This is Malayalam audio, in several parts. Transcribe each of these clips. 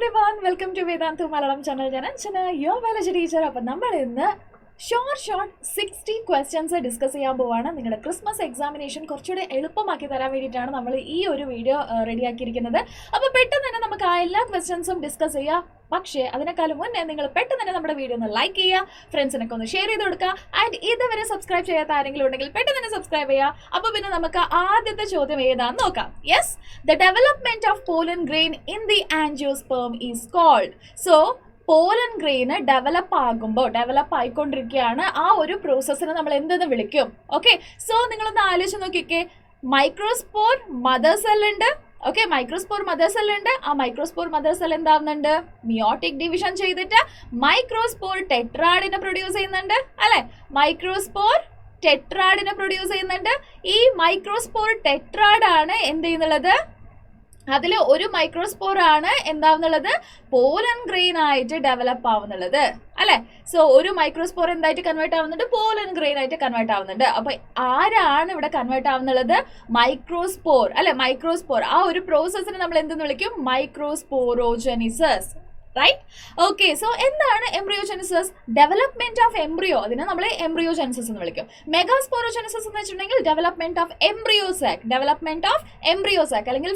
everyone, welcome to Vedantu Malayalam channel. Your biology teacher. Short 60 questions discuss ചെയ്യാൻ പോവാണ്. നിങ്ങളുടെ ക്രിസ്മസ് എക്സാമിനേഷൻ കുറച്ചുകൂടി എളുപ്പമാക്കി തരാൻ വേണ്ടിയിട്ടാണ് നമ്മൾ ഈ ഒരു വീഡിയോ റെഡിയാക്കിയിരിക്കുന്നത്. അപ്പോൾ പെട്ടെന്ന് തന്നെ നമുക്ക് ആ എല്ലാ ക്വസ്റ്റ്യൻസും ഡിസ്കസ് ചെയ്യാം. പക്ഷേ അതിനേക്കാളും മുന്നേ നിങ്ങൾ പെട്ടെന്ന് തന്നെ നമ്മുടെ വീഡിയോ ഒന്ന് ലൈക്ക് ചെയ്യുക, ഫ്രണ്ട്സിനൊക്കെ ഒന്ന് ഷെയർ ചെയ്ത് കൊടുക്കുക. ആൻഡ് ഇതുവരെ സബ്സ്ക്രൈബ് ചെയ്യാത്ത ആരെങ്കിലും ഉണ്ടെങ്കിൽ പെട്ടെന്ന് തന്നെ സബ്സ്ക്രൈബ് ചെയ്യുക. അപ്പോൾ പിന്നെ നമുക്ക് ആദ്യത്തെ ചോദ്യം ഏതാണെന്ന് നോക്കാം. Yes, the development of pollen grain in the angiosperm is called. So pollen grain develop ആയിക്കൊണ്ടിരിക്കുകയാണ്. ആ ഒരു പ്രോസസ്സിനെ നമ്മൾ എന്തെന്ന് വിളിക്കും? ഓക്കെ, സോ നിങ്ങളൊന്ന് ആലോചിച്ച് നോക്കിക്കേ. മൈക്രോസ്പോർ മദർ സെൽ ഉണ്ട്. ഓക്കെ, മൈക്രോസ്പോർ മദർ സെൽ ഉണ്ട്. ആ മൈക്രോസ്പോർ മദർ സെൽ എന്താവുന്നുണ്ട്? മിയോട്ടിക് ഡിവിഷൻ ചെയ്തിട്ട് മൈക്രോസ്പോർ ടെട്രാഡിനെ പ്രൊഡ്യൂസ് ചെയ്യുന്നുണ്ട് അല്ലെ? മൈക്രോസ്പോർ ടെട്രാഡിനെ പ്രൊഡ്യൂസ് ചെയ്യുന്നുണ്ട്. ഈ മൈക്രോസ്പോർ ടെട്രാഡാണ് എന്ത് ചെയ്യുന്നുള്ളത്? അതിൽ ഒരു മൈക്രോസ്പോർ ആണ് എന്താവുന്നുള്ളത്? പോളൻ ഗ്രെയിൻ ആയിട്ട് ഡെവലപ്പ് ആവുന്നുള്ളത് അല്ലെ? സോ ഒരു മൈക്രോസ്പോർ എന്തായിട്ട് കൺവേർട്ട് ആവുന്നുണ്ട്? പോളൻ ഗ്രെയിൻ ആയിട്ട് കൺവേർട്ട് ആവുന്നുണ്ട്. അപ്പൊ ആരാണ് ഇവിടെ കൺവേർട്ട് ആവുന്നുള്ളത്? മൈക്രോസ്പോർ അല്ലെ? മൈക്രോസ്പോർ. ആ ഒരു പ്രോസസ്സിനെ നമ്മൾ എന്തെന്ന് വിളിക്കും? മൈക്രോസ്പോറോജെനിസിസ്. റൈറ്റ്? ഓക്കെ, സോ എന്താണ് എംബ്രിയോജെനിസിസ്? ഡെവലപ്മെന്റ് ഓഫ് എംബ്രിയോ, അതിനെ നമ്മൾ എംബ്രിയോജെനിസിസ് എന്ന് വിളിക്കും. മെഗാസ്പോറോജെനിസിസ് എന്ന് വെച്ചിട്ടുണ്ടെങ്കിൽ ഡെവലപ്മെന്റ് ഓഫ് എംബ്രിയോസാക് അല്ലെങ്കിൽ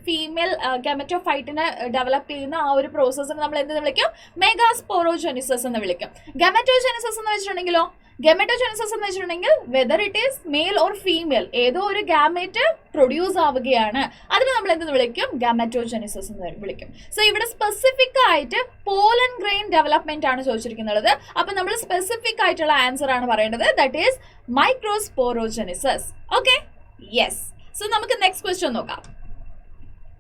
ഫീമെയിൽ ഗാമറ്റോഫൈറ്റിനെ ഡെവലപ്പ് ചെയ്യുന്ന ആ ഒരു പ്രോസസ്സിനെ നമ്മൾ എന്തെന്ന് വിളിക്കും? മെഗാസ്പോറോജെനിസിസ് എന്ന് വിളിക്കും. ഗാമറ്റോജെനിസിസ് എന്ന് വെച്ചിട്ടുണ്ടെങ്കിലോ, ഗാമറ്റോജെനിസിസ് എന്ന് വെച്ചിട്ടുണ്ടെങ്കിൽ whether it is male or female, ഏതോ ഒരു ഗാമേറ്റ് പ്രൊഡ്യൂസ് ആവുകയാണ്, അതിന് നമ്മൾ എന്തെന്ന് വിളിക്കും? ഗാമറ്റോജെനിസിസ് എന്ന് വിളിക്കും. സോ ഇവിടെ സ്പെസിഫിക് ആയിട്ട് പോളൻ ഗ്രെയിൻ ഡെവലപ്മെന്റ് ആണ് ചോദിച്ചിരിക്കുന്നത്. അപ്പൊ നമ്മൾ സ്പെസിഫിക് ആയിട്ടുള്ള ആൻസർ ആണ് പറയേണ്ടത്. That is microsporogenesis. Okay, yes. So നമുക്ക് നെക്സ്റ്റ് ക്വസ്റ്റ്യൻ നോക്കാം.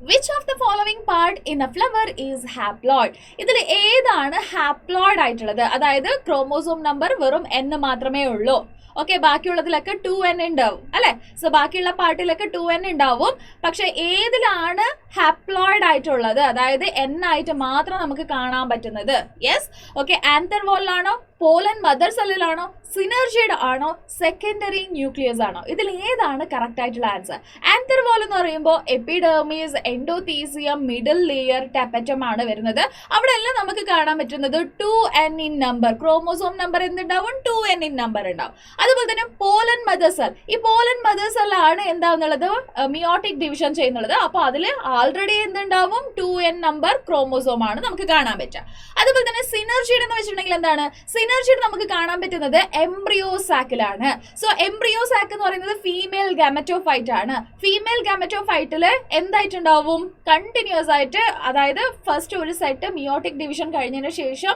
Which of the following part in a flower is haploid? ഇതിൽ ഏതാണ് ഹാപ്ലോയിഡ് ആയിട്ടുള്ളത്? അതായത് ക്രോമോസോം നമ്പർ വെറും n മാത്രമേ ഉള്ളൂ. ഓക്കെ, ബാക്കിയുള്ളതിലൊക്കെ 2n ഉണ്ടാവും അല്ലെ? സോ ബാക്കിയുള്ള പാർട്ടിലൊക്കെ 2n ഉണ്ടാവും. പക്ഷെ ഏതിലാണ് ഹാപ്ലോയിഡ് ആയിട്ടുള്ളത്? അതായത് n ആയിട്ട് മാത്രം നമുക്ക് കാണാൻ പറ്റുന്നത്? Yes, okay. ആന്തർവോളിലാണോ, പോളൻ മദർ സെല്ലിലാണോ, സിനർജിഡ് ആണോ, സെക്കൻഡറി ന്യൂക്ലിയസ് ആണോ? ഇതിൽ ഏതാണ് കറക്റ്റ് ആയിട്ടുള്ള ആൻസർ? ആന്തർവോൾ എന്ന് പറയുമ്പോൾ എപ്പിഡെർമിസ്, എൻഡോതീസിയം, മിഡിൽ ലെയർ, ടെപ്പറ്റം ആണ് വരുന്നത്. അവിടെ എല്ലാം നമുക്ക് കാണാൻ പറ്റുന്നത് 2n in number, chromosome number എന്തുണ്ടാവും? 2n ഇൻ നമ്പർ ഉണ്ടാവും. അതുപോലെ തന്നെ പോളൻ മദർ സെൽ, ഈ പോളൻ മദർ സെൽ ആണ് എന്താവുന്നുള്ളത്? Meiotic division ചെയ്യുന്നുള്ളത്. അപ്പൊ അതിൽ ആൾറെഡി എന്തുണ്ടാവും? 2n നമ്പർ ക്രോമോസോം ആണ് നമുക്ക് കാണാൻ പറ്റുക. അതുപോലെ തന്നെ സിനർജിഡ് എന്ന് വെച്ചിട്ടുണ്ടെങ്കിൽ എന്താണ്? സിനർജിഡ് നമുക്ക് കാണാൻ പറ്റുന്നത് എംബ്രിയോസാക്കിലാണ്. സോ എംബ്രിയോസാക്ക് എന്ന് പറയുന്നത് ഫീമെയിൽ ഗാമറ്റോഫൈറ്റ് ആണ്. ഫീമെയിൽ ഗാമറ്റോഫൈറ്റിൽ എന്തായിട്ടുണ്ടാവും? കണ്ടിന്യൂസ് ആയിട്ട്, അതായത് ഫസ്റ്റ് ഒരു സെറ്റ് മിയോട്ടിക് ഡിവിഷൻ കഴിഞ്ഞതിന് ശേഷം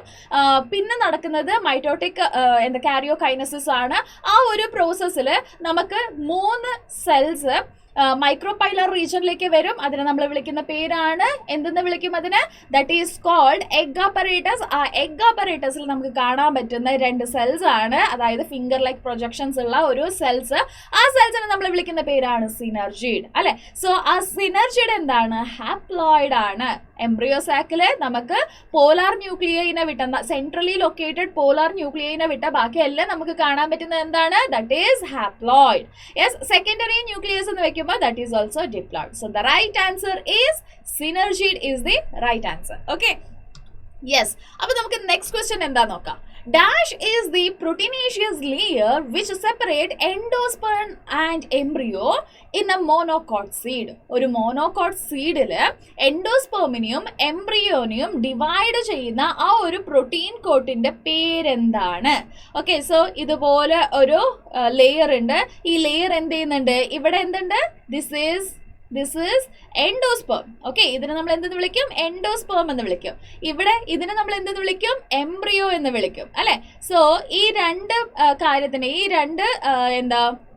പിന്നെ നടക്കുന്നത് മൈറ്റോട്ടിക് കാരിയോകൈനസിസ് ആണ്. ആ ഒരു പ്രോസസ്സിൽ നമുക്ക് 3 സെൽസ് മൈക്രോപൈലർ റീജിയനിലേക്ക് വരും. അതിനെ നമ്മൾ വിളിക്കുന്ന പേരാണ് എന്തെന്ന് വിളിക്കും? അതിന് that is called egg apparatus. ആ എഗ് അപ്പറേറ്റസിൽ നമുക്ക് കാണാൻ പറ്റുന്ന 2 സെൽസ് ആണ്, അതായത് ഫിംഗർ ലൈക്ക് പ്രൊജക്ഷൻസ് ഉള്ള ഒരു സെൽസ്. ആ സെൽസിനെ നമ്മൾ വിളിക്കുന്ന പേരാണ് സിനർജിഡ് അല്ലെ? സോ ആ സിനർജിഡ് എന്താണ്? ഹാപ്ലോയിഡ് ആണ്. എംബ്രിയോസാക്കില് നമുക്ക് പോലാർ ന്യൂക്ലിയൈനെ വിട്ട, സെൻട്രലി ലൊക്കേറ്റഡ് പോലാർ ന്യൂക്ലിയൈനെ വിട്ട ബാക്കിയെല്ലാം നമുക്ക് കാണാൻ പറ്റുന്നത് എന്താണ്? That is haploid. Yes, secondary nucleus എന്ന് വെക്കുമ്പോൾ that is also diploid. So the right answer is synergid is the right answer. Okay, yes. അപ്പോൾ നമുക്ക് നെക്സ്റ്റ് ക്വസ്റ്റ്യൻ എന്താ നോക്കാം. Dash is the proteinaceous layer which separate endosperm and embryo in a monocot seed. ഒരു മോണോകോട്ട് സീഡില് എൻഡോസ്പെർമിനെയും എംബ്രിയോനെയും ഡിവൈഡ് ചെയ്യുന്ന ആ ഒരു പ്രോട്ടീൻ കോട്ടിന്റെ പേരെന്താണ്? ഓക്കെ, സോ ഇതുപോലെ ഒരു ലെയർ ഉണ്ട്. ഈ ലെയർ എന്ത് ചെയ്യുന്നുണ്ട്? ഇവിടെ എന്തുണ്ട്? This is endosperm. ഓക്കെ, ഇതിനെ നമ്മൾ എന്തെന്ന് വിളിക്കും? എൻഡോസ്പെർം എന്ന് വിളിക്കും. ഇവിടെ ഇതിനെ നമ്മൾ എന്തെന്ന് വിളിക്കും? എംബ്രിയോ എന്ന് വിളിക്കും അല്ലെ? സോ ഈ രണ്ട് കാര്യത്തിന്, ഈ രണ്ട്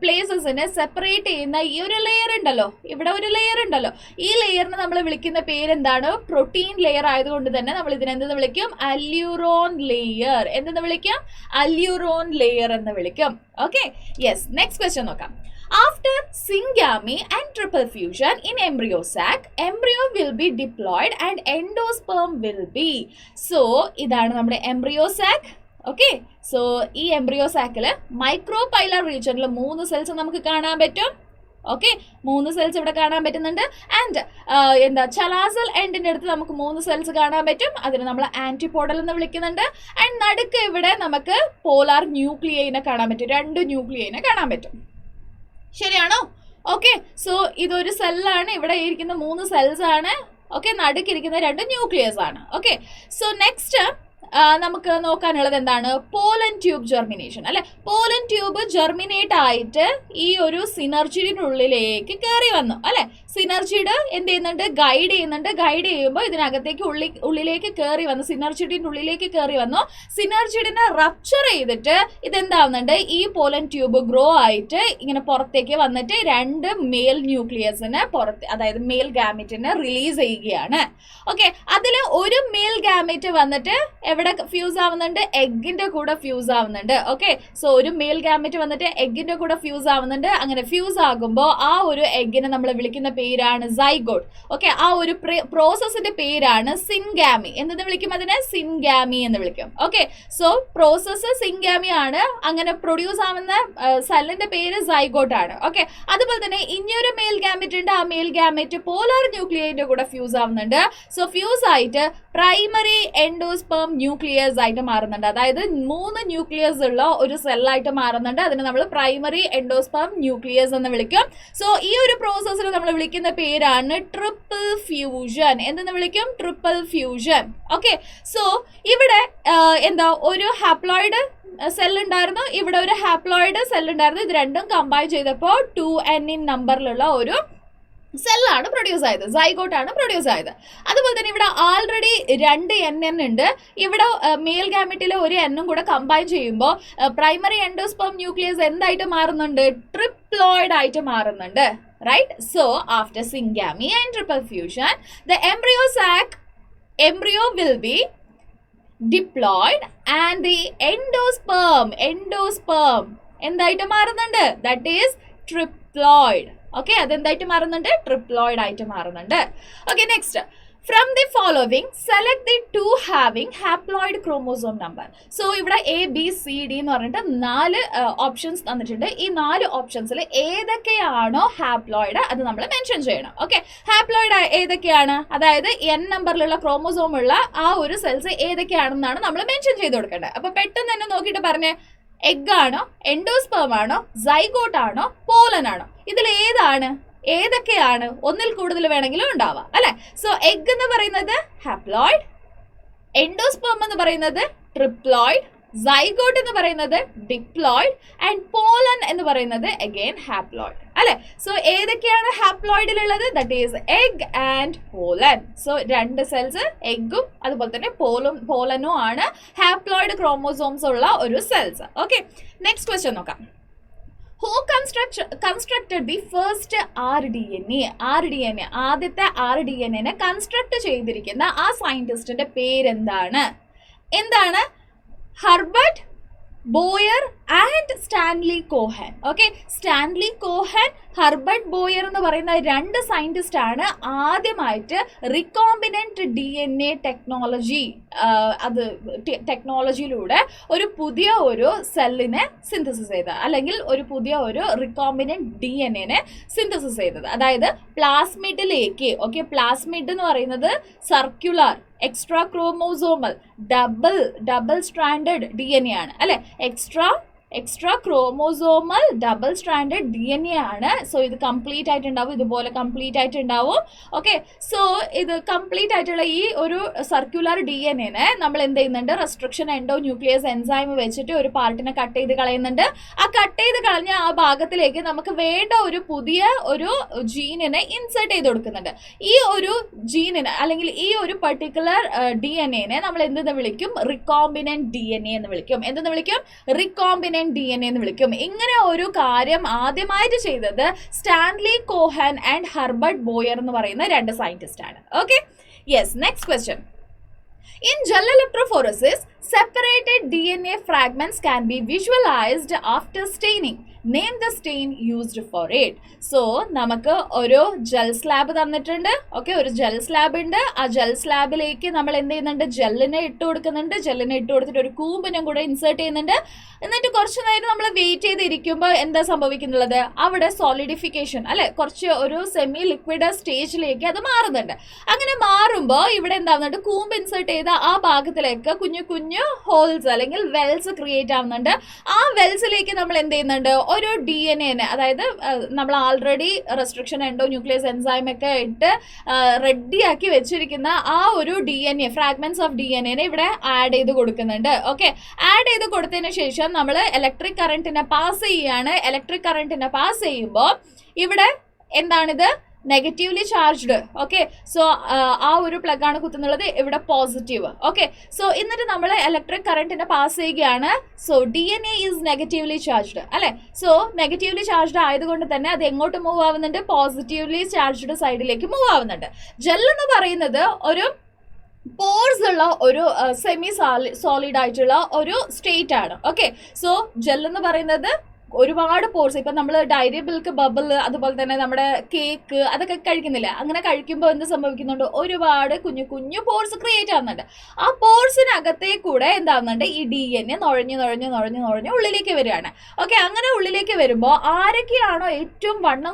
പ്ലേസസിനെ സെപ്പറേറ്റ് ചെയ്യുന്ന ഈ ഒരു ലെയർ ഉണ്ടല്ലോ, ഇവിടെ ഒരു ലെയർ ഉണ്ടല്ലോ, ഈ ലെയറിനെ നമ്മൾ വിളിക്കുന്ന പേരെന്താണ്? പ്രോട്ടീൻ ലെയർ ആയതുകൊണ്ട് തന്നെ നമ്മൾ ഇതിനെ എന്തെന്ന് വിളിക്കും? അല്യൂറോൺ ലെയർ. എന്തെന്ന് വിളിക്കും? അല്യൂറോൺ ലെയർ എന്ന് വിളിക്കും. Okay, yes. നെക്സ്റ്റ് ക്വസ്റ്റ്യൻ നോക്കാം. After syngamy and triple fusion in embryo sac, embryo will be diploid and endosperm will be. So ഇതാണ് നമ്മുടെ embryo sac. ഓക്കെ, സോ ഈ embryo sac മൈക്രോപൈലർ റീജിയനിൽ 3 സെൽസ് നമുക്ക് കാണാൻ പറ്റും. ഓക്കെ, 3 സെൽസ് ഇവിടെ കാണാൻ പറ്റുന്നുണ്ട്. ആൻഡ് ചലാസൽ എൻഡിന്റെ അടുത്ത് നമുക്ക് 3 സെൽസ് കാണാൻ പറ്റും. അതിന് നമ്മൾ ആന്റിപോഡൽ എന്ന് വിളിക്കുന്നുണ്ട്. ആൻഡ് നടുക്ക് ഇവിടെ നമുക്ക് പോലാർ ന്യൂക്ലിയൈനെ കാണാൻ പറ്റും, 2 ന്യൂക്ലിയൈനെ കാണാൻ പറ്റും. ശരിയാണോ? ഓക്കെ, സോ ഇതൊരു സെല്ലാണ്, ഇവിടെ ഇരിക്കുന്ന 3 സെൽസ് ആണ്. ഓക്കെ, നടുക്കിരിക്കുന്ന 2 ന്യൂക്ലിയസ് ആണ്. ഓക്കെ, സോ നെക്സ്റ്റ് നമുക്ക് നോക്കാനുള്ളത് എന്താണ്? പോളൻ ട്യൂബ് ജെർമിനേഷൻ അല്ലെ. പോളൻ ട്യൂബ് ജെർമിനേറ്റ് ആയിട്ട് ഈ ഒരു സിനർജിയുടെ ഉള്ളിലേക്ക് കയറി വന്നു അല്ലെ. സിനർജിഡ് എന്ത് ചെയ്യുന്നുണ്ട്? ഗൈഡ് ചെയ്യുന്നുണ്ട്. ഗൈഡ് ചെയ്യുമ്പോൾ ഇതിനകത്തേക്ക് ഉള്ളിലേക്ക് കയറി വന്നു, സിനർജിഡിന്റെ ഉള്ളിലേക്ക് കയറി വന്നു. സിനർജിഡിനെ റപ്ചർ ചെയ്തിട്ട് ഇതെന്താവുന്നുണ്ട്? ഈ പോളൻ ട്യൂബ് ഗ്രോ ആയിട്ട് ഇങ്ങനെ പുറത്തേക്ക് വന്നിട്ട് 2 മെയിൽ ന്യൂക്ലിയസിന് പുറത്ത്, അതായത് മെയിൽ ഗാമറ്റിനെ റിലീസ് ചെയ്യുകയാണ്. ഓക്കെ, അതിൽ ഒരു മെയിൽ ഗാമറ്റ് വന്നിട്ട് എവിടെ ഫ്യൂസ് ആവുന്നുണ്ട്? എഗ്ഗിന്റെ കൂടെ ഫ്യൂസ് ആവുന്നുണ്ട്. ഓക്കെ, സോ ഒരു മെയിൽ ഗാമറ്റ് വന്നിട്ട് എഗ്ഗിന്റെ കൂടെ ഫ്യൂസ് ആവുന്നുണ്ട്. അങ്ങനെ ഫ്യൂസ് ആകുമ്പോൾ ആ ഒരു എഗ്ഗിനെ നമ്മൾ വിളിക്കുന്ന പേരാണ് സൈഗോട്ട്. ഓക്കെ, ആ ഒരു പ്രോസസ്സിന്റെ പേരാണ് സിൻഗാമി. എന്തെന്ന് വിളിക്കും? അതിനെ സിൻഗാമി എന്ന് വിളിക്കും. ഓക്കെ, സോ പ്രോസസ്സ് സിൻഗാമി ആണ്. അങ്ങനെ പ്രൊഡ്യൂസ് ആവുന്ന സെല്ലിന്റെ പേര് സൈഗോട്ട് ആണ്. ഓക്കെ, അതുപോലെ തന്നെ ഇനിയൊരു മെയിൽ ഗാമറ്റ് ഉണ്ട്. ആ മെയിൽ ഗാമറ്റ് പോലാർ ന്യൂക്ലിയൈന്റെ കൂടെ ഫ്യൂസ് ആവുന്നുണ്ട്. സോ ഫ്യൂസ് ആയിട്ട് പ്രൈമറി എൻഡോസ്പെർം ന്യൂക്ലിയസ് ആയിട്ട് മാറുന്നുണ്ട്. അതായത് 3 ന്യൂക്ലിയസ് ഉള്ള ഒരു സെല്ലായിട്ട് മാറുന്നുണ്ട്. അതിന് നമ്മൾ പ്രൈമറി എൻഡോസ്പെർം ന്യൂക്ലിയസ് എന്ന് വിളിക്കും. സോ ഈ ഒരു പ്രോസസ്സിൽ നമ്മൾ വിളിക്കുന്ന പേരാണ് ട്രിപ്പിൾ ഫ്യൂഷൻ. എന്തെന്ന് വിളിക്കും? Triple fusion. ഓക്കെ, സോ ഇവിടെ ഒരു ഹാപ്ലോയിഡ് സെൽ ഉണ്ടായിരുന്നു, ഇവിടെ ഒരു ഹാപ്ലോയിഡ് സെൽ ഉണ്ടായിരുന്നു. ഇത് രണ്ടും കമ്പൈൻ ചെയ്തപ്പോൾ 2n ഇൻ നമ്പറിലുള്ള ഒരു സെല്ലാണ് പ്രൊഡ്യൂസ് ആയത്, സൈഗോട്ടാണ് പ്രൊഡ്യൂസ് ആയത്. അതുപോലെ തന്നെ ഇവിടെ ആൾറെഡി 2 NN ഉണ്ട്. ഇവിടെ മെയിൽ ഗാമറ്റിലെ ഒരു എന്നും കൂടെ കമ്പൈൻ ചെയ്യുമ്പോൾ പ്രൈമറി എൻഡോസ്പെർം ന്യൂക്ലിയസ് എന്തായിട്ട് മാറുന്നുണ്ട്? ട്രിപ്ലോയിഡ് ആയിട്ട് മാറുന്നുണ്ട്. Right? So after syngamy and triple fusion the embryo will be diploid and the endosperm എന്തായിട്ട് മാറുന്നുണ്ട്? That is triploid. ഓക്കെ, അതെന്തായിട്ട് മാറുന്നുണ്ട്? ട്രിപ്ലോയിഡ് ആയിട്ട് മാറുന്നുണ്ട്. Okay, next, from the following select the 2 having haploid chromosome number. So ഇവിടെ ABCD എന്ന് പറഞ്ഞിട്ട് 4 ഓപ്ഷൻസ് തന്നിട്ടുണ്ട്. ഈ 4 ഓപ്ഷൻസിൽ ഏതൊക്കെയാണോ ഹാപ്ലോയിഡ് അത് നമ്മൾ മെൻഷൻ ചെയ്യണം. ഓക്കെ, ഹാപ്ലോയിഡ് ഏതൊക്കെയാണ്? അതായത് N നമ്പറിലുള്ള ക്രോമോസോം ഉള്ള ആ ഒരു സെൽസ് ഏതൊക്കെയാണെന്നാണ് നമ്മൾ മെൻഷൻ ചെയ്ത് കൊടുക്കേണ്ടത്. അപ്പൊ പെട്ടെന്ന് തന്നെ നോക്കിയിട്ട് പറഞ്ഞേ, എഗ് ആണോ, എൻഡോസ്പെർം ആണോ, സൈഗോട്ട് ആണോ, പോളൻ ആണോ? ഇതിൽ ഏതൊക്കെയാണ്? ഒന്നിൽ കൂടുതൽ വേണമെങ്കിലും ഉണ്ടാവാം അല്ലെ. സോ എഗ് എന്ന് പറയുന്നത് ഹാപ്ലോയിഡ്, എൻഡോസ്പെർം എന്ന് പറയുന്നത് ട്രിപ്ലോയിഡ്, സൈഗോട്ട് എന്ന് പറയുന്നത് ഡിപ്ലോയിഡ് ആൻഡ് പോളൻ എന്ന് പറയുന്നത് അഗൈൻ ഹാപ്ലോയിഡ് അല്ലെ. സോ ഏതൊക്കെയാണ് ഹാപ്ലോയിഡിലുള്ളത്? That is egg and pollen. So 2 cells എഗ്ഗും അതുപോലെ തന്നെ പോളനും ആണ് ഹാപ്ലോയിഡ് ക്രോമോസോംസ് ഉള്ള ഒരു സെൽസ്. ഓക്കെ, നെക്സ്റ്റ് ക്വസ്റ്റ്യൻ നോക്കാം. Who constructed the first RDNA? ആദ്യത്തെ RDNA കൺസ്ട്രക്ട് ചെയ്തിരിക്കുന്ന ആ സയന്റിസ്റ്റിന്റെ പേരെന്താണ്? Herbert Boyer and Stanley Cohen. Okay, Stanley Cohen, Herbert Boyer എന്ന് പറയുന്ന 2 സയന്റിസ്റ്റ് ആണ് ആദ്യമായിട്ട് റിക്കോംബിനന്റ് DNA ടെക്നോളജിയിലൂടെ ഒരു പുതിയ ഒരു സെല്ലിനെ സിന്തസിസ് ചെയ്തത്, അല്ലെങ്കിൽ ഒരു പുതിയ ഒരു റിക്കോംബിനന്റ് DNA സിന്തസിസ് ചെയ്തത്. അതായത് പ്ലാസ്മിഡിലേക്ക്, ഓക്കെ, പ്ലാസ്മിഡ് എന്ന് പറയുന്നത് circular extra chromosomal double stranded DNA ആണ് അല്ലെ. Extra chromosomal double stranded DNA ആണ്. സോ ഇത് കംപ്ലീറ്റ് ആയിട്ടുണ്ടാവും, ഇതുപോലെ കംപ്ലീറ്റ് ആയിട്ടുണ്ടാവും. ഓക്കെ, സോ ഇത് കംപ്ലീറ്റ് ആയിട്ടുള്ള ഈ ഒരു സർക്യുലർ DNA നമ്മൾ എന്ത് ചെയ്യുന്നുണ്ട്? റെസ്ട്രിക്ഷൻ എൻഡോ ന്യൂക്ലിയസ് എൻസൈം വെച്ചിട്ട് ഒരു പാർട്ടിനെ കട്ട് ചെയ്ത് കളയുന്നുണ്ട്. ആ കട്ട് ചെയ്ത് കളഞ്ഞ ആ ഭാഗത്തിലേക്ക് നമുക്ക് വേണ്ട ഒരു പുതിയ ഒരു ജീനിനെ ഇൻസേർട്ട് ചെയ്ത് കൊടുക്കുന്നുണ്ട്. ഈ ഒരു ജീനിന് അല്ലെങ്കിൽ ഈ ഒരു പർട്ടിക്കുലർ DNA നമ്മൾ എന്തെന്ന് വിളിക്കും? റിക്കോംബിനന്റ് DNA എന്ന് വിളിക്കും. എന്തെന്ന് വിളിക്കും? റിക്കോംബിനന്റ് DNA എന്ന് വിളിക്കും. ഇങ്ങനെ ഒരു കാര്യം ആദ്യമായിട്ട് ചെയ്തത് Stanley Cohen and Herbert Boyer എന്ന് പറയുന്ന 2 സയന്റിസ്റ്റ് ആണ്. Okay, yes, next question. In gel electrophoresis, separated DNA fragments can be visualized after staining. Name the stain used for it. So നമുക്ക് ഒരു ജെൽ സ്ലാബ് തന്നിട്ടുണ്ട്. ഓക്കെ, ഒരു ജെൽ സ്ലാബ് ഉണ്ട്. ആ ജെൽ സ്ലാബിലേക്ക് നമ്മൾ എന്ത് ചെയ്യുന്നുണ്ട്, ജെല്ലിനെ ഇട്ട് കൊടുക്കുന്നുണ്ട്. ജെല്ലിനെ ഇട്ട് കൊടുത്തിട്ട് ഒരു കൂമ്പിനും കൂടെ ഇൻസേർട്ട് ചെയ്യുന്നുണ്ട്. എന്നിട്ട് കുറച്ച് നേരം നമ്മൾ വെയിറ്റ് ചെയ്തിരിക്കുമ്പോൾ എന്താ സംഭവിക്കുന്നുള്ളത്, അവിടെ സോളിഡിഫിക്കേഷൻ അല്ലെ, കുറച്ച് ഒരു സെമി ലിക്വിഡ് സ്റ്റേജിലേക്ക് അത് മാറുന്നുണ്ട്. അങ്ങനെ മാറുമ്പോൾ ഇവിടെ എന്താവുന്നുണ്ട്, കൂമ്പ് ഇൻസേർട്ട് ചെയ്ത ആ ഭാഗത്തിലേക്ക് കുഞ്ഞു കുഞ്ഞു ഹോൾസ് അല്ലെങ്കിൽ വെൽസ് ക്രിയേറ്റ് ആവുന്നുണ്ട്. ആ വെൽസിലേക്ക് നമ്മൾ എന്ത് ചെയ്യുന്നുണ്ട്, ഒരു DNA, അതായത് നമ്മൾ already restriction endo nucleus enzyme ഒക്കെ ഇട്ട് റെഡിയാക്കി വെച്ചിരിക്കുന്ന ആ ഒരു DNA, ഫ്രാഗ്മെന്റ്സ് ഓഫ് DNA ഇവിടെ ആഡ് ചെയ്ത് കൊടുക്കുന്നുണ്ട്. ഓക്കെ, ആഡ് ചെയ്ത് കൊടുത്തതിന് ശേഷം നമ്മൾ ഇലക്ട്രിക് കറന്റിനെ പാസ് ചെയ്യാണ്. ഇലക്ട്രിക് കറന്റിനെ പാസ് ചെയ്യുമ്പോൾ ഇവിടെ എന്താണിത്, നെഗറ്റീവ്ലി ചാർജ്ഡ്. ഓക്കെ, സോ ആ ഒരു പ്ലഗ് ആണ് കുത്തുന്നുള്ളത്, ഇവിടെ പോസിറ്റീവ്. ഓക്കെ, സോ എന്നിട്ട് നമ്മൾ ഇലക്ട്രിക് കറന്റിനെ പാസ് ചെയ്യുകയാണ്. So DNA is negatively charged അല്ലെ. സോ നെഗറ്റീവ്ലി ചാർജ്ഡ് ആയതുകൊണ്ട് തന്നെ അത് എങ്ങോട്ട് മൂവ് ആവുന്നുണ്ട്, പോസിറ്റീവ്ലി ചാർജ്ഡ് സൈഡിലേക്ക് മൂവ് ആവുന്നുണ്ട്. ജെൽ എന്ന് പറയുന്നത് ഒരു പോർസ് ഉള്ള ഒരു സെമി സോളിഡ് ആയിട്ടുള്ള ഒരു സ്റ്റേറ്റ് ആണ്. ഓക്കെ, സോ ജെൽ എന്ന് പറയുന്നത് ഒരുപാട് പോർസ്, ഇപ്പം നമ്മൾ ഡയറി മിൽക്ക് ബബിൾ, അതുപോലെ തന്നെ നമ്മുടെ കേക്ക് അതൊക്കെ കഴിക്കുന്നില്ല, അങ്ങനെ കഴിക്കുമ്പോൾ എന്ത് സംഭവിക്കുന്നുണ്ട്, ഒരുപാട് കുഞ്ഞു കുഞ്ഞു പോർസ് ക്രിയേറ്റ് ആവുന്നുണ്ട്. ആ പോർസിനകത്തേ കൂടെ എന്താവുന്നുണ്ട്, ഈ DNA നുഴഞ്ഞ് ഉള്ളിലേക്ക് വരികയാണ്. ഓക്കെ, അങ്ങനെ ഉള്ളിലേക്ക് വരുമ്പോൾ ആരൊക്കെയാണോ ഏറ്റവും വണ്ണം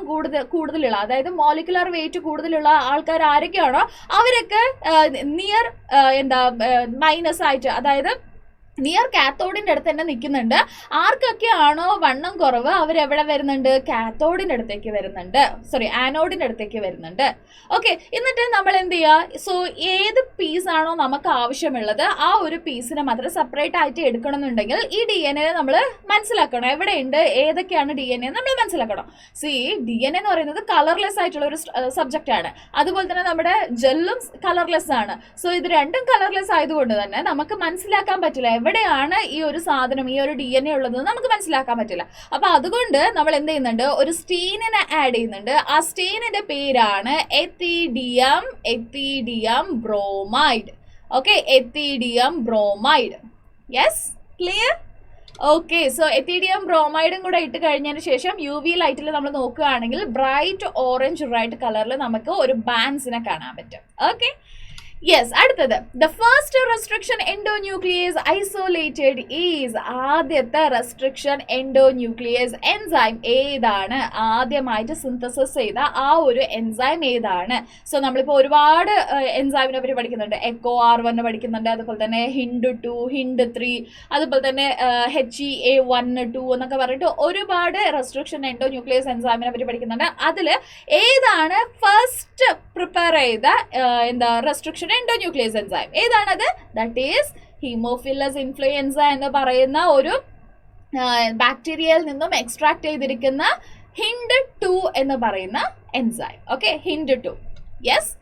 കൂടുതലുള്ള, അതായത് മോളിക്കുലർ വെയിറ്റ് കൂടുതലുള്ള ആൾക്കാർ ആരൊക്കെയാണോ അവരൊക്കെ നിയർ മൈനസ് ആയിട്ട്, അതായത് നിയർ കാത്തോഡിന്റെ അടുത്ത് തന്നെ നിൽക്കുന്നുണ്ട്. ആർക്കൊക്കെയാണോ വണ്ണം കുറവ് അവരെവിടെ വരുന്നുണ്ട്, കാത്തോഡിന്റെ അടുത്തേക്ക് വരുന്നുണ്ട്, ആനോഡിന്റെ അടുത്തേക്ക് വരുന്നുണ്ട്. ഓക്കെ, എന്നിട്ട് നമ്മൾ എന്ത് ചെയ്യുക, സോ ഏത് പീസാണോ നമുക്ക് ആവശ്യമുള്ളത് ആ ഒരു പീസിനെ മാത്രം സെപ്പറേറ്റ് ആയിട്ട് എടുക്കണമെന്നുണ്ടെങ്കിൽ ഈ DNA നമ്മൾ മനസ്സിലാക്കണം, എവിടെയുണ്ട്, ഏതൊക്കെയാണ് DNA നമ്മൾ മനസ്സിലാക്കണം. DNA എന്ന് പറയുന്നത് കളർലെസ് ആയിട്ടുള്ള ഒരു സബ്ജക്റ്റ് ആണ്. അതുപോലെ തന്നെ നമ്മുടെ ജെല്ലും കളർലെസ് ആണ്. സോ ഇത് രണ്ടും കളർലെസ് ആയതുകൊണ്ട് തന്നെ നമുക്ക് മനസ്സിലാക്കാൻ പറ്റില്ല എവിടെയാണ് ഈ ഒരു സാധനം, ഈ ഒരു DNA ഉള്ളത് നമുക്ക് മനസ്സിലാക്കാൻ പറ്റില്ല. അപ്പൊ അതുകൊണ്ട് നമ്മൾ എന്ത് ചെയ്യുന്നുണ്ട്, ഒരു സ്റ്റെയിനിനെ ആഡ് ചെയ്യുന്നുണ്ട്. ആ സ്റ്റെയിനിന്റെ പേരാണ് ethidium bromide. Okay, ethidium bromide. Yes, clear? Okay, so ethidium ബ്രോമൈഡും കൂടെ ഇട്ട് കഴിഞ്ഞതിന് ശേഷം UV ലൈറ്റിൽ നമ്മൾ നോക്കുകയാണെങ്കിൽ ബ്രൈറ്റ് ഓറഞ്ച് റെഡ് കളറിൽ നമുക്ക് ഒരു ബാൻഡ്സിനെ കാണാൻ പറ്റും. ഓക്കെ, യെസ്, അടുത്തത് the first restriction endonuclease isolated is. ആദ്യത്തെ റെസ്ട്രിക്ഷൻ എൻഡോന്യൂക്ലിയേസ് എൻസൈം ഏതാണ്, ആദ്യമായിട്ട് സിന്തസിസ് ചെയ്ത ആ ഒരു എൻസൈം ഏതാണ്? സോ നമ്മളിപ്പോൾ ഒരുപാട് എൻസൈമിനെ പറ്റി പഠിക്കുന്നുണ്ട്. EcoR1 പഠിക്കുന്നുണ്ട്, അതുപോലെ തന്നെ HIND2, HIND3, അതുപോലെ തന്നെ HEA1, 2 എന്നൊക്കെ പറഞ്ഞിട്ട് ഒരുപാട് റെസ്ട്രിക്ഷൻ എൻഡോന്യൂക്ലിയേസ് എൻസൈമിനെ പറ്റി പഠിക്കുന്നുണ്ട്. അതിൽ ഏതാണ് ഫസ്റ്റ് പ്രിപ്പയർ ചെയ്ത റെസ്ട്രിക്ഷൻ എൻഡോന്യൂക്ലിയസ് എൻസൈം ഏതാണത്? ദാറ്റ് ഈസ് ഹീമോഫിലസ് ഇൻഫ്ലുവൻസ എന്ന് പറയുന്ന ഒരു ബാക്ടീരിയയിൽ നിന്നും എക്സ്ട്രാക്ട് ചെയ്തിരിക്കുന്ന HIND2 എന്ന് പറയുന്ന enzyme. Okay, HIND2. Yes,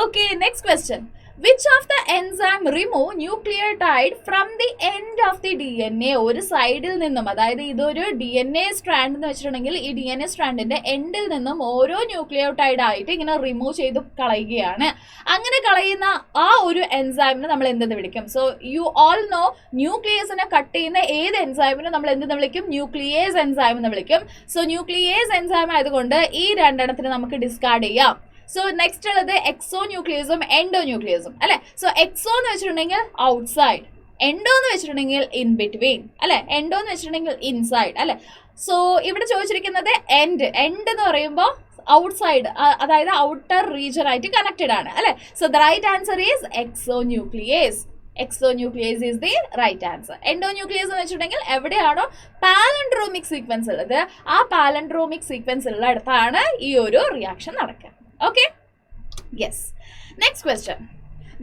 okay, next question. Which of the enzyme remove nucleotide from the end of the DNA? ഒരു സൈഡിൽ നിന്നും, അതായത് ഇതൊരു DNA സ്ട്രാൻഡ് എന്ന് വെച്ചിട്ടുണ്ടെങ്കിൽ ഈ DNA സ്ട്രാൻഡിന്റെ എൻഡിൽ നിന്നും ഓരോ ന്യൂക്ലിയോടൈഡ് ആയിട്ട് ഇങ്ങനെ റിമൂവ് ചെയ്ത് കളയുകയാണ്. അങ്ങനെ കളയുന്ന ആ ഒരു എൻസൈമിനെ നമ്മൾ എന്തെന്ന് വിളിക്കും? സോ യു ഓൾ നോ, ന്യൂക്ലിയസിനെ കട്ട് ചെയ്യുന്ന ഏത് എൻസൈമിനെ നമ്മൾ എന്തെന്ന് വിളിക്കും? ന്യൂക്ലിയേസ് എൻസൈം എന്ന് വിളിക്കും. സോ ന്യൂക്ലിയേസ് എൻസൈം ആയതുകൊണ്ട് ഈ രണ്ടെണ്ണത്തിന് നമുക്ക് ഡിസ്കാർഡ് ചെയ്യാം. സോ നെക്സ്റ്റ് ഉള്ളത് എക്സോ ന്യൂക്ലിയസും എൻഡോ ന്യൂക്ലിയസും അല്ലെ. സോ എക്സോ എന്ന് വെച്ചിട്ടുണ്ടെങ്കിൽ ഔട്ട്സൈഡ്, എൻഡോ എന്ന് വെച്ചിട്ടുണ്ടെങ്കിൽ ഇൻ ബിറ്റ്വീൻ അല്ലെ, എൻഡോ എന്ന് വെച്ചിട്ടുണ്ടെങ്കിൽ ഇൻസൈഡ് അല്ലെ. സോ ഇവിടെ ചോദിച്ചിരിക്കുന്നത് എൻഡ് എന്ന് പറയുമ്പോൾ ഔട്ട്സൈഡ്, അതായത് ഔട്ടർ റീജിയൻ ആയിട്ട് കണക്റ്റഡ് ആണ് അല്ലെ. So the right answer is exo nuclease. Exonuclease is the right answer. Endonuclease എന്ന് വെച്ചിട്ടുണ്ടെങ്കിൽ എവിടെയാണോ പാലൻഡ്രോമിക് സീക്വൻസ് ഉള്ളത് ആ പാലൻഡ്രോമിക് സീക്വൻസ് ഉള്ള അടുത്താണ് ഈ ഒരു റിയാക്ഷൻ നടക്കുക. Okay, yes. Next question.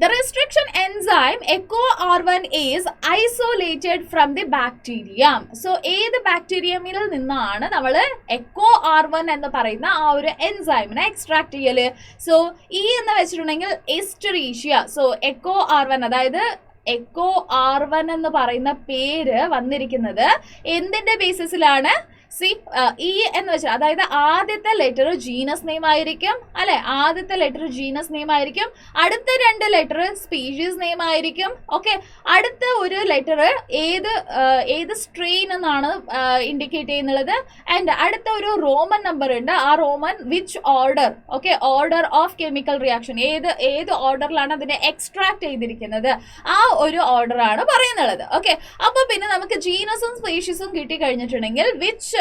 The restriction enzyme EcoR1 is isolated from the bacterium. So ഏത് ബാക്ടീരിയമിൽ നിന്നാണ് നമ്മൾ EcoR1 എന്ന് പറയുന്ന ആ ഒരു എൻസൈമിനെ എക്സ്ട്രാക്ട് ചെയ്യല്? സോ ഈ എന്ന് വെച്ചിട്ടുണ്ടെങ്കിൽ എസ്റ്ററീഷ്യ. സോ EcoR1, അതായത് EcoR1 എന്ന് പറയുന്ന പേര് വന്നിരിക്കുന്നത് എന്തിന്റെ ബേസിസിലാണ്? സി ഇ എന്ന് വെച്ചാൽ അതായത് ആദ്യത്തെ ലെറ്റർ ജീനസ് നെയിം ആയിരിക്കും അല്ലെ, ആദ്യത്തെ ലെറ്റർ ജീനസ് നെയിം ആയിരിക്കും, അടുത്ത 2 ലെറ്റർ സ്പീഷീസ് നെയിം ആയിരിക്കും. ഓക്കെ, അടുത്ത ഒരു ലെറ്റർ ഏത് സ്ട്രെയിൻ എന്നാണ് ഇൻഡിക്കേറ്റ് ചെയ്യുന്നത്. ആൻഡ് അടുത്ത ഒരു റോമൻ നമ്പർ ഉണ്ട്, ആ Roman which order, okay, order of chemical reaction, ഏത് ഓർഡറിലാണ് അതിനെ എക്സ്ട്രാക്ട് ചെയ്തിരിക്കുന്നത്, ആ ഒരു ഓർഡർ ആണ് പറയുന്നത്. ഓക്കെ, അപ്പൊ പിന്നെ നമുക്ക് ജീനസും സ്പീഷീസും കിട്ടി കഴിഞ്ഞിട്ടുണ്ടെങ്കിൽ വിച്ച്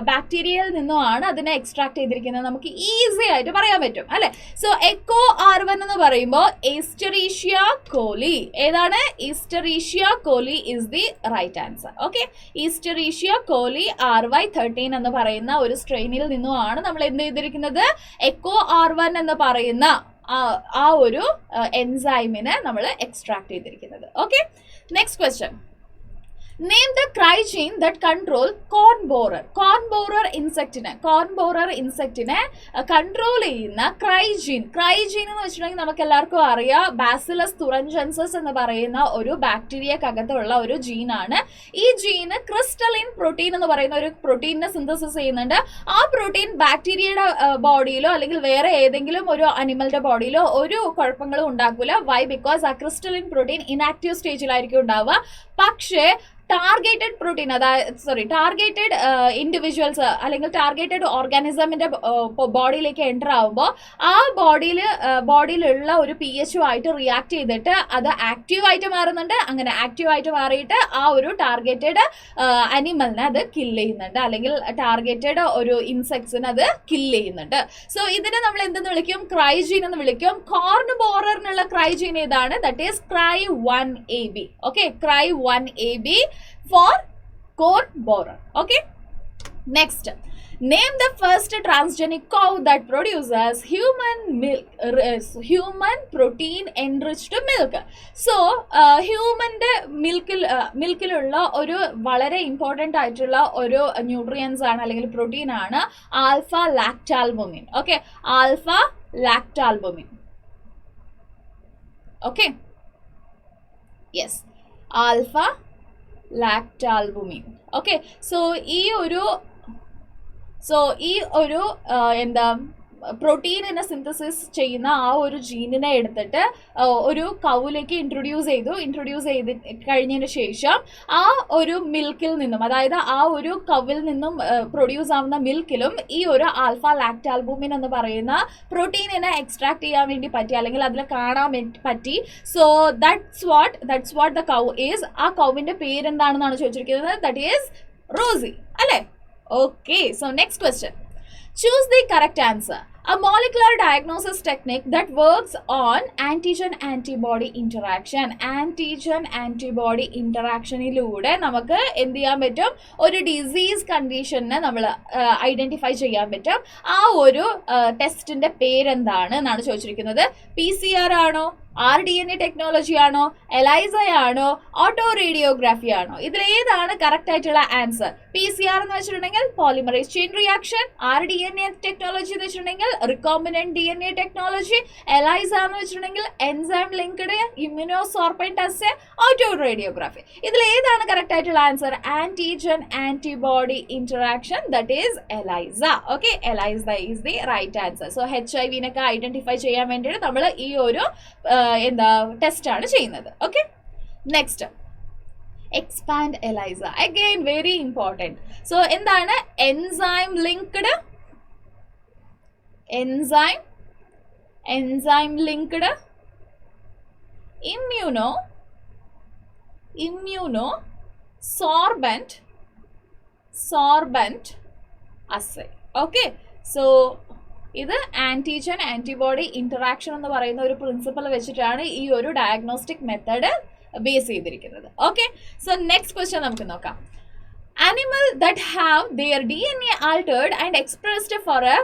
ബാക്ടീരിയയിൽ നിന്നുമാണ് അതിനെ എക്സ്ട്രാക്ട് ചെയ്തിരിക്കുന്നത് നമുക്ക് ഈസി ആയിട്ട് പറയാൻ പറ്റും അല്ലെ. സോ എക്കോ ആർവൻ എന്ന് പറയുമ്പോൾ ഈസ്റ്ററീഷ്യ കോലി, ഏതാണ്? Escherichia coli is the right answer. Okay, Escherichia coli RY13 എന്ന് പറയുന്ന ഒരു സ്ട്രെയിനിൽ നിന്നുമാണ് നമ്മൾ എന്ത് ചെയ്തിരിക്കുന്നത്, എക്കോ ആർവൻ എന്ന് പറയുന്ന ആ ഒരു എൻസൈമിനെ നമ്മൾ എക്സ്ട്രാക്ട് ചെയ്തിരിക്കുന്നത്. Okay, next question. Name the cry gene that control corn borer. Corn borer insectine control ചെയ്യുന്ന ക്രൈ ജീൻ. ക്രൈ ജീൻ എന്ന് വെച്ചിട്ടുണ്ടെങ്കിൽ നമുക്ക് എല്ലാവർക്കും അറിയാം, ബാസിലസ് തുറൻജൻസസ് എന്ന് പറയുന്ന ഒരു ബാക്ടീരിയക്കകത്തുള്ള ഒരു ജീനാണ്. ഈ ജീന് ക്രിസ്റ്റലിൻ പ്രോട്ടീൻ എന്ന് പറയുന്ന ഒരു പ്രോട്ടീനിനെ സിന്തസിസ് ചെയ്യുന്നുണ്ട്. ആ പ്രോട്ടീൻ ബാക്ടീരിയയുടെ ബോഡിയിലോ അല്ലെങ്കിൽ വേറെ ഏതെങ്കിലും ഒരു അനിമലിന്റെ ബോഡിയിലോ ഒരു കുഴപ്പങ്ങളും ഉണ്ടാക്കില്ല. വൈ? ബിക്കോസ് ആ ക്രിസ്റ്റലിൻ പ്രോട്ടീൻ ഇനാക്റ്റീവ് സ്റ്റേജിലായിരിക്കും ഉണ്ടാവുക. പക്ഷേ ടാർഗറ്റഡ് പ്രോട്ടീൻ, അതായത് ടാർഗറ്റഡ് ഇൻഡിവിജ്വൽസ് അല്ലെങ്കിൽ ടാർഗറ്റഡ് ഓർഗാനിസമിന്റെ ബോഡിയിലേക്ക് എൻ്റർ ആവുമ്പോൾ ആ ബോഡിയിലുള്ള ഒരു pH ആയിട്ട് റിയാക്ട് ചെയ്തിട്ട് അത് ആക്റ്റീവായിട്ട് മാറുന്നുണ്ട്. അങ്ങനെ ആക്റ്റീവായിട്ട് മാറിയിട്ട് ആ ഒരു ടാർഗറ്റഡ് അനിമലിനെ അത് കില്ല് ചെയ്യുന്നുണ്ട്, അല്ലെങ്കിൽ ടാർഗറ്റഡ് ഒരു ഇൻസെക്ട്സിനെ അത് കില്ല് ചെയ്യുന്നുണ്ട്. സോ ഇതിനെ നമ്മൾ എന്തെന്ന് വിളിക്കും? ക്രൈജീൻ എന്ന് വിളിക്കും. കോർൺ ബോററിനുള്ള ക്രൈജീൻ ഏതാണ്? That is Cry1AB. Okay, Cry1AB for corn borer. Okay, next, name the first transgenic cow that produces human protein enriched milk. So ഹ്യൂമന്റെ മിൽക്കിലുള്ള ഒരു വളരെ ഇമ്പോർട്ടൻ്റ് ആയിട്ടുള്ള ഒരു ന്യൂട്രിയൻസ് ആണ് അല്ലെങ്കിൽ പ്രോട്ടീൻ ആണ് alpha lactalbumin. Okay, alpha lactalbumin. Okay, yes, alpha lactalbumin. Okay, so ഈ ഒരു എന്താ പ്രോട്ടീനിനെ സിന്തസിസ് ചെയ്യുന്ന ആ ഒരു ജീനിനെ എടുത്തിട്ട് ഒരു കൗവിലേക്ക് ഇൻട്രൊഡ്യൂസ് ചെയ്ത് കഴിഞ്ഞതിന് ശേഷം ആ ഒരു മിൽക്കിൽ നിന്നും, അതായത് ആ ഒരു കൗവിൽ നിന്നും പ്രൊഡ്യൂസ് ആവുന്ന മിൽക്കിലും ഈ ഒരു ആൽഫ ലാക്ടാൽബുമിൻ എന്ന് പറയുന്ന പ്രോട്ടീനിനെ എക്സ്ട്രാക്ട് ചെയ്യാൻ വേണ്ടി പറ്റി, അല്ലെങ്കിൽ അതിൽ കാണാൻ പറ്റി. So that's what the cow is. ആ കൗവിന്റെ പേരെന്താണെന്നാണ് ചോദിച്ചിരിക്കുന്നത്. ദാറ്റ് ഈസ് റോസി അല്ലേ. Okay, so next question. Choose the correct answer. A molecular diagnosis technique that works on antigen-antibody interaction. Antigen-antibody interaction-ഇലൂടെ നമുക്ക് എന്ത് ചെയ്യാൻ പറ്റും? ഒരു ഡിസീസ് കണ്ടീഷനെ നമ്മൾ ഐഡന്റിഫൈ ചെയ്യാൻ പറ്റും. ആ ഒരു ടെസ്റ്റിന്റെ പേരെന്താണ് എന്നാണ് ചോദിച്ചിരിക്കുന്നത്. PCR ആണോ, RDNA ടെക്നോളജി ആണോ, എലൈസ ആണോ, ഓട്ടോ റേഡിയോഗ്രാഫി ആണോ? ഇതിലേതാണ് കറക്റ്റ് ആയിട്ടുള്ള ആൻസർ? PCR എന്ന് വെച്ചിട്ടുണ്ടെങ്കിൽ polymerase chain reaction, RDNA technology എന്ന് വെച്ചിട്ടുണ്ടെങ്കിൽ റിക്കോംബിനന്റ് DNA ടെക്നോളജി, എലൈസ എന്ന് വെച്ചിട്ടുണ്ടെങ്കിൽ enzyme linked immunosorbent assay, auto radiography. ഇതിലേതാണ് കറക്റ്റ് ആയിട്ടുള്ള answer? Antigen antibody interaction, that is ELISA. Okay, ELISA is the right answer. So HIV-നൊക്കെ ഐഡന്റിഫൈ ചെയ്യാൻ വേണ്ടിയിട്ട് നമ്മൾ ഈ ഒരു ടെസ്റ്റ് ആണ് ചെയ്യുന്നത്. Okay, next, expand ELISA. Again very important. So എന്താണ് enzyme linked immunosorbent assay. Okay, so ഇത് ആന്റിജൻ ആന്റിബോഡി ഇന്ററാക്ഷൻ എന്ന് പറയുന്ന ഒരു പ്രിൻസിപ്പൾ വെച്ചിട്ടാണ് ഈ ഒരു ഡയഗ്നോസ്റ്റിക് മെത്തേഡ് ബേസ് ചെയ്തിരിക്കുന്നത്. ഓക്കെ, സോ നെക്സ്റ്റ് ക്വസ്റ്റ്യൻ നമുക്ക് നോക്കാം. Animal that have their DNA altered and expressed for a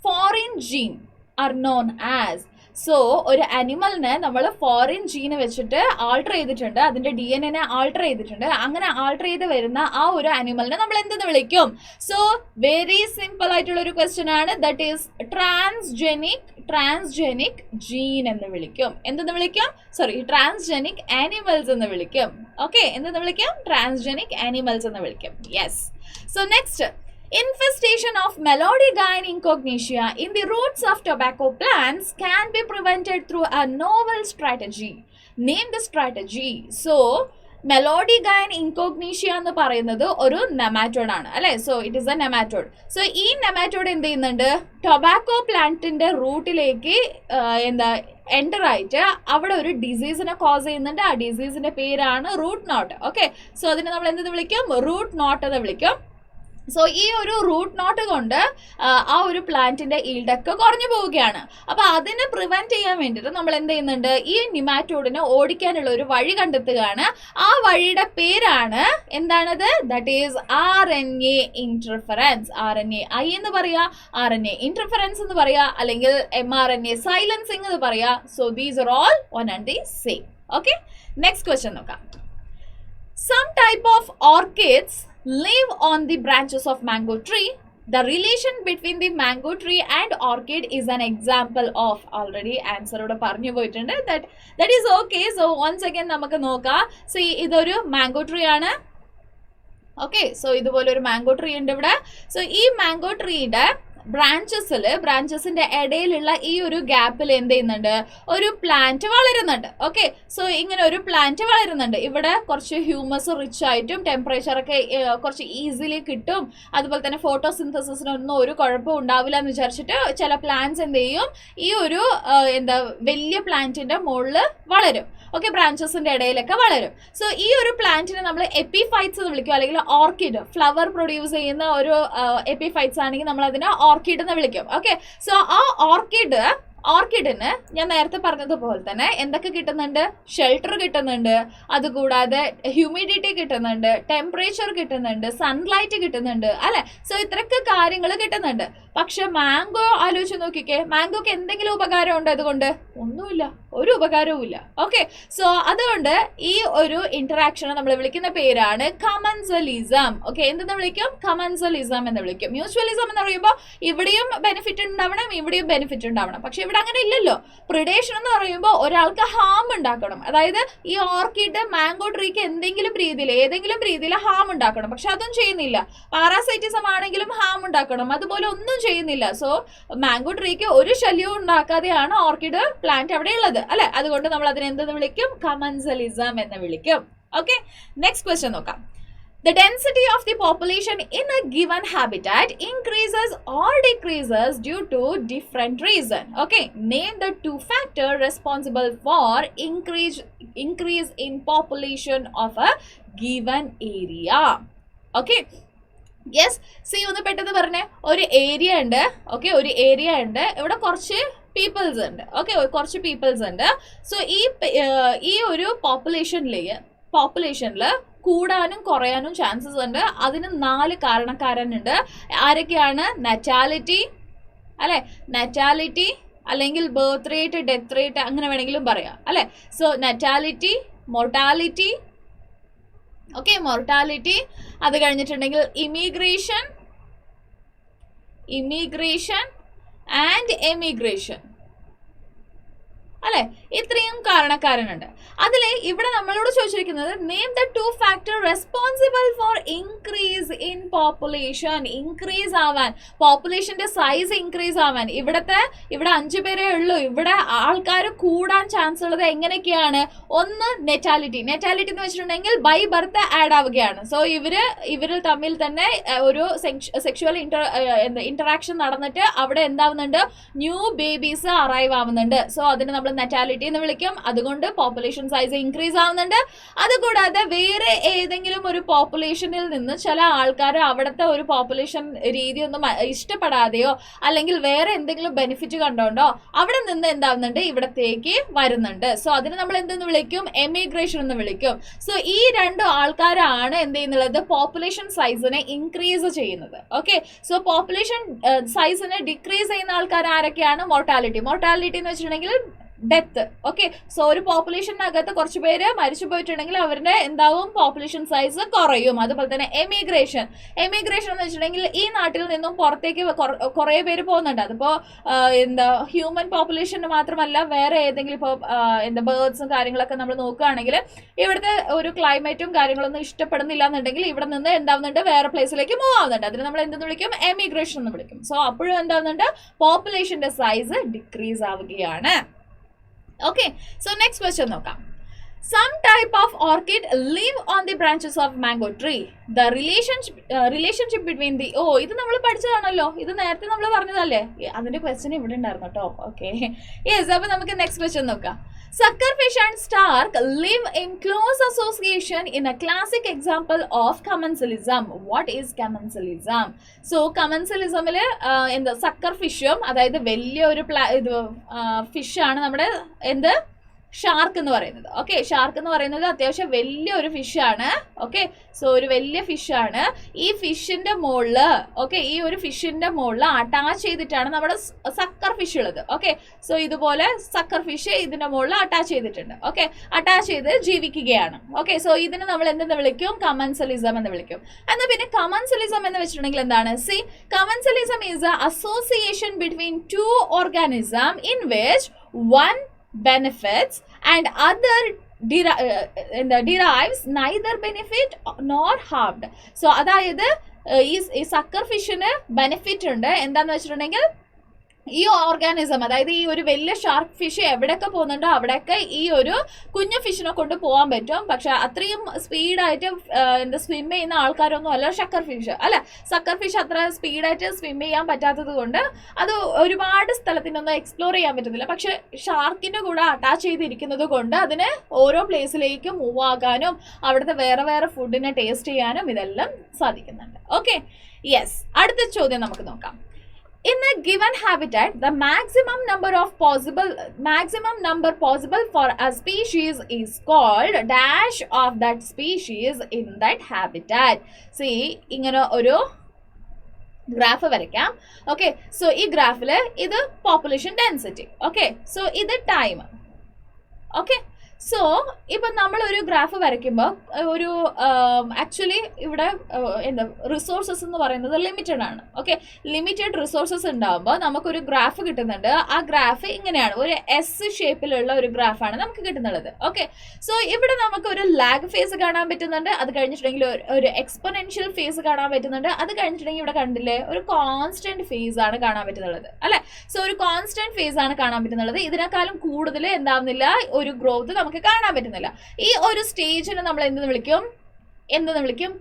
foreign gene are known as. So ഒരു അനിമലിനെ നമ്മൾ ഫോറിൻ ജീന് വെച്ചിട്ട് ആൾട്ടർ ചെയ്തിട്ടുണ്ട്, അതിന്റെ DNA ആൾട്ടർ ചെയ്തിട്ടുണ്ട്. അങ്ങനെ ആൾട്ടർ ചെയ്ത് വരുന്ന ആ ഒരു അനിമലിനെ നമ്മൾ എന്തെന്ന് വിളിക്കും? സോ വെരി സിമ്പിൾ ആയിട്ടുള്ള ഒരു ക്വസ്റ്റ്യൻ ആണ്. ദാറ്റ് ഈസ് ട്രാൻസ്ജെനിക് ജീൻ എന്ന് വിളിക്കും. എന്തെന്ന് വിളിക്കും? ട്രാൻസ്ജെനിക് ആനിമൽസ് എന്ന് വിളിക്കും. ഓക്കെ, എന്തെന്ന് വിളിക്കും? ട്രാൻസ്ജെനിക് ആനിമൽസ് എന്ന് വിളിക്കും. Yes. So next, infestation of Melodigain incognitia in the roots of tobacco plants can be prevented through a novel strategy. Name the strategy. So Melodigain incognitia എന്ന് പറയുന്നത് ഒരു നെമാറ്റോഡ് ആണ് അല്ലെ. So it is a nematode. So ഈ നെമാറ്റോഡ് എന്ത് ചെയ്യുന്നുണ്ട്, ടൊബാക്കോ പ്ലാന്റിന്റെ റൂട്ടിലേക്ക് എന്താ എൻ്റർ ആയിട്ട് അവിടെ ഒരു ഡിസീസിനെ കോസ് ചെയ്യുന്നുണ്ട്. ആ ഡിസീസിന്റെ പേരാണ് റൂട്ട് നോട്ട്. ഓക്കെ, സോ അതിനെ നമ്മൾ എന്ത് വിളിക്കും, റൂട്ട് നോട്ട് എന്ന് വിളിക്കും. സോ ഈ ഒരു റൂട്ട് നോട്ട് കൊണ്ട് ആ ഒരു പ്ലാന്റിന്റെ ഈൽഡൊക്കെ കുറഞ്ഞു പോവുകയാണ്. അപ്പൊ അതിനെ പ്രിവെന്റ് ചെയ്യാൻ വേണ്ടിയിട്ട് നമ്മൾ എന്ത് ചെയ്യുന്നുണ്ട്, ഈ നിമാറ്റോഡിനെ ഓടിക്കാനുള്ള ഒരു വഴി കണ്ടെത്തുകയാണ്. ആ വഴിയുടെ പേരാണ് എന്താണത്, that is RNA interference. RNA I എന്ന് പറയാ, RNA ഇന്റർഫറൻസ് എന്ന് പറയാ, അല്ലെങ്കിൽ mRNA സൈലൻസിങ് എന്ന് പറയാ. So these are all one and the same. Okay, next question നോക്കാം. Some type of orchids live on the branches of mango tree. The relation between the mango tree and orchid is an example of, already answer oda parnju poyittunde, that is okay. So once again namakku nokka. See, idoru mango tree aanu. Okay, so idupole oru mango tree undu ivide. So ee mango tree ide ബ്രാഞ്ചസിന്റെ ഇടയിലുള്ള ഈ ഒരു ഗ്യാപ്പിൽ എന്ത് ചെയ്യുന്നുണ്ട്, ഒരു പ്ലാന്റ് വളരുന്നുണ്ട്. ഓക്കെ, സോ ഇങ്ങനെ ഒരു പ്ലാന്റ് വളരുന്നുണ്ട്. ഇവിടെ കുറച്ച് ഹ്യൂമസ് റിച്ച് ആയിട്ടും ടെമ്പറേച്ചറൊക്കെ കുറച്ച് ഈസിലി കിട്ടും. അതുപോലെ തന്നെ ഫോട്ടോസിന്തസിസിനൊന്നും ഒരു കുഴപ്പം ഉണ്ടാവില്ല എന്ന് വിചാരിച്ചിട്ട് ചില പ്ലാന്റ്സ് എന്ത് ചെയ്യും, ഈ ഒരു വലിയ പ്ലാന്റിന്റെ മുകളിൽ വളരും. ഓക്കെ, ബ്രാഞ്ചസിന്റെ ഇടയിലൊക്കെ വളരും. സോ ഈ ഒരു പ്ലാന്റിനെ നമ്മൾ എപ്പിഫൈറ്റ്സ് എന്ന് വിളിക്കും, അല്ലെങ്കിൽ ഓർക്കിഡ്, ഫ്ലവർ പ്രൊഡ്യൂസ് ചെയ്യുന്ന ഒരു എപ്പിഫൈറ്റ്സ് ആണെങ്കിൽ നമ്മൾ അതിനെ ഓർക്കിഡ് എന്ന് വിളിക്കും. ഓക്കെ, സോ ആ ഓർക്കിഡിന് ഞാൻ നേരത്തെ പറഞ്ഞതുപോലെ തന്നെ എന്തൊക്കെ കിട്ടുന്നുണ്ട്, ഷെൽട്ടർ കിട്ടുന്നുണ്ട്, അതുകൂടാതെ ഹ്യൂമിഡിറ്റി കിട്ടുന്നുണ്ട്, ടെമ്പറേച്ചർ കിട്ടുന്നുണ്ട്, സൺലൈറ്റ് കിട്ടുന്നുണ്ട് അല്ലെ. സോ ഇത്രയൊക്കെ കാര്യങ്ങൾ കിട്ടുന്നുണ്ട്. പക്ഷെ മാംഗോ ആലോചിച്ച് നോക്കിക്കേ, മാംഗോക്ക് എന്തെങ്കിലും ഉപകാരം ഉണ്ടോ അതുകൊണ്ട്? ഒന്നുമില്ല, ഒരു ഉപകാരവും ഇല്ല. ഓക്കെ, സോ അതുകൊണ്ട് ഈ ഒരു ഇന്ററാക്ഷനെ നമ്മൾ വിളിക്കുന്ന പേരാണ് കമൻസലിസം. ഓക്കെ, എന്തെന്ന് വിളിക്കും, കമൻസലിസം എന്ന് വിളിക്കും. മ്യൂച്വലിസം എന്ന് പറയുമ്പോൾ ഇവിടെയും ബെനിഫിറ്റ് ഉണ്ടാവണം, ഇവിടെയും ബെനിഫിറ്റ് ഉണ്ടാവണം. പക്ഷെ ഇവിടെ അങ്ങനെ ഇല്ലല്ലോ. പ്രിഡേഷൻ എന്ന് പറയുമ്പോൾ ഒരാൾക്ക് ഹാം ഉണ്ടാക്കണം. അതായത് ഈ ഓർക്കിഡ് മാംഗോ ട്രീക്ക് ഏതെങ്കിലും രീതിയിൽ ഹാം ഉണ്ടാക്കണം. പക്ഷെ അതും ചെയ്യുന്നില്ല. പാരാസൈറ്റിസം ആണെങ്കിലും ഹാം ഉണ്ടാക്കണം, അതുപോലെ ഒന്നും ചെയ്യുന്നില്ല. സോ മാംഗോ ട്രീക്ക് ഒരു ശല്യവും ഉണ്ടാക്കാതെയാണ് ഓർക്കിഡ് പ്ലാന്റ് അവിടെ ഉള്ളത് അല്ലെ. അതുകൊണ്ട് നമ്മൾ അതിനെ എന്തെന്ന് വിളിക്കും, കമൻസലിസം എന്ന് വിളിക്കും. ഓക്കെ, നെക്സ്റ്റ് ക്വസ്റ്റ്യൻ നോക്കാം. The density of the population in a given habitat increases or decreases due to different reason. Okay, name the two factors responsible for increase in population of a given area. Okay, yes, C ഒന്ന് പെട്ടെന്ന് പറഞ്ഞേ. ഒരു ഏരിയ ഉണ്ട്. ഓക്കെ, ഒരു ഏരിയ ഉണ്ട്, ഇവിടെ കുറച്ച് പീപ്പിൾസ് ഉണ്ട്. ഓക്കെ, കുറച്ച് പീപ്പിൾസ് ഉണ്ട്. സോ ഈ ഒരു പോപ്പുലേഷനിൽ കൂടാനും കുറയാനും ചാൻസസ് ഉണ്ട്. അതിന് 4 കാരണക്കാരുണ്ട്. ആരൊക്കെയാണ്? നെറ്റാലിറ്റി അല്ലെ, നെറ്റാലിറ്റി അല്ലെങ്കിൽ ബർത്ത് റേറ്റ്, ഡെത്ത് റേറ്റ്, അങ്ങനെ വേണമെങ്കിലും പറയാം അല്ലെ. So natality, mortality. Okay, mortality. അത് കഴിഞ്ഞിട്ടുണ്ടെങ്കിൽ ഇമിഗ്രേഷൻ ആൻഡ് എമിഗ്രേഷൻ അല്ലെ. ഇത്രയും കാരണക്കാരനുണ്ട്. അതിൽ ഇവിടെ നമ്മളോട് ചോദിച്ചിരിക്കുന്നത് name the 2 factor responsible for increase in population. Increase ആവാൻ, പോപ്പുലേഷന്റെ സൈസ് ഇൻക്രീസ് ആവാൻ. ഇവിടെ 5 പേരേ ഉള്ളൂ. ഇവിടെ ആൾക്കാർ കൂടാൻ ചാൻസ് ഉള്ളത് എങ്ങനെയൊക്കെയാണ്? ഒന്ന് നെറ്റാലിറ്റി എന്ന് വെച്ചിട്ടുണ്ടെങ്കിൽ ബൈ ബർത്ത് ആഡ് ആവുകയാണ്. സോ ഇവരിൽ തമ്മിൽ തന്നെ ഒരു സെക്ഷുവൽ ഇന്ററാക്ഷൻ നടന്നിട്ട് അവിടെ എന്താവുന്നുണ്ട്, ന്യൂ ബേബീസ് അറൈവ് ആവുന്നുണ്ട്. സോ അതിന് നമ്മൾ നെറ്റാലിറ്റി എന്ന് വിളിക്കും. അതുകൊണ്ട് പോപ്പുലേഷൻ സൈസ് ഇൻക്രീസ് ആവുന്നുണ്ട്. അതുകൂടാതെ വേറെ ഏതെങ്കിലും ഒരു പോപ്പുലേഷനിൽ നിന്ന് ചില ആൾക്കാർ അവിടുത്തെ ഒരു പോപ്പുലേഷൻ രീതി ഒന്നും ഇഷ്ടപ്പെടാതെയോ അല്ലെങ്കിൽ വേറെ എന്തെങ്കിലും ബെനിഫിറ്റ് കണ്ടോണ്ടോ അവിടെ നിന്ന് എന്താവുന്നുണ്ട്, ഇവിടത്തേക്ക് വരുന്നുണ്ട്. സോ അതിന് നമ്മൾ എന്തെന്ന് വിളിക്കും, എമിഗ്രേഷൻ എന്ന് വിളിക്കും. സോ ഈ 2 ആൾക്കാരാണ് എന്ത് ചെയ്യുന്നത്, പോപ്പുലേഷൻ സൈസിനെ ഇൻക്രീസ് ചെയ്യുന്നത്. ഓക്കെ, സോ പോപ്പുലേഷൻ സൈസിനെ ഡിക്രീസ് ചെയ്യുന്ന ആൾക്കാർ ആരൊക്കെയാണ്? മൊർട്ടാലിറ്റി എന്ന് വെച്ചിട്ടുണ്ടെങ്കിൽ ഡെത്ത്. ഓക്കെ, സോ ഒരു പോപ്പുലേഷനകത്ത് കുറച്ച് പേര് മരിച്ചു പോയിട്ടുണ്ടെങ്കിൽ അവരുടെ എന്താവും, പോപ്പുലേഷൻ സൈസ് കുറയും. അതുപോലെ തന്നെ എമിഗ്രേഷൻ എന്ന് വെച്ചിട്ടുണ്ടെങ്കിൽ ഈ നാട്ടിൽ നിന്നും പുറത്തേക്ക് കുറേ പേര് പോകുന്നുണ്ട്. അതിപ്പോ ഹ്യൂമൻ പോപ്പുലേഷൻ മാത്രമല്ല, വേറെ ഏതെങ്കിലും ഇപ്പോൾ ബേർഡ്സും കാര്യങ്ങളൊക്കെ നമ്മൾ നോക്കുകയാണെങ്കിൽ ഇവിടുത്തെ ഒരു ക്ലൈമറ്റും കാര്യങ്ങളൊന്നും ഇഷ്ടപ്പെടുന്നില്ല എന്നുണ്ടെങ്കിൽ ഇവിടെ നിന്ന് എന്താവുന്നുണ്ട്, വേറെ പ്ലേസിലേക്ക് മൂവ് ആവുന്നുണ്ട്. അതിന് നമ്മൾ എന്തെന്ന് വിളിക്കും, എമിഗ്രേഷൻ എന്ന് വിളിക്കും. സോ അപ്പോഴും എന്താവുന്നുണ്ട്, പോപ്പുലേഷന്റെ സൈസ് ഡിക്രീസ് ആവുകയാണ്. Okay, so next question നോക്കാം. Some type of orchid live on the branches of mango tree. The relationship between the ഇത് നമ്മൾ പഠിച്ചതാണല്ലോ, ഇത് നേരത്തെ നമ്മൾ പറഞ്ഞതല്ലേ, അതിന്റെ ക്വസ്റ്റ്യൻ ഇവിടെ ഉണ്ടായിരുന്നു കേട്ടോ. Okay, yes. അപ്പൊ നമുക്ക് നെക്സ്റ്റ് ക്വസ്റ്റ്യൻ നോക്കാം. Suckerfish and stark live in close association in a classic example of commensalism. What is commensalism? So commensalismല് എന്താ, സക്കർഫിഷും, അതായത് വലിയൊരു ഫിഷ് ആണ് നമ്മുടെ ഷാർക്ക് എന്ന് പറയുന്നത്. ഓക്കെ, ഷാർക്ക് എന്ന് പറയുന്നത് അത്യാവശ്യം വലിയൊരു ഫിഷാണ്. ഓക്കെ, സോ ഒരു വലിയ ഫിഷാണ്. ഈ ഫിഷിന്റെ മുകളിൽ, ഓക്കെ, ഈ ഒരു ഫിഷിന്റെ മുകളിൽ അറ്റാച്ച് ചെയ്തിട്ടാണ് നമ്മുടെ സക്കർ ഫിഷ് ഉള്ളത്. ഓക്കെ, സോ ഇതുപോലെ സക്കർ ഫിഷ് ഇതിന്റെ മുകളിൽ അറ്റാച്ച് ചെയ്തിട്ടുണ്ട്. ഓക്കെ, അറ്റാച്ച് ചെയ്ത് ജീവിക്കുകയാണ്. ഓക്കെ, സോ ഇതിന് നമ്മൾ എന്തെന്ന് വിളിക്കും, കമൻസലിസം എന്ന് വിളിക്കും. എന്നാൽ പിന്നെ കമൻസലിസം എന്ന് വെച്ചിട്ടുണ്ടെങ്കിൽ എന്താണ്? C, commensalism is A association between two organism in which one benefits and other derives neither benefit nor harmed. So അതായത് ഈ സക്കർ ഫിഷിന് ബെനിഫിറ്റ് ഉണ്ട്. എന്താന്ന് വെച്ചിട്ടുണ്ടെങ്കിൽ ഈ ഓർഗാനിസം, അതായത് ഈ ഒരു വലിയ ഷാർക്ക് ഫിഷ് എവിടെയൊക്കെ പോകുന്നുണ്ടോ അവിടെയൊക്കെ ഈ ഒരു കുഞ്ഞു ഫിഷിനെ കൊണ്ട് പോകാൻ പറ്റും. പക്ഷെ അത്രയും സ്പീഡായിട്ട് സ്വിം ചെയ്യുന്ന ആൾക്കാരൊന്നും അല്ല സക്കർ ഫിഷ്. അല്ല, സക്കർ ഫിഷ് അത്ര സ്പീഡായിട്ട് സ്വിം ചെയ്യാൻ പറ്റാത്തത് കൊണ്ട് അത് ഒരുപാട് സ്ഥലത്തിനൊന്നും എക്സ്പ്ലോർ ചെയ്യാൻ പറ്റുന്നില്ല. പക്ഷെ ഷാർക്കിന്റെ കൂടെ അറ്റാച്ച് ചെയ്തിരിക്കുന്നത് കൊണ്ട് അതിന് ഓരോ പ്ലേസിലേക്ക് മൂവ് ആകാനും അവിടുത്തെ വേറെ വേറെ ഫുഡിനെ ടേസ്റ്റ് ചെയ്യാനും ഇതെല്ലാം സാധിക്കുന്നുണ്ട്. Okay, yes. അടുത്ത ചോദ്യം നമുക്ക് നോക്കാം. In a given habitat, the maximum number possible for a species is called dash of that species in that habitat. See, ഇങ്ങനെ ഒരു ഗ്രാഫ് വരയ്ക്കാം. ഓക്കെ, സോ ഈ ഗ്രാഫില് ഇത് പോപ്പുലേഷൻ ഡെൻസിറ്റി. ഓക്കെ, സോ ഇത് ടൈം. ഓക്കെ, സോ ഇപ്പം നമ്മളൊരു ഗ്രാഫ് വരയ്ക്കുമ്പോൾ ഒരു ആക്ച്വലി ഇവിടെ റിസോഴ്സസ് എന്ന് പറയുന്നത് ലിമിറ്റഡ് ആണ്. ഓക്കെ, ലിമിറ്റഡ് റിസോഴ്സസ് ഉണ്ടാകുമ്പോൾ നമുക്കൊരു ഗ്രാഫ് കിട്ടുന്നുണ്ട്. ആ ഗ്രാഫ് ഇങ്ങനെയാണ്, ഒരു എസ് ഷേപ്പിലുള്ള ഒരു ഗ്രാഫാണ് നമുക്ക് കിട്ടുന്നുള്ളത്. ഓക്കെ, സോ ഇവിടെ നമുക്ക് ഒരു ലാഗ് ഫേസ് കാണാൻ പറ്റുന്നുണ്ട്. അത് കഴിഞ്ഞിട്ടുണ്ടെങ്കിൽ ഒരു എക്സ്പൊനെൻഷ്യൽ ഫേസ് കാണാൻ പറ്റുന്നുണ്ട്. അത് കഴിഞ്ഞിട്ടുണ്ടെങ്കിൽ ഇവിടെ കണ്ടില്ലേ, ഒരു കോൺസ്റ്റന്റ് ഫേസ് ആണ് കാണാൻ പറ്റുന്നുള്ളത്. അല്ലെ, സോ ഒരു കോൺസ്റ്റന്റ് ഫേസ് ആണ് കാണാൻ പറ്റുന്നുള്ളത്. ഇതിനേക്കാളും കൂടുതൽ എന്താവുന്നില്ല, ഒരു ഗ്രോത്ത് നമുക്ക് കാണാൻ പറ്റുന്നില്ല. ഈ ഒരു സ്റ്റേജിന് നമ്മൾ എന്തെന്ന് വിളിക്കും,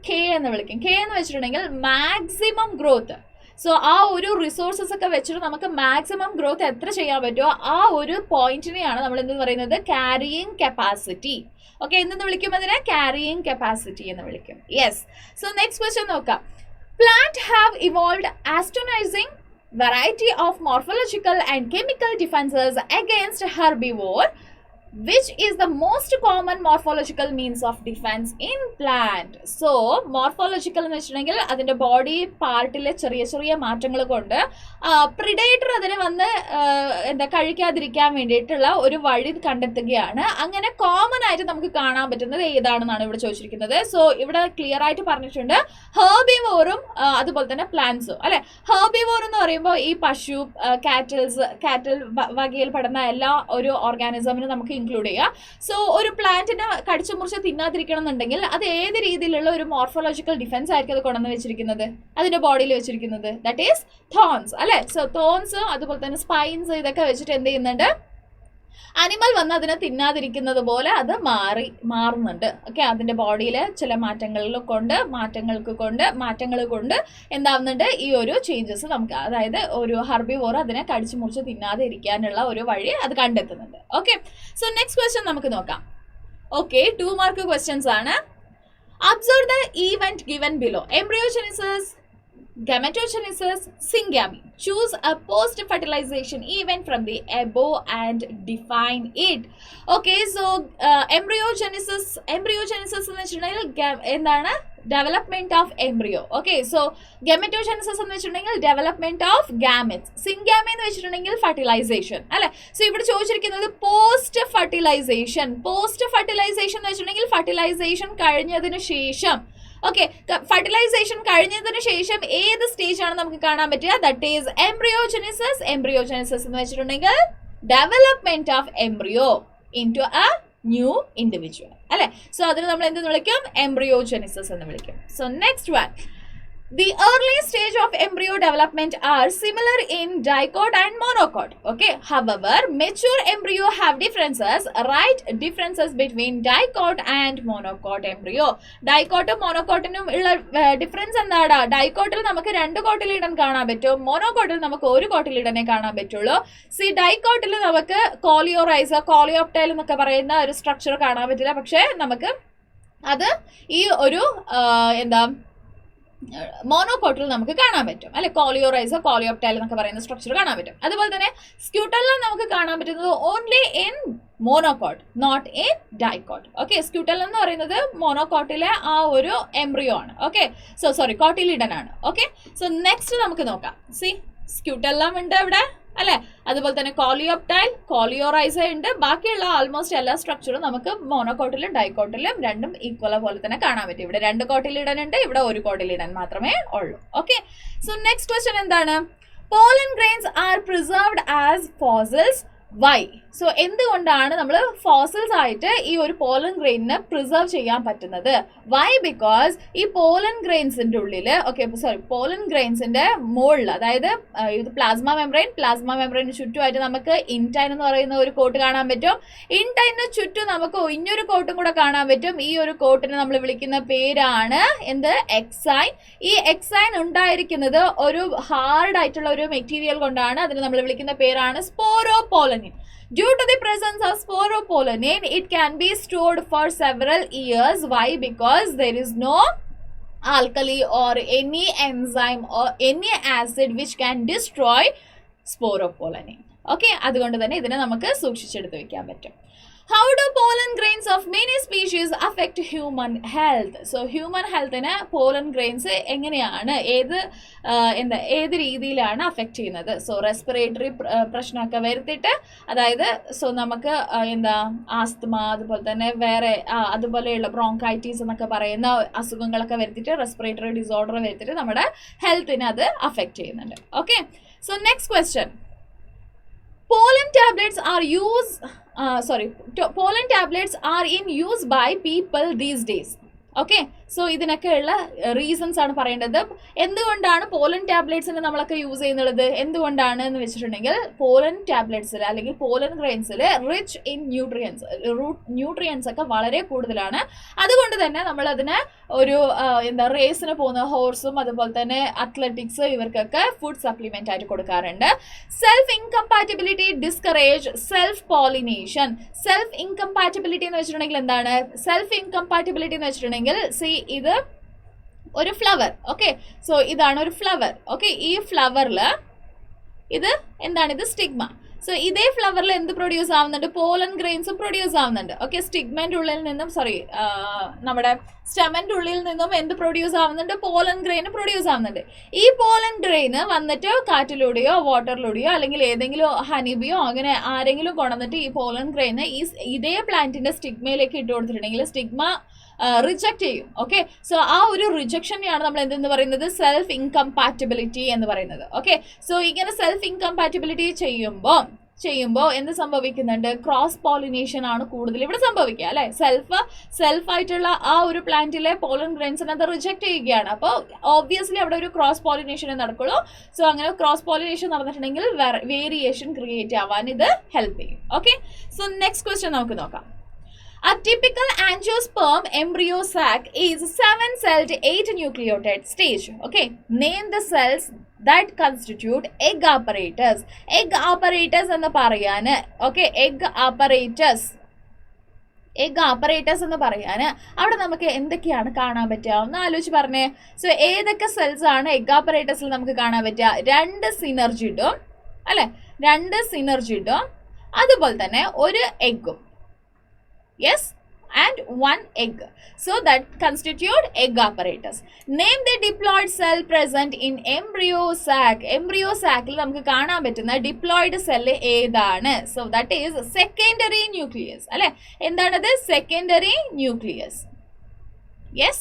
കെ എന്ന് വിളിക്കും. കെ എന്ന് വെച്ചിട്ടുണ്ടെങ്കിൽ മാക്സിമം ഗ്രോത്ത്. സോ ആ ഒരു റിസോഴ്സസ് ഒക്കെ വെച്ചിട്ട് നമുക്ക് മാക്സിമം ഗ്രോത്ത് എത്ര ചെയ്യാൻ പറ്റുമോ ആ ഒരു പോയിന്റിനെയാണ് നമ്മൾ എന്തെന്ന് പറയുന്നത്, ക്യാരിയിങ് കപ്പാസിറ്റി. ഓക്കെ, എന്തെന്ന് വിളിക്കും അതിനെ? ക്യാരിയിങ് കപ്പാസിറ്റി എന്ന് വിളിക്കും. യെസ്. സോ നെക്സ്റ്റ് ക്വസ്റ്റ്യൻ നോക്കാം. Plant have evolved astonishing variety of morphological and chemical defenses against herbivore. Which is the most common morphological means of defense in plant? So morphological എന്ന് വെച്ചിട്ടുണ്ടെങ്കിൽ അതിന്റെ ബോഡി പാർട്ടിലെ ചെറിയ ചെറിയ മാറ്റങ്ങൾ കൊണ്ട് പ്രിഡേറ്റർ അതിനെ വന്ന് കഴിക്കാതിരിക്കാൻ വേണ്ടിയിട്ടുള്ള ഒരു വഴി കണ്ടെത്തുകയാണ്. അങ്ങനെ കോമൺ ആയിട്ട് നമുക്ക് കാണാൻ പറ്റുന്നത് ഏതാണെന്നാണ് ഇവിടെ ചോദിച്ചിരിക്കുന്നത്. സോ ഇവിടെ ക്ലിയർ ആയിട്ട് പറഞ്ഞിട്ടുണ്ട്, ഹെർബിവോറും അതുപോലെ തന്നെ പ്ലാന്റ്സും. അല്ലെ, ഹെർബിവോർ എന്ന് പറയുമ്പോൾ ഈ പശു, കാറ്റൽ വകയിൽ പെടുന്ന എല്ലാ ഒരു ഓർഗാനിസമിനും നമുക്ക് ഇൻക്ലൂഡ് ചെയ്യുക. സോ ഒരു പ്ലാന്റിനെ കടിച്ചു മുറിച്ച് തിന്നാതിരിക്കണം എന്നുണ്ടെങ്കിൽ അത് ഏത് രീതിയിലുള്ള ഒരു മോർഫോളജിക്കൽ ഡിഫൻസ് ആയിരിക്കും അത് കൊണ്ടുവന്ന് വെച്ചിരിക്കുന്നത്, അതിന്റെ ബോഡിയിൽ വെച്ചിരിക്കുന്നത്? That is thorns. അല്ലെ, സോ തോൺസ് അതുപോലെ തന്നെ സ്പൈൻസ് ഇതൊക്കെ വെച്ചിട്ട് എന്ത് ചെയ്യുന്നുണ്ട്, അനിമൽ വന്ന് അതിനെ തിന്നാതിരിക്കുന്നത് പോലെ അത് മാറുന്നുണ്ട്. ഓക്കെ, അതിന്റെ ബോഡിയിൽ ചില മാറ്റങ്ങൾ കൊണ്ട് എന്താവുന്നുണ്ട്, ഈ ഒരു ചേഞ്ചസ് നമുക്ക്, അതായത് ഒരു ഹെർബിവോർ അതിനെ കടിച്ചു മുറിച്ച് തിന്നാതെ ഇരിക്കാനുള്ള ഒരു വഴി അത് കണ്ടെത്തുന്നുണ്ട്. ഓക്കെ, സോ നെക്സ്റ്റ് ക്വസ്റ്റ്യൻ നമുക്ക് നോക്കാം. ഓക്കെ, 2 മാർക്ക് ക്വസ്റ്റ്യൻസ് ആണ്. Observe the event given below. Embryogenesis, gametogenesis, syngamy. Choose a post-fertilization event from the above and define it. Okay, so embryogenesis എന്ന് വെച്ചിട്ടുണ്ടെങ്കിൽ എന്താണ്, development of embryo. Okay, so gametogenesis എന്ന് വെച്ചിട്ടുണ്ടെങ്കിൽ development of gametes. Syngamy എന്ന് വെച്ചിട്ടുണ്ടെങ്കിൽ fertilization അല്ലെ. സോ ഇവിടെ ചോദിച്ചിരിക്കുന്നത് പോസ്റ്റ് ഫെർട്ടിലൈസേഷൻ. പോസ്റ്റ് ഫെർട്ടിലൈസേഷൻ എന്ന് വെച്ചിട്ടുണ്ടെങ്കിൽ ഫെർട്ടിലൈസേഷൻ കഴിഞ്ഞതിന് ശേഷം, ഓക്കെ, ഫെർട്ടിലൈസേഷൻ കഴിഞ്ഞതിന് ശേഷം ഏത് സ്റ്റേജ് ആണ് നമുക്ക് കാണാൻ പറ്റുക? That is എംബ്രിയോജെനിസിസ്. എംബ്രിയോജെനിസിസ് എന്ന് വെച്ചിട്ടുണ്ടെങ്കിൽ development of embryo into A new individual അല്ലെ. സോ അതിന് നമ്മൾ എന്തെന്ന് വിളിക്കും? എംബ്രിയോജെനിസിസ് എന്ന് വിളിക്കും. So next one, the early stage of embryo development are similar in dicot and monocot. Okay, however mature embryo have differences. Write differences between dicot and monocot embryo. Dicot monocotനും ഉള്ള ഡിഫറൻസ് എന്താണ്? ഡൈക്കോട്ടിൽ നമുക്ക് 2 കോട്ടിലിഡൻ കാണാൻ പറ്റും, മോണോകോട്ടിൽ നമുക്ക് 1 കോട്ടിലിഡനെ കാണാൻ പറ്റുള്ളൂ. സി ഡൈക്കോട്ടിൽ നമുക്ക് കോളിയോറൈസ്, കോളിയോപ്റ്റൈൽ എന്നൊക്കെ പറയുന്ന ഒരു സ്ട്രക്ചർ കാണാൻ പറ്റില്ല. പക്ഷേ നമുക്ക് അത് ഈ ഒരു എന്താ മോണോകോട്ടിൽ നമുക്ക് കാണാൻ പറ്റും അല്ലെ. കോളിയോറൈസോ കോളിയോപ്റ്റൈൽ എന്നൊക്കെ പറയുന്ന സ്ട്രക്ചർ കാണാൻ പറ്റും. അതുപോലെ തന്നെ സ്ക്യൂട്ടലിൽ നമുക്ക് കാണാൻ പറ്റുന്നത് only in monocot, not in dicot. Okay, scutellum എന്ന് പറയുന്നത് മോണോകോട്ടിലെ ആ ഒരു എംബ്രിയോ ആണ്. ഓക്കെ, സോറി കോട്ടിലിഡൻ ആണ്. ഓക്കെ, സോ നെക്സ്റ്റ് നമുക്ക് നോക്കാം. സി സ്ക്യൂട്ടെല്ലാം ഉണ്ട് ഇവിടെ അല്ലെ. അതുപോലെ തന്നെ കോളിയോപ്റ്റൈൽ, കോളിയോറൈസ ഉണ്ട്. ബാക്കിയുള്ള ആൾമോസ്റ്റ് എല്ലാ സ്ട്രക്ചറും നമുക്ക് മോണോകോട്ടിലും ഡൈക്കോട്ടിലും രണ്ടും ഈക്വൽ പോലെ തന്നെ കാണാൻ പറ്റും. ഇവിടെ 2 കോട്ടിലിഡൻ ഉണ്ട്, ഇവിടെ 1 കോട്ടിലിഡൻ മാത്രമേ ഉള്ളൂ. ഓക്കെ, സോ നെക്സ്റ്റ് ക്വസ്റ്റ്യൻ എന്താണ്? Pollen grains are preserved as fossils. Why? So എന്തുകൊണ്ടാണ് നമ്മൾ ഫോസിൽസ് ആയിട്ട് ഈ ഒരു പോളൻ ഗ്രെയിനിനെ പ്രിസർവ് ചെയ്യാൻ പറ്റുന്നത്? വൈ? ബിക്കോസ് ഈ പോളൻ ഗ്രെയിൻസിന്റെ ഉള്ളിൽ, പോളൻ ഗ്രെയിൻസിന്റെ മുകളിൽ, അതായത് ഇത് പ്ലാസ്മ മെംബ്രെയിൻ ചുറ്റുമായിട്ട് നമുക്ക് ഇൻടൈൻ എന്ന് പറയുന്ന ഒരു കോട്ട് കാണാൻ പറ്റും. ഇൻടൈനിന് ചുറ്റും നമുക്ക് ഇനിയൊരു കോട്ടും കൂടെ കാണാൻ പറ്റും. ഈ ഒരു കോട്ടിനെ നമ്മൾ വിളിക്കുന്ന പേരാണ് എന്ത്? എക്സൈൻ. ഈ എക്സൈൻ ഉണ്ടായിരിക്കുന്നത് ഒരു ഹാർഡ് ആയിട്ടുള്ള ഒരു മെറ്റീരിയൽ കൊണ്ടാണ്. അതിന് നമ്മൾ വിളിക്കുന്ന പേരാണ് സ്പോറോപോളനിൻ. Due to the presence of sporopollenin, it can be stored for several years. Why? Because there is no alkali or any enzyme or any acid which can destroy sporopollenin. Okay, അതുകൊണ്ട് തന്നെ ഇതിനെ നമുക്ക് സൂക്ഷിച്ചെടുത്ത് വെക്കാൻ പറ്റും. How do pollen grains of many species affect human health? So human healthനെ pollen grains എങ്ങനെയാണ്, ഏത് രീതിയിലാണ് അഫക്റ്റ് ചെയ്യുന്നത്? സോ റെസ്പിറേറ്ററി പ്രശ്നമൊക്കെ വരുത്തിയിട്ട്, അതായത് നമുക്ക് ആസ്തമ, അതുപോലെ തന്നെ വേറെ അതുപോലെയുള്ള ബ്രോങ്കൈറ്റീസ് എന്നൊക്കെ പറയുന്ന അസുഖങ്ങളൊക്കെ വരുത്തിയിട്ട്, റെസ്പിറേറ്ററി ഡിസോർഡർ വരുത്തിയിട്ട് നമ്മുടെ ഹെൽത്തിനെ അത് അഫക്റ്റ് ചെയ്യുന്നുണ്ട്. Okay, so next question, pollen tablets are in use by people these days. Okay, so ഇതിനൊക്കെയുള്ള റീസൺസ് ആണ് പറയേണ്ടത്. എന്തുകൊണ്ടാണ് പോളൻ ടാബ്ലറ്റ്സിന് നമ്മളൊക്കെ യൂസ് ചെയ്യുന്നത്? എന്തുകൊണ്ടാണ് എന്ന് വെച്ചിട്ടുണ്ടെങ്കിൽ പോളൻ ടാബ്ലറ്റ്സിൽ അല്ലെങ്കിൽ പോളൻ ഗ്രെയിൻസിൽ റിച്ച് ഇൻ ന്യൂട്രിയൻസ് ഒക്കെ വളരെ കൂടുതലാണ്. അതുകൊണ്ട് തന്നെ നമ്മൾ അതിന് ഒരു റേസിന് പോകുന്ന ഹോഴ്സും അതുപോലെ തന്നെ അത്ലറ്റിക്സ് ഇവർക്കൊക്കെ ഫുഡ് സപ്ലിമെന്റ് ആയിട്ട് കൊടുക്കാറുണ്ട്. Self incompatibility discourage self pollination. Self incompatibility എന്ന് വെച്ചിട്ടുണ്ടെങ്കിൽ എന്താണ്? സെൽഫ് ഇൻകമ്പാറ്റബിലിറ്റി എന്ന് വെച്ചിട്ടുണ്ടെങ്കിൽ ഇത് ഒരു ഫ്ലവർ. ഓക്കെ, സോ ഇതാണ് ഒരു ഫ്ലവർ. ഓക്കെ, ഈ ഫ്ലവറിൽ ഇത് എന്താണ്? ഇത് സ്റ്റിഗ്മ. സോ ഇതേ ഫ്ലവറിൽ എന്ത് പ്രൊഡ്യൂസ് ആവുന്നുണ്ട്? പോളൻ ഗ്രെയിൻസും പ്രൊഡ്യൂസ് ആവുന്നുണ്ട്. ഓക്കെ, സ്റ്റിഗ്മന്റെ ഉള്ളിൽ നിന്നും നമ്മുടെ സ്റ്റെമന്റെ ഉള്ളിൽ നിന്നും എന്ത് പ്രൊഡ്യൂസ് ആവുന്നുണ്ട്? പോളൻ ഗ്രെയിൻ പ്രൊഡ്യൂസ് ആവുന്നുണ്ട്. ഈ പോളൻ ഗ്രെയിന് വന്നിട്ട് കാറ്റിലൂടെയോ വാട്ടറിലൂടെയോ അല്ലെങ്കിൽ ഏതെങ്കിലും ഹണിബിയോ അങ്ങനെ ആരെങ്കിലും കൊണ്ടുവന്നിട്ട് ഈ പോളൻ ഗ്രെയിന് ഇതേ പ്ലാന്റിന്റെ സ്റ്റിഗ്മയിലേക്ക് ഇട്ട് കൊടുത്തിട്ടുണ്ടെങ്കിൽ സ്റ്റിഗ്മ റിജക്ട് ചെയ്യും. ഓക്കെ, സോ ആ ഒരു റിജക്ഷനെയാണ് നമ്മൾ എന്തെന്ന് പറയുന്നത്? സെൽഫ് ഇൻകമ്പാറ്റബിലിറ്റി എന്ന് പറയുന്നത്. ഓക്കെ, സോ ഇങ്ങനെ സെൽഫ് ഇൻകമ്പാറ്റബിലിറ്റി ചെയ്യുമ്പോൾ എന്ത് സംഭവിക്കുന്നുണ്ട്? ക്രോസ് പോളിനേഷൻ ആണ് കൂടുതൽ ഇവിടെ സംഭവിക്കുക അല്ലെ. സെൽഫായിട്ടുള്ള ആ ഒരു പ്ലാന്റിലെ പോളൻ ഗ്രെയിൻസിനെ അത് റിജക്ട് ചെയ്യുകയാണ്. അപ്പോൾ ഓബ്വിയസ്ലി അവിടെ ഒരു ക്രോസ് പോളിനേഷൻ നടക്കുള്ളൂ. സോ അങ്ങനെ ക്രോസ് പോളിനേഷൻ നടന്നിട്ടുണ്ടെങ്കിൽ വേരിയേഷൻ ക്രിയേറ്റ് ആവാൻ ഇത് ഹെൽപ്പ് ചെയ്യും. ഓക്കെ, സോ നെക്സ്റ്റ് ക്വസ്റ്റ്യൻ നമുക്ക് നോക്കാം. A typical angiosperm embryo sac is 7-celled 8-nucleotide stage. Okay, name the cells that constitute egg apparatus. Egg apparatus എന്ന് പറയാന്, ഓക്കെ, എഗ് apparatus എന്ന് പറയാന് അവിടെ നമുക്ക് എന്തൊക്കെയാണ് കാണാൻ പറ്റുക ഒന്ന് ആലോചിച്ച് പറഞ്ഞേ. സോ ഏതൊക്കെ സെൽസ് ആണ് എഗ് apparatusൽ നമുക്ക് കാണാൻ പറ്റുക? 2 സിനർജിഡും അല്ലെ, 2 സിനർജിഡും അതുപോലെ തന്നെ ഒരു എഗ്ഗും. Yes, and one egg. So that constitute egg apparatus. Name the diploid cell present in embryo sac. Embryo sac il namukku കാണാൻ പറ്റുന്ന diploid cell ഏതാണ്? So that is secondary nucleus. അല്ലേ? എന്താണത്? Secondary nucleus. Yes?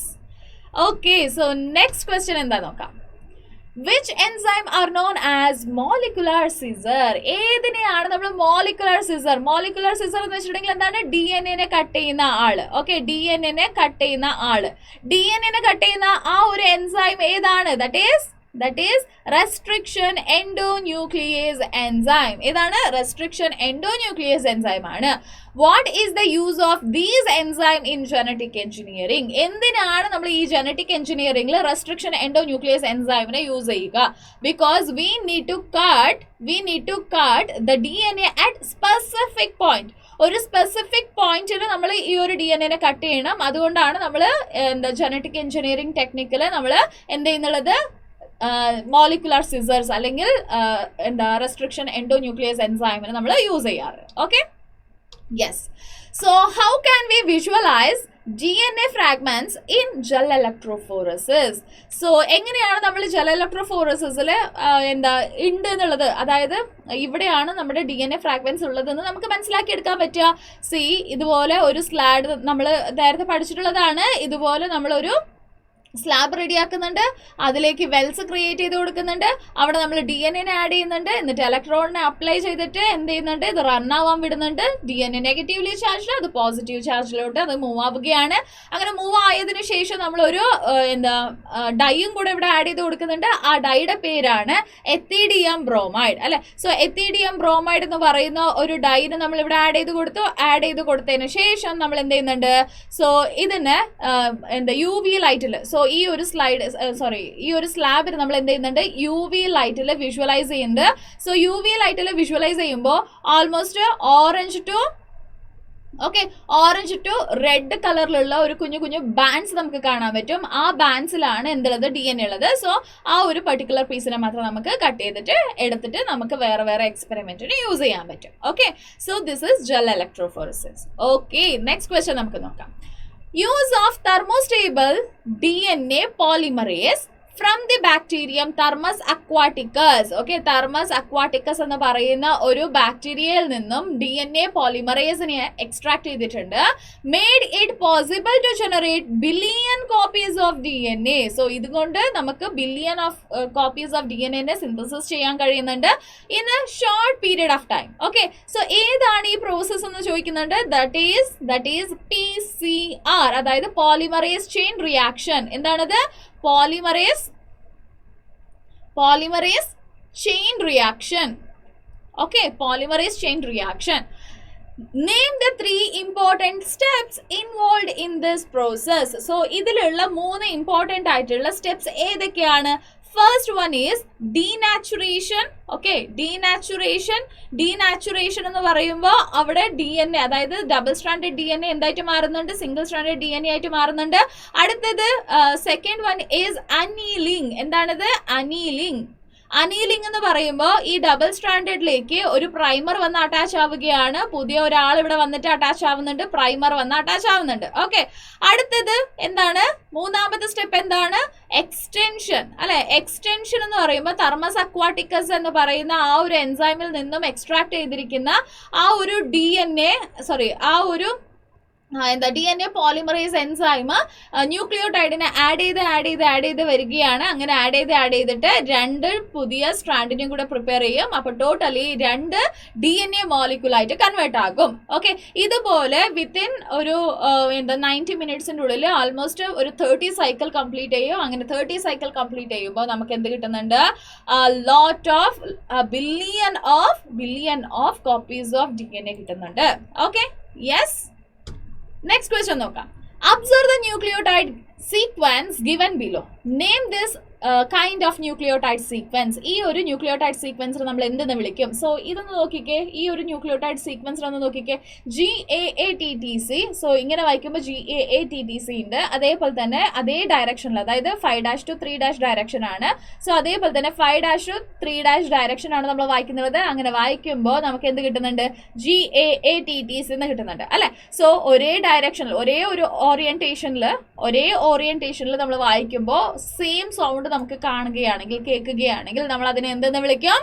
Okay, so next question എന്താ നോക്കാം. Which enzyme are known as molecular scissor? ഏതിനെയാണ് നമ്മൾ molecular scissor? Molecular scissor എന്ന് വെച്ചിട്ടുണ്ടെങ്കിൽ എന്താണ്? DNA നെ കട്ട് ചെയ്യുന്ന ആള്. ഓക്കെ, DNA നെ കട്ട് ചെയ്യുന്ന ആള്. DNA നെ കട്ട് ചെയ്യുന്ന ആ ഒരു എൻസൈം ഏതാണ്? That is restriction endonuclease enzyme. ഏതാണ്? restriction endonuclease enzyme ആണ്. What is the use of these enzyme in genetic engineering? എന്തിനാണ് നമ്മൾ ഈ genetic engineeringൽ restriction endonuclease enzyme നെ യൂസ് ചെയ്യുക? Because we need to cut the DNA at specific point. ഒരു സ്പെസിഫിക് പോയിന്റിൽ നമ്മൾ ഈ ഒരു DNA നെ കട്ട് ചെയ്യണം. അതുകൊണ്ടാണ് നമ്മൾ എന്താ ജനറ്റിക് എഞ്ചിനീയറിംഗ് ടെക്നിക്കിൽ നമ്മൾ എന്ത് ചെയ്യുന്നുള്ളത്? മോളിക്കുലർ സിസേഴ്സ് അല്ലെങ്കിൽ എന്താ റെസ്ട്രിക്ഷൻ എൻഡോന്യൂക്ലിയസ് എൻസൈമിനെ നമ്മൾ യൂസ് ചെയ്യാറ്. Okay, yes. So how can V visualise DNA fragments in gel electrophoresis? So എങ്ങനെയാണ് നമ്മൾ ജെൽ ഇലക്ട്രോഫോറസിസിൽ എന്താ ഉണ്ട് എന്നുള്ളത്, അതായത് ഇവിടെയാണ് നമ്മുടെ DNA ഫ്രാഗ്മെന്റ്സ് ഉള്ളതെന്ന് നമുക്ക് മനസ്സിലാക്കിയെടുക്കാൻ പറ്റുക. സി, ഇതുപോലെ ഒരു സ്ലാഡ് നമ്മൾ നേരത്തെ പഠിച്ചിട്ടുള്ളതാണ്. ഇതുപോലെ നമ്മളൊരു സ്ലാബ് റെഡിയാക്കുന്നുണ്ട്, അതിലേക്ക് വെൽസ് ക്രിയേറ്റ് ചെയ്ത് കൊടുക്കുന്നുണ്ട്, അവിടെ നമ്മൾ DNA ആഡ് ചെയ്യുന്നുണ്ട്, എന്നിട്ട് ഇലക്ട്രോണിനെ അപ്ലൈ ചെയ്തിട്ട് എന്ത് ചെയ്യുന്നുണ്ട്? ഇത് റൺ ആവാൻ വിടുന്നുണ്ട്. DNA നെഗറ്റീവ്ലി ചാർജിൽ അത് പോസിറ്റീവ് ചാർജിലോട്ട് അത് മൂവ് ആവുകയാണ്. അങ്ങനെ മൂവ് ആയതിനു ശേഷം നമ്മൾ ഒരു എന്താ ഡൈയും കൂടെ ഇവിടെ ആഡ് ചെയ്ത് കൊടുക്കുന്നുണ്ട്. ആ ഡൈയുടെ പേരാണ് എത്തിഡിയം ബ്രോമൈഡ്, അല്ലെ? സോ എത്തിഡിയം ബ്രോമൈഡ് എന്ന് പറയുന്ന ഒരു ഡൈന് നമ്മൾ ഇവിടെ ആഡ് ചെയ്ത് കൊടുത്തു. ആഡ് ചെയ്ത് കൊടുത്തതിന് ശേഷം നമ്മൾ എന്ത് ചെയ്യുന്നുണ്ട്? സോ ഇതിന് എന്താ UV ലൈറ്റിൽ, സോ ഈ ഒരു സ്ലാബിന് നമ്മൾ എന്ത് ചെയ്യുന്നുണ്ട്? UV ലൈറ്റിൽ വിഷ്വലൈസ് ചെയ്യുന്നുണ്ട്. സോ UV ലൈറ്റിൽ വിഷ്വലൈസ് ചെയ്യുമ്പോൾ ഓൾമോസ്റ്റ് ഓറഞ്ച് ടു റെഡ് കളറിലുള്ള ഒരു കുഞ്ഞു കുഞ്ഞു ബാൻഡ്സ് നമുക്ക് കാണാൻ പറ്റും. ആ ബാൻഡ്സിലാണ് എന്തുള്ളത്? DNA ഉള്ളത്. സോ ആ ഒരു പർട്ടിക്കുലർ പീസിനെ മാത്രം നമുക്ക് കട്ട് ചെയ്തിട്ട് എടുത്തിട്ട് നമുക്ക് വേറെ വേറെ എക്സ്പെരിമെന്റിന് യൂസ് ചെയ്യാൻ പറ്റും. Okay, so this is gel electrophoresis. Okay, next question നമുക്ക് നോക്കാം. Use of thermostable DNA polymerase from the bacterium Thermus aquaticus. Okay, Thermus aquaticus എന്ന് പറയുന്ന ഒരു ബാക്ടീരിയയിൽ നിന്നും DNA പോളിമറേസിനെ എക്സ്ട്രാക്ട് ചെയ്തിട്ടുണ്ട്. Made it possible to generate billion copies of DNA. So ഇതുകൊണ്ട് നമുക്ക് billion of copies of DNA നെ സിന്തസിസ് ചെയ്യാൻ കഴിയുന്നുണ്ട് in a short period of time. Okay, so ഏതാണ് ഈ പ്രോസസ് എന്ന് ചോദിക്കുന്നുണ്ട്. That is PCR, അതായത് പോളിമറേസ് ചെയിൻ റിയാക്ഷൻ. എന്താണത്? polymerase chain reaction. Okay, polymerase chain reaction. Name the 3 important steps involved in this process. So ഇതിലുള്ള 3 important ആയിട്ടുള്ള സ്റ്റെപ്സ് ഏതൊക്കെയാണ്? First one is denaturation. Okay, denaturation എന്ന് പറയുമ്പോൾ അവിടെ DNA, അതായത് ഡബിൾ സ്ട്രാൻഡഡ് DNA എന്തായിട്ട് മാറുന്നുണ്ട്? സിംഗിൾ സ്ട്രാൻഡഡ് DNA ആയിട്ട് മാറുന്നുണ്ട്. അടുത്തത് സെക്കൻഡ് വൺ ഈസ് അനീലിംഗ്. എന്താണത്? അനീലിംഗ് എന്ന് പറയുമ്പോൾ ഈ ഡബിൾ സ്ട്രാൻഡഡിലേക്ക് ഒരു പ്രൈമർ വന്ന് അറ്റാച്ച് ആവുകയാണ്. പുതിയ ഒരാൾ ഇവിടെ വന്നിട്ട് അറ്റാച്ച് ആവുന്നുണ്ട്, പ്രൈമർ വന്ന് അറ്റാച്ച് ആവുന്നുണ്ട്. ഓക്കെ, അടുത്തത് എന്താണ്? മൂന്നാമത്തെ സ്റ്റെപ്പ് എന്താണ്? എക്സ്റ്റൻഷൻ, അല്ലെ? എക്സ്റ്റൻഷൻ എന്ന് പറയുമ്പോൾ തെർമസ് അക്വാട്ടിക്കസ് എന്ന് പറയുന്ന ആ ഒരു എൻസൈമിൽ നിന്നും എക്സ്ട്രാക്ട് ചെയ്തിരിക്കുന്ന ആ ഒരു DNA പോളിമറേസ് എൻസൈം ന്യൂക്ലിയോടൈഡിനെ ആഡ് ചെയ്ത് വരികയാണ്. അങ്ങനെ ആഡ് ചെയ്തിട്ട് 2 പുതിയ സ്ട്രാൻഡിനെയും കൂടെ പ്രിപ്പയർ ചെയ്യും. അപ്പൊ ടോട്ടലി 2 DNA മോളിക്യൂളായിട്ട് കൺവേർട്ട് ആകും. ഓക്കെ, ഇതുപോലെ വിത്തിൻ ഒരു 90 മിനിറ്റ്സിന്റെ ഉള്ളിൽ ആൾമോസ്റ്റ് ഒരു 30 സൈക്കിൾ കംപ്ലീറ്റ് ചെയ്യും. അങ്ങനെ 30 സൈക്കിൾ കംപ്ലീറ്റ് ചെയ്യുമ്പോൾ നമുക്ക് എന്ത് കിട്ടുന്നുണ്ട്? Billion of copies of DNA കിട്ടുന്നുണ്ട്. Okay, yes. നെക്സ്റ്റ് ക്വസ്റ്റ്യൻ നോക്കാം. Observe the nucleotide sequence given below. Name this kind of nucleotide sequence. ഈ ഒരു ന്യൂക്ലിയോടൈഡ് സീക്വൻസിൽ നമ്മൾ എന്തെന്ന് വിളിക്കും? സോ ഇതൊന്ന് നോക്കിക്കേ, ഈ ഒരു ന്യൂക്ലിയോടൈഡ് സീക്വൻസിലൊന്ന് നോക്കിക്കേ, GAATTC. സോ ഇങ്ങനെ വായിക്കുമ്പോൾ GAATTC ഉണ്ട്. അതേപോലെ തന്നെ അതേ ഡയറക്ഷനിൽ, അതായത് 5' to 3' ഡയറക്ഷൻ ആണ്. സോ അതേപോലെ തന്നെ 5' to 3' ഡയറക്ഷൻ ആണ് നമ്മൾ വായിക്കുന്നത്. അങ്ങനെ വായിക്കുമ്പോൾ നമുക്ക് എന്ത് കിട്ടുന്നുണ്ട്? GAATTC എന്ന് കിട്ടുന്നുണ്ട് അല്ലെ. സോ ഒരേ ഡയറക്ഷനിൽ, ഒരേ ഓറിയന്റേഷനിൽ നമ്മൾ വായിക്കുമ്പോൾ സെയിം സൗണ്ട് നമുക്ക് കാണുകയാണെങ്കിൽ, കേൾക്കുകയാണെങ്കിൽ നമ്മൾ അതിനെ എന്തെന്ന് വിളിക്കും?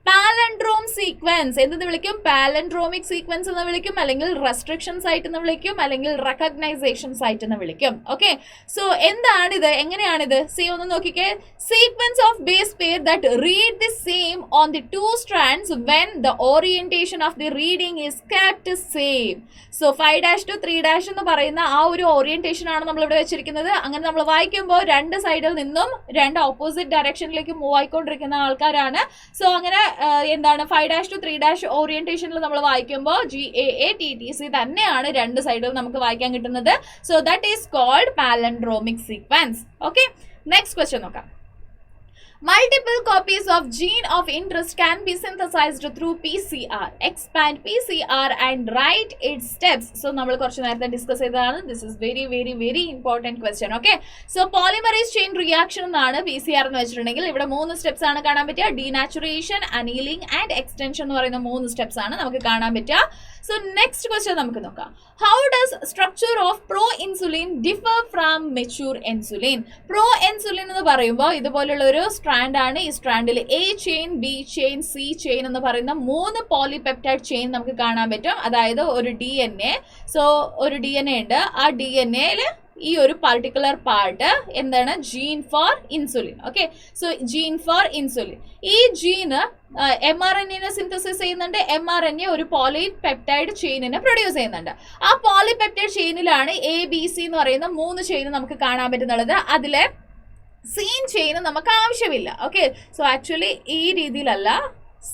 Palindrome sequence. എന്തെന്ന് വിളിക്കും? പാലൻഡ്രോമിക് സീക്വൻസ് എന്ന് വിളിക്കും, അല്ലെങ്കിൽ റെസ്ട്രിക്ഷൻ സൈറ്റ് എന്ന് വിളിക്കും, അല്ലെങ്കിൽ റെക്കഗ്നൈസേഷൻ സൈറ്റ് എന്ന് വിളിക്കും. ഓക്കെ, സോ എന്താണിത്? എങ്ങനെയാണിത്? ഒന്ന് നോക്കിക്കേ. Sequence of base pair that read the same on the 2 strands when the orientation of the reading is kept same. So 5' to 3' എന്ന് പറയുന്ന ആ ഒരു ഓറിയന്റേഷൻ ആണ് നമ്മൾ ഇവിടെ വെച്ചിരിക്കുന്നത്. അങ്ങനെ നമ്മൾ വായിക്കുമ്പോൾ രണ്ട് സൈഡിൽ നിന്നും രണ്ട് ഓപ്പോസിറ്റ് ഡയറക്ഷനിലേക്ക് മൂവ് ആയിക്കൊണ്ടിരിക്കുന്ന ആൾക്കാരാണ്. സോ അങ്ങനെ എന്താണ് 5' to 3' ഓറിയന്റേഷനിൽ നമ്മൾ വായിക്കുമ്പോൾ GAATTC തന്നെയാണ് രണ്ട് സൈഡിൽ നമുക്ക് വായിക്കാൻ കിട്ടുന്നത്. So that is called palindromic sequence. Okay, next question നോക്കാം. Multiple copies of gene of interest can be synthesized through PCR. Expand PCR and write its steps. So നമ്മൾ കുറച്ച് നേരത്തെ ഡിസ്കസ് ചെയ്തതാണ്. This is very very very important question. Okay, so polymerase chain reaction എന്നാണ് PCR എന്ന് വെച്ചിട്ടുണ്ടെങ്കിൽ ഇവിടെ 3 സ്റ്റെപ്സ് ആണ് കാണാൻ പറ്റുക. ഡീനാച്ചുറേഷൻ, അനീലിംഗ് ആൻഡ് എക്സ്റ്റൻഷൻ എന്ന് പറയുന്ന 3 സ്റ്റെപ്സ് ആണ് നമുക്ക് കാണാൻ പറ്റുക. സോ നെക്സ്റ്റ് ക്വസ്റ്റ്യൻ നമുക്ക് നോക്കാം. How does structure of pro-insulin differ from mature insulin? Pro-insulin എന്ന് പറയുമ്പോൾ ഇതുപോലുള്ള ഒരു സ്ട്രാൻഡ് ആണ്. ഈ സ്ട്രാൻഡിൽ A chain, B chain, C chain എന്ന് പറയുന്ന 3 പോളിപെപ്റ്റൈഡ് ചെയിൻ നമുക്ക് കാണാൻ പറ്റും. അതായത് ഒരു DNA. സോ ഒരു DNA ഉണ്ട്. ആ DNAയിൽ ഈ ഒരു പർട്ടിക്കുലർ പാർട്ട് എന്താണ്? Gene for insulin. Okay, so gene for insulin. ഈ ജീന് mRNA സിന്തസിസ് ചെയ്യുന്നുണ്ട്. mRNA ഒരു പോളിപെപ്റ്റൈഡ് ചെയിനിനെ പ്രൊഡ്യൂസ് ചെയ്യുന്നുണ്ട്. ആ പോളിപെപ്റ്റൈഡ് ചെയിനിലാണ് ABC എന്ന് പറയുന്ന 3 ചെയിൻ നമുക്ക് കാണാൻ പറ്റുന്നുള്ളത്. അതിലെ സീൻ ചെയിൻ നമുക്ക് ആവശ്യമില്ല. ഓക്കെ, സോ ആക്ച്വലി ഈ രീതിയിലല്ല,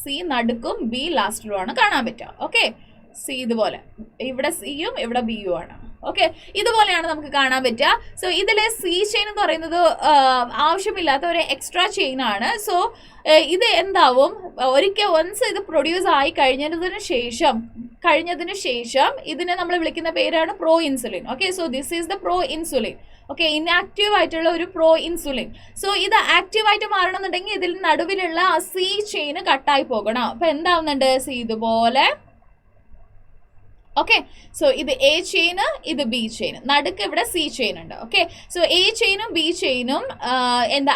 C നടുക്കും B ലാസ്റ്റിലുമാണ് കാണാൻ പറ്റുക. ഓക്കെ, C ഇതുപോലെ, ഇവിടെ സിയും ഇവിടെ ബിയും ആണ്. ഓക്കെ, ഇതുപോലെയാണ് നമുക്ക് കാണാൻ പറ്റുക. സോ ഇതിലെ C ചെയിൻ എന്ന് പറയുന്നത് ആവശ്യമില്ലാത്ത ഒരു എക്സ്ട്രാ ചെയിൻ ആണ്. സോ ഇത് എന്താവും? വൺസ് ഇത് പ്രൊഡ്യൂസ് ആയി കഴിഞ്ഞതിന് ശേഷം ഇതിനെ നമ്മൾ വിളിക്കുന്ന പേരാണ് pro insulin. Okay, so this is the pro insulin. Okay, inactive ആയിട്ടുള്ള ഒരു പ്രോ ഇൻസുലിൻ. സോ ഇത് ആക്റ്റീവ് ആയിട്ട് മാറണമെന്നുണ്ടെങ്കിൽ ഇതിൽ നടുവിലുള്ള ആ C ചെയിൻ കട്ടായി പോകണം. അപ്പൊ എന്താവുന്നുണ്ട്? C ഇതുപോലെ. ഓക്കെ, സോ ഇത് A ചെയിൻ, ഇത് B ചെയിൻ, നടുക്ക് ഇവിടെ C ചെയിൻ ഉണ്ട്. ഓക്കെ, സോ A ചെയിനും B ചെയിനും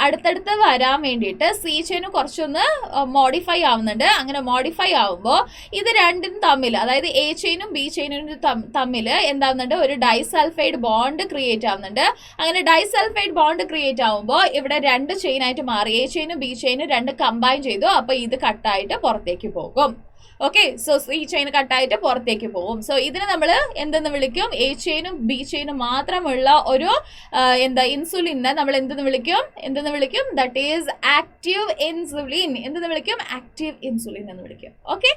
അടുത്തടുത്ത് വരാൻ വേണ്ടിയിട്ട് C ചെയിനും കുറച്ചൊന്ന് മോഡിഫൈ ആവുന്നുണ്ട്. അങ്ങനെ മോഡിഫൈ ആവുമ്പോൾ ഇത് രണ്ടും തമ്മിൽ, അതായത് A ചെയിനും B ചെയിനും തമ്മിൽ എന്താവുന്നുണ്ട്? ഒരു ഡൈസൾഫൈഡ് ബോണ്ട് ക്രിയേറ്റ് ആവുന്നുണ്ട്. അങ്ങനെ ഡൈസൾഫൈഡ് ബോണ്ട് ക്രിയേറ്റ് ആവുമ്പോൾ ഇവിടെ 2 ചെയിനായിട്ട് മാറി. A ചെയിനും B ചെയിനും 2 കമ്പൈൻ ചെയ്തു. അപ്പൊ ഇത് കട്ടായിട്ട് പുറത്തേക്ക് പോകും. ഓക്കെ, സോ ഈ ചെയിൻ കട്ടായിട്ട് പുറത്തേക്ക് പോകും. സോ ഇതിനെ നമ്മൾ എന്തെന്ന് വിളിക്കും? A ചെയിനും B ചെയിനും മാത്രമുള്ള ഒരു ഇൻസുലിനെ നമ്മൾ എന്തെന്ന് വിളിക്കും? That is active insulin. എന്തെന്ന് വിളിക്കും? ആക്റ്റീവ് ഇൻസുലിൻ എന്ന് വിളിക്കും. ഓക്കെ,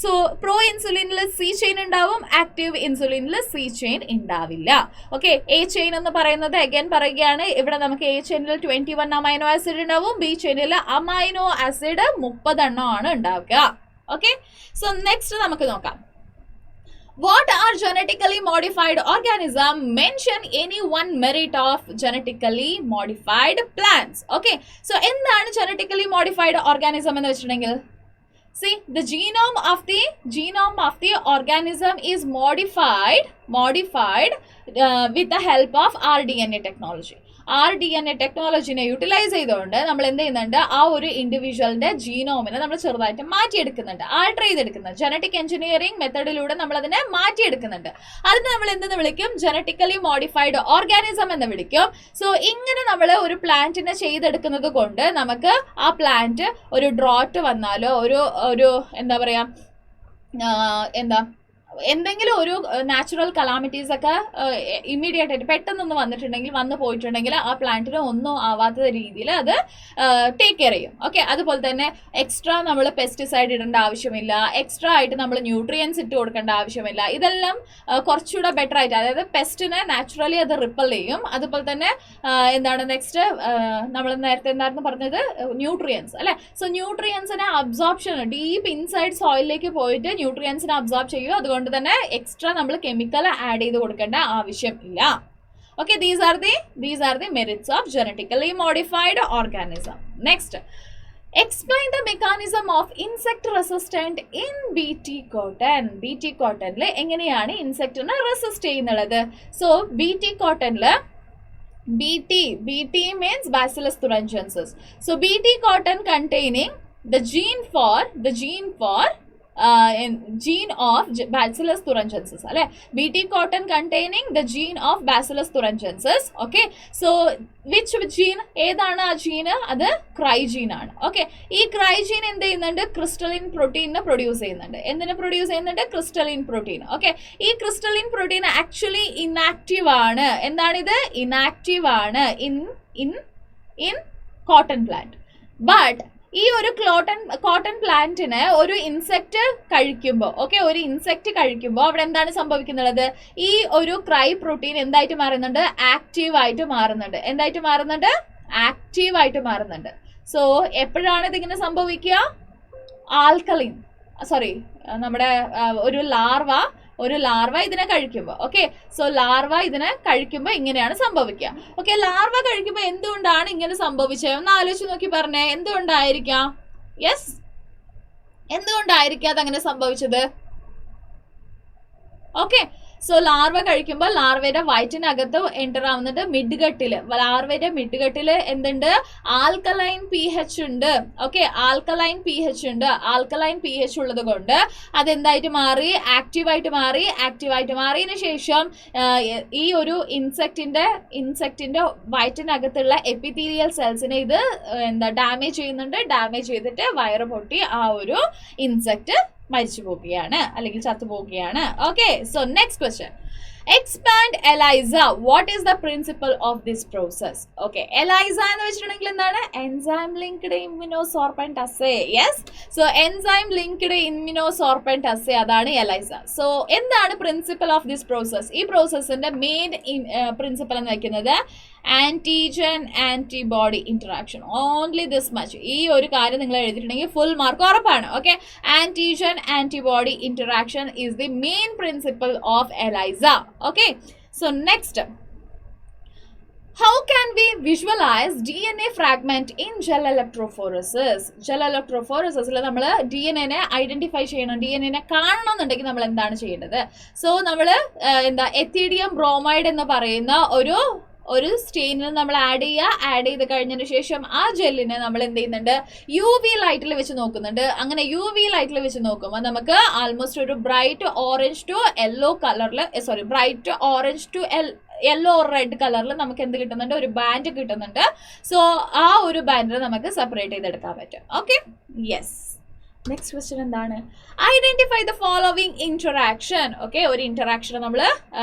സോ പ്രോ ഇൻസുലിനിൽ C ചെയിൻ ഉണ്ടാവും, ആക്റ്റീവ് ഇൻസുലിനിൽ C ചെയിൻ ഉണ്ടാവില്ല. ഓക്കെ, A ചെയിൻ എന്ന് പറയുന്നത് അഗൈൻ പറയുകയാണ്, ഇവിടെ നമുക്ക് A ചെയിനിൽ 21 അമൈനോ ആസിഡ് ഉണ്ടാവും, B ചെയിനിൽ അമൈനോ ആസിഡ് 30 എണ്ണമാണ് ഉണ്ടാവുക. ഓക്കെ, സോ നെക്സ്റ്റ് നമുക്ക് നോക്കാം. What are genetically modified organism? Mention any one merit of genetically modified plants. Okay, so എന്താണ് genetically modified organism എന്ന് വെച്ചിട്ടുണ്ടെങ്കിൽ? See, the genome of the organism is modified with the help of rDNA technology. rDNA ടെക്നോളജിനെ യൂട്ടിലൈസ് ചെയ്തുകൊണ്ട് നമ്മൾ എന്ത് ചെയ്യുന്നുണ്ട്? ആ ഒരു ഇൻഡിവിജ്വലിന്റെ ജീനോമിനെ നമ്മൾ ചെറുതായിട്ട് മാറ്റിയെടുക്കുന്നുണ്ട്, ആൾട്ടർ ചെയ്തെടുക്കുന്നുണ്ട്. ജനറ്റിക് എഞ്ചിനീയറിംഗ് മെത്തഡിലൂടെ നമ്മൾ അതിനെ മാറ്റിയെടുക്കുന്നുണ്ട്. അതിന് നമ്മൾ എന്തെന്ന് വിളിക്കും? ജനറ്റിക്കലി മോഡിഫൈഡ് ഓർഗാനിസം എന്ന് വിളിക്കും. സോ ഇങ്ങനെ നമ്മൾ ഒരു പ്ലാന്റിനെ ചെയ്തെടുക്കുന്നത് കൊണ്ട് നമുക്ക് ആ പ്ലാന്റ് ഒരു ഡ്രോട്ട് വന്നാലോ, ഒരു എന്താ പറയാ, എന്തെങ്കിലും ഒരു നാച്ചുറൽ കലാമിറ്റീസ് ഒക്കെ ഇമ്മീഡിയറ്റ് ആയിട്ട് പെട്ടെന്നൊന്ന് വന്നിട്ടുണ്ടെങ്കിൽ വന്നു പോയിട്ടുണ്ടെങ്കിൽ ആ പ്ലാന്റിന് ഒന്നും ആവാത്ത രീതിയിൽ അത് ടേക്ക് കെയർ ചെയ്യും. ഓക്കെ, അതുപോലെ തന്നെ എക്സ്ട്രാ നമ്മൾ പെസ്റ്റിസൈഡ് ഇടേണ്ട ആവശ്യമില്ല, എക്സ്ട്രാ ആയിട്ട് നമ്മൾ ന്യൂട്രിയൻസ് ഇട്ട് കൊടുക്കേണ്ട ആവശ്യമില്ല. ഇതെല്ലാം കുറച്ചുകൂടെ ബെറ്റർ ആയിട്ട്, അതായത് പെസ്റ്റിനെ നാച്ചുറലി അത് റിപ്പൽ ചെയ്യും. അതുപോലെ തന്നെ എന്താണ് നെക്സ്റ്റ് നമ്മൾ നേരത്തെ എന്തായിരുന്നു പറഞ്ഞത്, ന്യൂട്രിയൻസ് അല്ലെ. സോ ന്യൂട്രിയൻസിനെ അബ്സോർപ്ഷൻ ഡീപ്പ് ഇൻസൈഡ് സോയിലിലേക്ക് പോയിട്ട് ന്യൂട്രിയൻസിനെ അബ്സോർബ് ചെയ്യും. അതുകൊണ്ട് തന്നെ എക്സ്ട്രാ നമ്മൾ കെമിക്കൽ ആഡ് ചെയ്ത് കൊടുക്കേണ്ട ആവശ്യം ഇല്ല. Okay, these are the merits of genetically modified organism. Next, explain the mechanism of insect resistant in BT cotton. BT cotton le enganeyanu insect ne resist cheyyunnallathu. So BT cotton le BT means Bacillus thuringiensis. So BT cotton containing the gene for gene of Bacillus thuringiensis alle. BT cotton containing the gene of Bacillus thuringiensis. Okay, so which gene ഏതാണ് ആ ജീൻ? അത് ക്രൈ ജീൻ ആണ്. ഓക്കെ, ഈ ക്രൈ ജീൻ എന്ത് ചെയ്യുന്നുണ്ട്? ക്രിസ്റ്റലിൻ പ്രോട്ടീനെ പ്രൊഡ്യൂസ് ചെയ്യുന്നുണ്ട്. എന്തിനെ പ്രൊഡ്യൂസ് ചെയ്യുന്നുണ്ട്? Crystalline protein. ഓക്കെ, ഈ ക്രിസ്റ്റലിൻ പ്രോട്ടീൻ ആക്ച്വലി ഇനാക്റ്റീവ് ആണ്. എന്താണിത്? ഇനാക്റ്റീവ് ആണ് ഇൻ കോട്ടൺ പ്ലാന്റ്. ബട്ട് ഈ ഒരു കോട്ടൺ പ്ലാന്റിന് ഒരു ഇൻസെക്ട് കഴിക്കുമ്പോൾ, ഓക്കെ, ഒരു ഇൻസെക്ട് കഴിക്കുമ്പോൾ അവിടെ എന്താണ് സംഭവിക്കുന്നത്? ഈ ഒരു ക്രൈ പ്രോട്ടീൻ എന്തായിട്ട് മാറുന്നുണ്ട്? ആക്റ്റീവ് ആയിട്ട് മാറുന്നുണ്ട്. എന്തായിട്ട് മാറുന്നുണ്ട്? ആക്റ്റീവ് ആയിട്ട് മാറുന്നുണ്ട്. സോ എപ്പോഴാണ് ഇതിങ്ങനെ സംഭവിക്കുക? ആൽക്കലൈൻ നമ്മുടെ ഒരു ലാർവ ഇതിനെ കഴിക്കുമ്പോൾ, ഓക്കെ, സോ ലാർവ ഇതിനെ കഴിക്കുമ്പോൾ ഇങ്ങനെയാണ് സംഭവിക്കുക. ഓക്കെ, ലാർവ കഴിക്കുമ്പോൾ എന്തുകൊണ്ടാണ് ഇങ്ങനെ സംഭവിച്ചത് ഒന്ന് ആലോചിച്ച് നോക്കി പറഞ്ഞേ. എന്തുകൊണ്ടായിരിക്കാം? യെസ്, എന്തുകൊണ്ടായിരിക്കാം അതങ്ങനെ സംഭവിച്ചത്? ഓക്കെ, സോ ലാർവ കഴിക്കുമ്പോൾ ലാർവയുടെ വയറ്റിനകത്ത് എൻ്റർ ആവുന്നുണ്ട് ലാർവയുടെ മിഡ്ഗട്ടില് എന്തുണ്ട്? ആൽക്കലൈൻ pH ഉണ്ട്. ഓക്കെ, ആൽക്കലൈൻ pH ഉള്ളത് കൊണ്ട് അതെന്തായിട്ട് മാറി? ആക്റ്റീവായിട്ട് മാറിയതിനു ശേഷം ഈ ഒരു ഇൻസെക്റ്റിന്റെ വയറ്റിനകത്തുള്ള എപ്പിത്തീരിയൽ സെൽസിനെ ഇത് ഡാമേജ് ചെയ്യുന്നുണ്ട്. ഡാമേജ് ചെയ്തിട്ട് വയറ് പൊട്ടി ആ ഒരു ഇൻസെക്റ്റ് മരിച്ചു പോവുകയാണ് അല്ലെങ്കിൽ ചത്തുപോവുകയാണ്. Okay, so next question, expand ELISA. What is the principle of this process? Okay, ELISA എന്ന് വെച്ചിട്ടുണ്ടെങ്കിൽ എന്താണ്? enzyme linked immunosorbent assay. Yes, so enzyme linked immunosorbent assay അതാണ് ELISA. So എന്താണ് principle of this process? ഈ പ്രോസസ്സിന്റെ മെയിൻ പ്രിൻസിപ്പൽ എന്ന് വെക്കുന്നത് antigen antibody interaction. Only this much. ഈ ഒരു കാര്യം നിങ്ങൾ എഴുതിയിട്ടുണ്ടെങ്കിൽ ഫുൾ മാർക്ക് ഉറപ്പാണ്. Okay, antigen antibody interaction is the main principal of ELISA. Okay, so next, how can we visualize DNA fragment in gel electrophoresis? Gel electrophoresis ൽ നമ്മൾ DNA നെ ഐഡന്റിഫൈ ചെയ്യണം, DNA നെ കാണണമെന്നുണ്ടെങ്കിൽ നമ്മൾ എന്താണ് ചെയ്യേണ്ടത്? സോ നമ്മൾ എത്തീഡിയം ബ്രോമൈഡ് എന്ന് പറയുന്ന ഒരു സ്റ്റെയിനിൽ നമ്മൾ ആഡ് ചെയ്ത് കഴിഞ്ഞതിന് ശേഷം ആ ജെല്ലിനെ നമ്മൾ എന്ത് ചെയ്യുന്നുണ്ട്? UV ലൈറ്റിൽ വെച്ച് നോക്കുന്നുണ്ട്. അങ്ങനെ UV ലൈറ്റിൽ വെച്ച് നോക്കുമ്പോൾ നമുക്ക് ആൾമോസ്റ്റ് ഒരു bright orange to yellow or red കളറിൽ നമുക്ക് എന്ത് കിട്ടുന്നുണ്ട്? ഒരു ബാൻഡ് കിട്ടുന്നുണ്ട്. സോ ആ ഒരു ബാൻഡിനെ നമുക്ക് സെപ്പറേറ്റ് ചെയ്തെടുക്കാൻ പറ്റും. Okay, yes. നെക്സ്റ്റ് ക്വസ്റ്റ്യൻ എന്താണ്? Identify the following interaction. Okay, ഒരു ഇന്ററാക്ഷൻ നമ്മൾ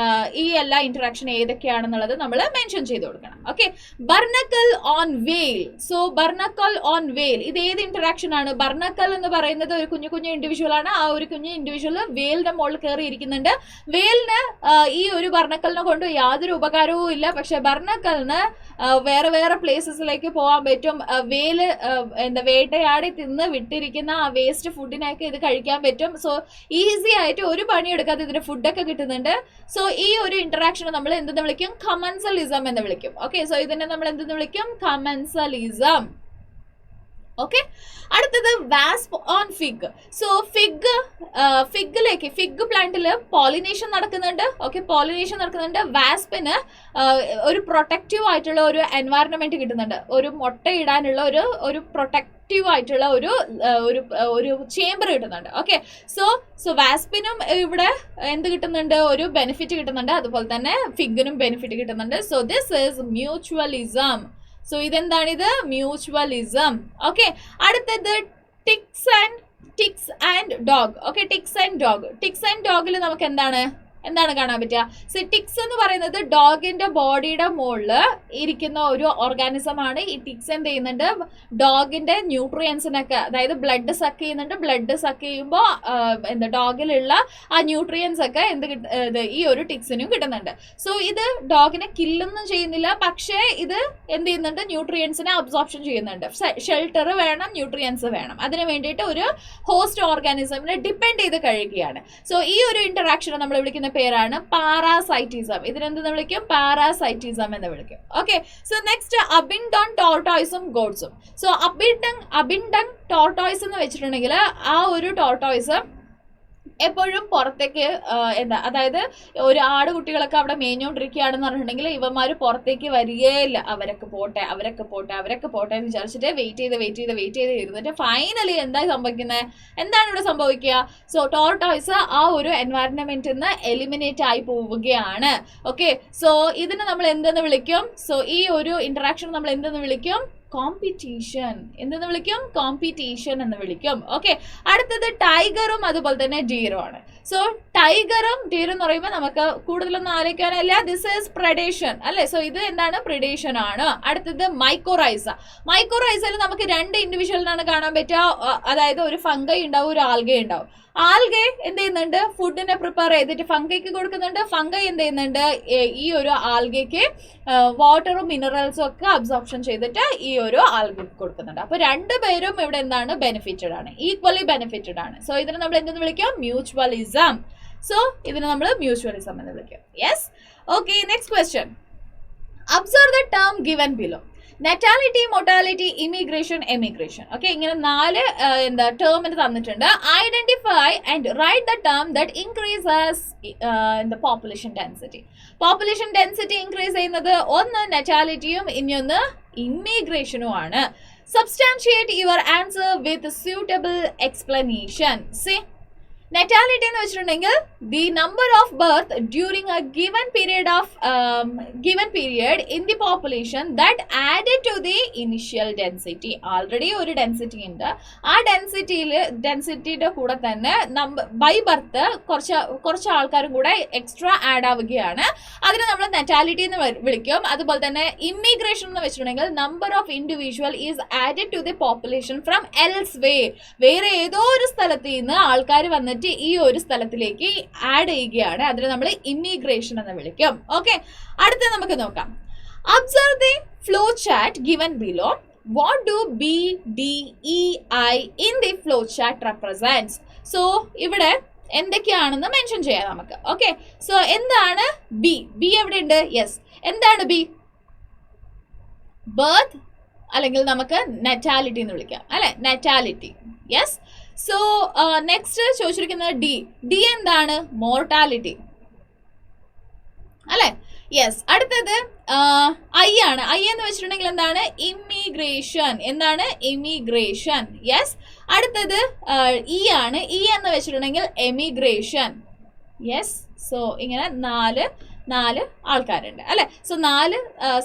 ഈ എല്ലാ ഇന്ററാക്ഷൻ ഏതൊക്കെയാണെന്നുള്ളത് നമ്മൾ മെൻഷൻ ചെയ്ത് കൊടുക്കണം. ഓക്കെ, ബർണക്കൽ ഓൺ വെയിൽ. സോ ബർണക്കൽ ഓൺ വെയിൽ ഇത് ഏത് ഇന്ററാക്ഷൻ ആണ്? ബർണക്കൽ എന്ന് പറയുന്നത് ഒരു കുഞ്ഞു ഇൻഡിവിജ്വൽ ആണ്. ആ ഒരു കുഞ്ഞു ഇൻഡിവിജ്വൽ വെയിലിന്റെ മുകളിൽ കയറി ഇരിക്കുന്നുണ്ട്. വെയിലിന് ഈ ഒരു ബർണക്കലിനെ കൊണ്ട് യാതൊരു ഉപകാരവും ഇല്ല. പക്ഷെ ബർണക്കലിന് വേറെ പ്ലേസസിലേക്ക് പോകാൻ പറ്റും. വെയില് വേട്ടയാടി തിന്ന് വിട്ടിരിക്കുന്ന ആ വേസ്റ്റ് ഫുഡിനൊക്കെ ഇത് കഴിക്കാൻ പറ്റും. സോ ഈസി ആയിട്ട് ഒരു പണിയെടുക്കാതെ ഇതിന് ഫുഡൊക്കെ കിട്ടുന്നുണ്ട്. സോ ഈ ഒരു ഇന്ററാക്ഷൻ നമ്മൾ എന്തെന്ന് വിളിക്കും? കമൻസലിസം എന്ന് വിളിക്കും. ഓക്കെ, സോ ഇതിനെ നമ്മൾ എന്തെന്ന് വിളിക്കും? കമൻസലിസം. ഓക്കെ, അടുത്തത് wasp on fig. So fig പ്ലാന്റില് പോളിനേഷൻ നടക്കുന്നുണ്ട്. ഓക്കെ, പോളിനേഷൻ നടക്കുന്നുണ്ട്. വാസ്പിന് ഒരു പ്രൊട്ടക്റ്റീവ് ആയിട്ടുള്ള ഒരു എൻവയറൺമെന്റ് കിട്ടുന്നുണ്ട്. ഒരു മുട്ടയിടാനുള്ള ഒരു പ്രൊട്ടക്റ്റീവ് ആയിട്ടുള്ള ഒരു ചേംബർ കിട്ടുന്നുണ്ട്. ഓക്കെ, സോ വാസ്പിനും ഇവിടെ എന്ത് കിട്ടുന്നുണ്ട്? ഒരു ബെനിഫിറ്റ് കിട്ടുന്നുണ്ട്. അതുപോലെ തന്നെ ഫിഗിനും ബെനിഫിറ്റ് കിട്ടുന്നുണ്ട്. So this is mutualism. So ഇതെന്താണിത്? മ്യൂച്വലിസം. ഓക്കെ, അടുത്തത് ticks and ticks and dog. Okay, ticks and dog. Ticks and ഡോഗിൽ നമുക്ക് എന്താണ് കാണാൻ പറ്റുക? ടിക്സ് എന്ന് പറയുന്നത് ഡോഗിന്റെ ബോഡിയുടെ മുകളിൽ ഇരിക്കുന്ന ഒരു ഓർഗാനിസം ആണ്. ഈ ടിക്സ് എന്ത് ചെയ്യുന്നുണ്ട്? ഡോഗിന്റെ ന്യൂട്രിയൻസിനൊക്കെ, അതായത് ബ്ലഡ് സക്ക് ചെയ്യുന്നുണ്ട്. ബ്ലഡ് സക്ക് ചെയ്യുമ്പോൾ ഡോഗിലുള്ള ആ ന്യൂട്രിയൻസ് ഒക്കെ ഈ ഒരു ടിക്സിനും കിട്ടുന്നുണ്ട്. സോ ഇത് ഡോഗിനെ കില്ലൊന്നും ചെയ്യുന്നില്ല, പക്ഷേ ഇത് എന്ത് ചെയ്യുന്നുണ്ട്? ന്യൂട്രിയൻസിനെ അബ്സോർപ്ഷൻ ചെയ്യുന്നുണ്ട്. ഷെൽട്ടർ വേണം, ന്യൂട്രിയൻസ് വേണം. അതിന് വേണ്ടിയിട്ട് ഒരു ഹോസ്റ്റ് ഓർഗാനിസമിനെ ഡിപ്പെൻഡ് ചെയ്ത് കഴിയുകയാണ്. സോ ഈ ഒരു ഇന്ററാക്ഷൻ നമ്മൾ വിളിക്കുന്ന പേരാണ് പാരാസൈറ്റിസം. ഇതിനെന്തെന്ന് വിളിക്കും? പാരാസൈറ്റിസം എന്ന് വിളിക്കും. ഓക്കെ, സോ നെക്സ്റ്റ് അബിൻഡൺ ടോർട്ടോയ്സും ഗോഡ്സും. സോ അബിൻഡൺ ടോർട്ടോയ്സ് എന്ന് വെച്ചിട്ടുണ്ടെങ്കിൽ ആ ഒരു ടോർട്ടോയ്സ് എപ്പോഴും പുറത്തേക്ക് അതായത് ഒരു ആട് കുട്ടികളൊക്കെ അവിടെ മേഞ്ഞോണ്ടിരിക്കുകയാണെന്ന് പറഞ്ഞിട്ടുണ്ടെങ്കിൽ ഇവന്മാർ പുറത്തേക്ക് വരികയില്ല. അവരൊക്കെ പോട്ടെ എന്ന് വിചാരിച്ചിട്ട് വെയിറ്റ് ചെയ്ത് ഇരുന്നിട്ട് ഫൈനലി എന്താണ് ഇവിടെ സംഭവിക്കുക? സോ ടോർട്ടോയ്സ് ആ ഒരു എൻവയറൺമെന്റിൽ നിന്ന് എലിമിനേറ്റ് ആയി പോവുകയാണ്. ഓക്കെ, സോ ഇതിന് നമ്മൾ എന്തെന്ന് വിളിക്കും? സോ ഈ ഒരു ഇന്ററാക്ഷൻ നമ്മൾ എന്തെന്ന് വിളിക്കും? കോമ്പറ്റീഷൻ. എന്തെന്ന് വിളിക്കും? കോമ്പറ്റീഷൻ എന്ന് വിളിക്കും. ഓക്കെ, അടുത്തത് ടൈഗറും അതുപോലെ തന്നെ ഡീറും ആണ്. സോ ടൈഗറും ഡീറും എന്ന് പറയുമ്പോൾ നമുക്ക് കൂടുതലൊന്നും ആലോചിക്കാനല്ല, ദിസ് ഈസ് പ്രഡേഷൻ അല്ലെ. സോ ഇത് എന്താണ്? പ്രഡേഷൻ ആണ്. അടുത്തത് മൈക്കോറൈസ. മൈക്കോറൈസയിൽ നമുക്ക് രണ്ട് ഇൻഡിവിജ്വലിനാണ് കാണാൻ പറ്റുക. അതായത് ഒരു ഫംഗൈ ഉണ്ടാവും, ഒരു ആൽഗെ ഉണ്ടാവും. ആൽഗെ എന്ത് ചെയ്യുന്നുണ്ട്? ഫുഡിനെ പ്രിപ്പയർ ചെയ്തിട്ട് ഫംഗൈക്ക് കൊടുക്കുന്നുണ്ട്. ഫംഗൈ എന്ത് ചെയ്യുന്നുണ്ട്? ഈ ഒരു ആൽഗയ്ക്ക് വാട്ടറും മിനറൽസും ഒക്കെ അബ്സോർപ്ഷൻ ചെയ്തിട്ട് ഈ ഒരു ആൽഗയ്ക്ക് കൊടുക്കുന്നുണ്ട്. അപ്പൊ രണ്ടുപേരും ഇവിടെ എന്താണ്? ബെനിഫിറ്റഡ് ആണ്, ഈക്വലി ബെനിഫിറ്റഡ് ആണ്. സോ ഇതിനെ നമ്മൾ എന്തെന്ന് വിളിക്കാം? മ്യൂച്വലിസം. സോ ഇതിനെ നമ്മൾ മ്യൂച്വലിസം എന്ന് വിളിക്കാം. Yes, okay, next question. Observe the term given below. Natality, mortality, immigration, emigration. Okay, ഇങ്ങനെ 4 ടേമിന് തന്നിട്ടുണ്ട്. Identify and write the term that increases population density. Population density increase ചെയ്യുന്നത് ഒന്ന് നെറ്റാലിറ്റിയും ഇനിയൊന്ന് ഇമിഗ്രേഷനും ആണ്. Substantiate your answer with suitable explanation. C, natality എന്ന് വെച്ചിട്ടുണ്ടെങ്കിൽ the number of birth during a given period in the population that added to the initial density. Already ഒരു ഡെൻസിറ്റി ഉണ്ട്, ആ ഡെൻസിറ്റിയുടെ കൂടെ തന്നെ ബൈ ബർത്ത് കുറച്ച് ആൾക്കാരും കൂടെ എക്സ്ട്രാ ആഡ് ആവുകയാണ്. അതിന് നമ്മൾ നെറ്റാലിറ്റി എന്ന് വിളിക്കും. അതുപോലെ തന്നെ ഇമിഗ്രേഷൻ എന്ന് വെച്ചിട്ടുണ്ടെങ്കിൽ number of individual is added to the population from else വേറെ ഏതോ ഒരു സ്ഥലത്ത് നിന്ന് ആൾക്കാർ വന്നിട്ട് ഈ ഒരു സ്ഥലത്തിലേക്ക് ആഡ് ചെയ്യുകയാണ്. അതിന് നമ്മൾ ഇമിഗ്രേഷൻ എന്ന് വിളിക്കും. ഓക്കെ, അടുത്ത നമുക്ക് നോക്കാം. Absorb the flow chart given below. What do BDEI in the flow chart represents? So ഇവിടെ എന്തൊക്കെയാണെന്ന് മെൻഷൻ ചെയ്യാം നമുക്ക്. ഓക്കെ, സോ എന്താണ് ബി എവിടെയുണ്ട്? യെസ്, എന്താണ് ബി? ബർത്ത് അല്ലെങ്കിൽ നമുക്ക് നെറ്റാലിറ്റി എന്ന് വിളിക്കാം അല്ലെ, നെറ്റാലിറ്റി. യെസ്, സോ നെക്സ്റ്റ് ചോദിച്ചിരിക്കുന്നത് ഡി എന്താണ്? മോർട്ടാലിറ്റി അല്ലെ. യെസ്, അടുത്തത് ഐ ആണ്. ഐ എന്ന് വെച്ചിട്ടുണ്ടെങ്കിൽ എന്താണ്? ഇമിഗ്രേഷൻ. എന്താണ്? ഇമിഗ്രേഷൻ. യെസ്, അടുത്തത് ഇ ആണ്. ഇ എന്ന് വെച്ചിട്ടുണ്ടെങ്കിൽ എമിഗ്രേഷൻ. യെസ്, സോ ഇങ്ങനെ നാല് ആൾക്കാരുണ്ട് അല്ലെ. സോ 4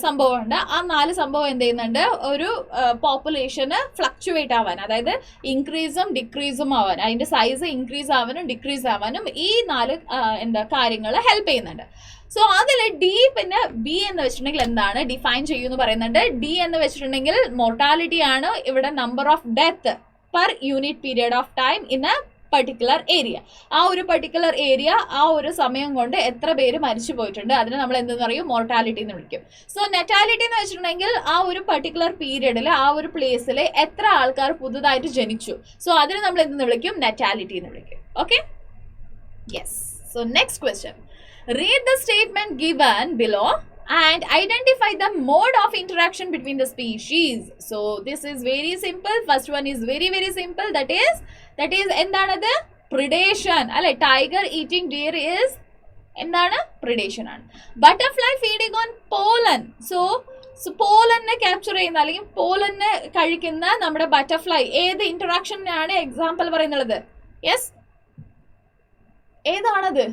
സംഭവമുണ്ട്. ആ 4 സംഭവം എന്ത് ചെയ്യുന്നുണ്ട്? ഒരു പോപ്പുലേഷന് ഫ്ലക്ച്വേറ്റ് ആവാൻ, അതായത് ഇൻക്രീസും ഡിക്രീസും ആവാൻ, അതിന്റെ സൈസ് ഇൻക്രീസ് ആവാനും ഡിക്രീസ് ആവാനും ഈ 4 കാര്യങ്ങൾ ഹെൽപ്പ് ചെയ്യുന്നുണ്ട്. സോ അതിൽ ഡി പിന്നെ ബി എന്ന് വെച്ചിട്ടുണ്ടെങ്കിൽ എന്താണ്? ഡിഫൈൻ ചെയ്യുമെന്ന് പറയുന്നുണ്ട്. ഡി എന്ന് വെച്ചിട്ടുണ്ടെങ്കിൽ മോർട്ടാലിറ്റി ആണ്. ഇവിടെ number of death per unit period of time in A particular area. ആ ഒരു പർട്ടിക്കുലർ ഏരിയ ആ ഒരു സമയം കൊണ്ട് എത്ര പേര് മരിച്ചു പോയിട്ടുണ്ട്, അതിന് നമ്മൾ എന്തെന്ന് പറയും? മോർട്ടാലിറ്റി എന്ന് വിളിക്കും. സോ നെറ്റാലിറ്റി എന്ന് വെച്ചിട്ടുണ്ടെങ്കിൽ ആ ഒരു പർട്ടിക്കുലർ പീരിയഡിൽ ആ ഒരു പ്ലേസിൽ എത്ര ആൾക്കാർ പുതുതായിട്ട് ജനിച്ചു. സോ അതിന് നമ്മൾ എന്തെന്ന് വിളിക്കും? നെറ്റാലിറ്റി എന്ന് വിളിക്കും. Okay, yes. So next question. Read the statement given below and identify the mode of interaction between the species. So this is very simple. First one is very simple. That is എന്താണ്? predation അല്ലെ. tiger eating deer is എന്താണ്? predation ആണ്. butterfly feeding on pollen. so പോളനെ ക്യാപ്ചർ ചെയ്യുന്ന അല്ലെങ്കിൽ പോളനെ കഴിക്കുന്ന നമ്മുടെ ബട്ടർഫ്ലൈ ഏത് ഇന്ററാക്ഷനാണ് എക്സാമ്പിൾ പറയുന്നത്? യെസ്, ഏതാണത്?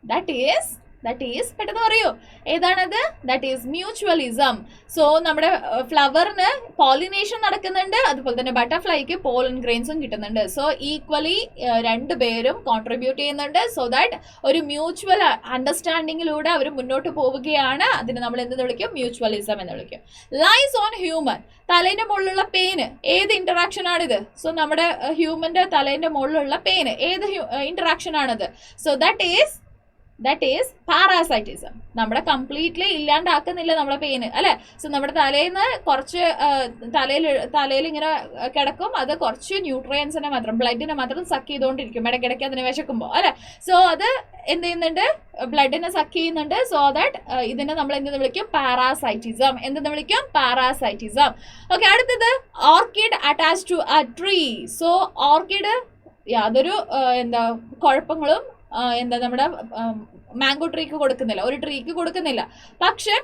that is ദാറ്റ് ഈസ് പെട്ടെന്ന് പറയൂ ഏതാണത്? That is mutualism. സോ നമ്മുടെ ഫ്ലവറിന് പോളിനേഷൻ നടക്കുന്നുണ്ട്, അതുപോലെ തന്നെ ബട്ടർഫ്ലൈക്ക് പോളൻ ഗ്രെയിൻസും കിട്ടുന്നുണ്ട്. സോ ഈക്വലി രണ്ടുപേരും കോൺട്രിബ്യൂട്ട് ചെയ്യുന്നുണ്ട്. സോ ദാറ്റ് ഒരു മ്യൂച്വൽ അണ്ടർസ്റ്റാൻഡിങ്ങിലൂടെ അവർ മുന്നോട്ട് പോവുകയാണ്. അതിന് നമ്മൾ എന്ത് വിളിക്കും? മ്യൂച്വലിസം എന്ന് വിളിക്കും. ലൈസ് ഓൺ ഹ്യൂമൻ, തലേന്റെ മുകളിലുള്ള പെയിന് ഏത് ഇന്ററാക്ഷൻ ആണിത്? സോ നമ്മുടെ ഹ്യൂമന്റെ തലേന്റെ മുകളിലുള്ള പെയിന് ഏത് ഇന്ററാക്ഷൻ ആണിത്? So that is parasitism. നമ്മുടെ കംപ്ലീറ്റ്ലി ഇല്ലാണ്ടാക്കുന്നില്ല നമ്മളെ പെയിന് അല്ലെ. സോ നമ്മുടെ തലേന്ന് കുറച്ച് തലയിൽ ഇങ്ങനെ കിടക്കും, അത് കുറച്ച് ന്യൂട്രിയൻസിനെ മാത്രം, ബ്ലഡിനെ മാത്രം സക്ക് ചെയ്തുകൊണ്ടിരിക്കും ഇടയ്ക്കിടയ്ക്ക് അതിനെ വിശക്കുമ്പോൾ അല്ലെ. സോ അത് എന്ത് ചെയ്യുന്നുണ്ട്? ബ്ലഡിനെ സക്ക് ചെയ്യുന്നുണ്ട്. സോ ദാറ്റ് ഇതിനെ നമ്മൾ എന്തെന്ന് വിളിക്കും? പാരാസൈറ്റിസം. എന്തെന്ന് വിളിക്കും? പാരാസൈറ്റിസം. ഓക്കെ, അടുത്തത് orchid attach to a tree. So orchid യാതൊരു കുഴപ്പങ്ങളും നമ്മുടെ മാംഗോ ട്രീക്ക് കൊടുക്കുന്നില്ല, ഒരു ട്രീക്ക് കൊടുക്കുന്നില്ല. പക്ഷെ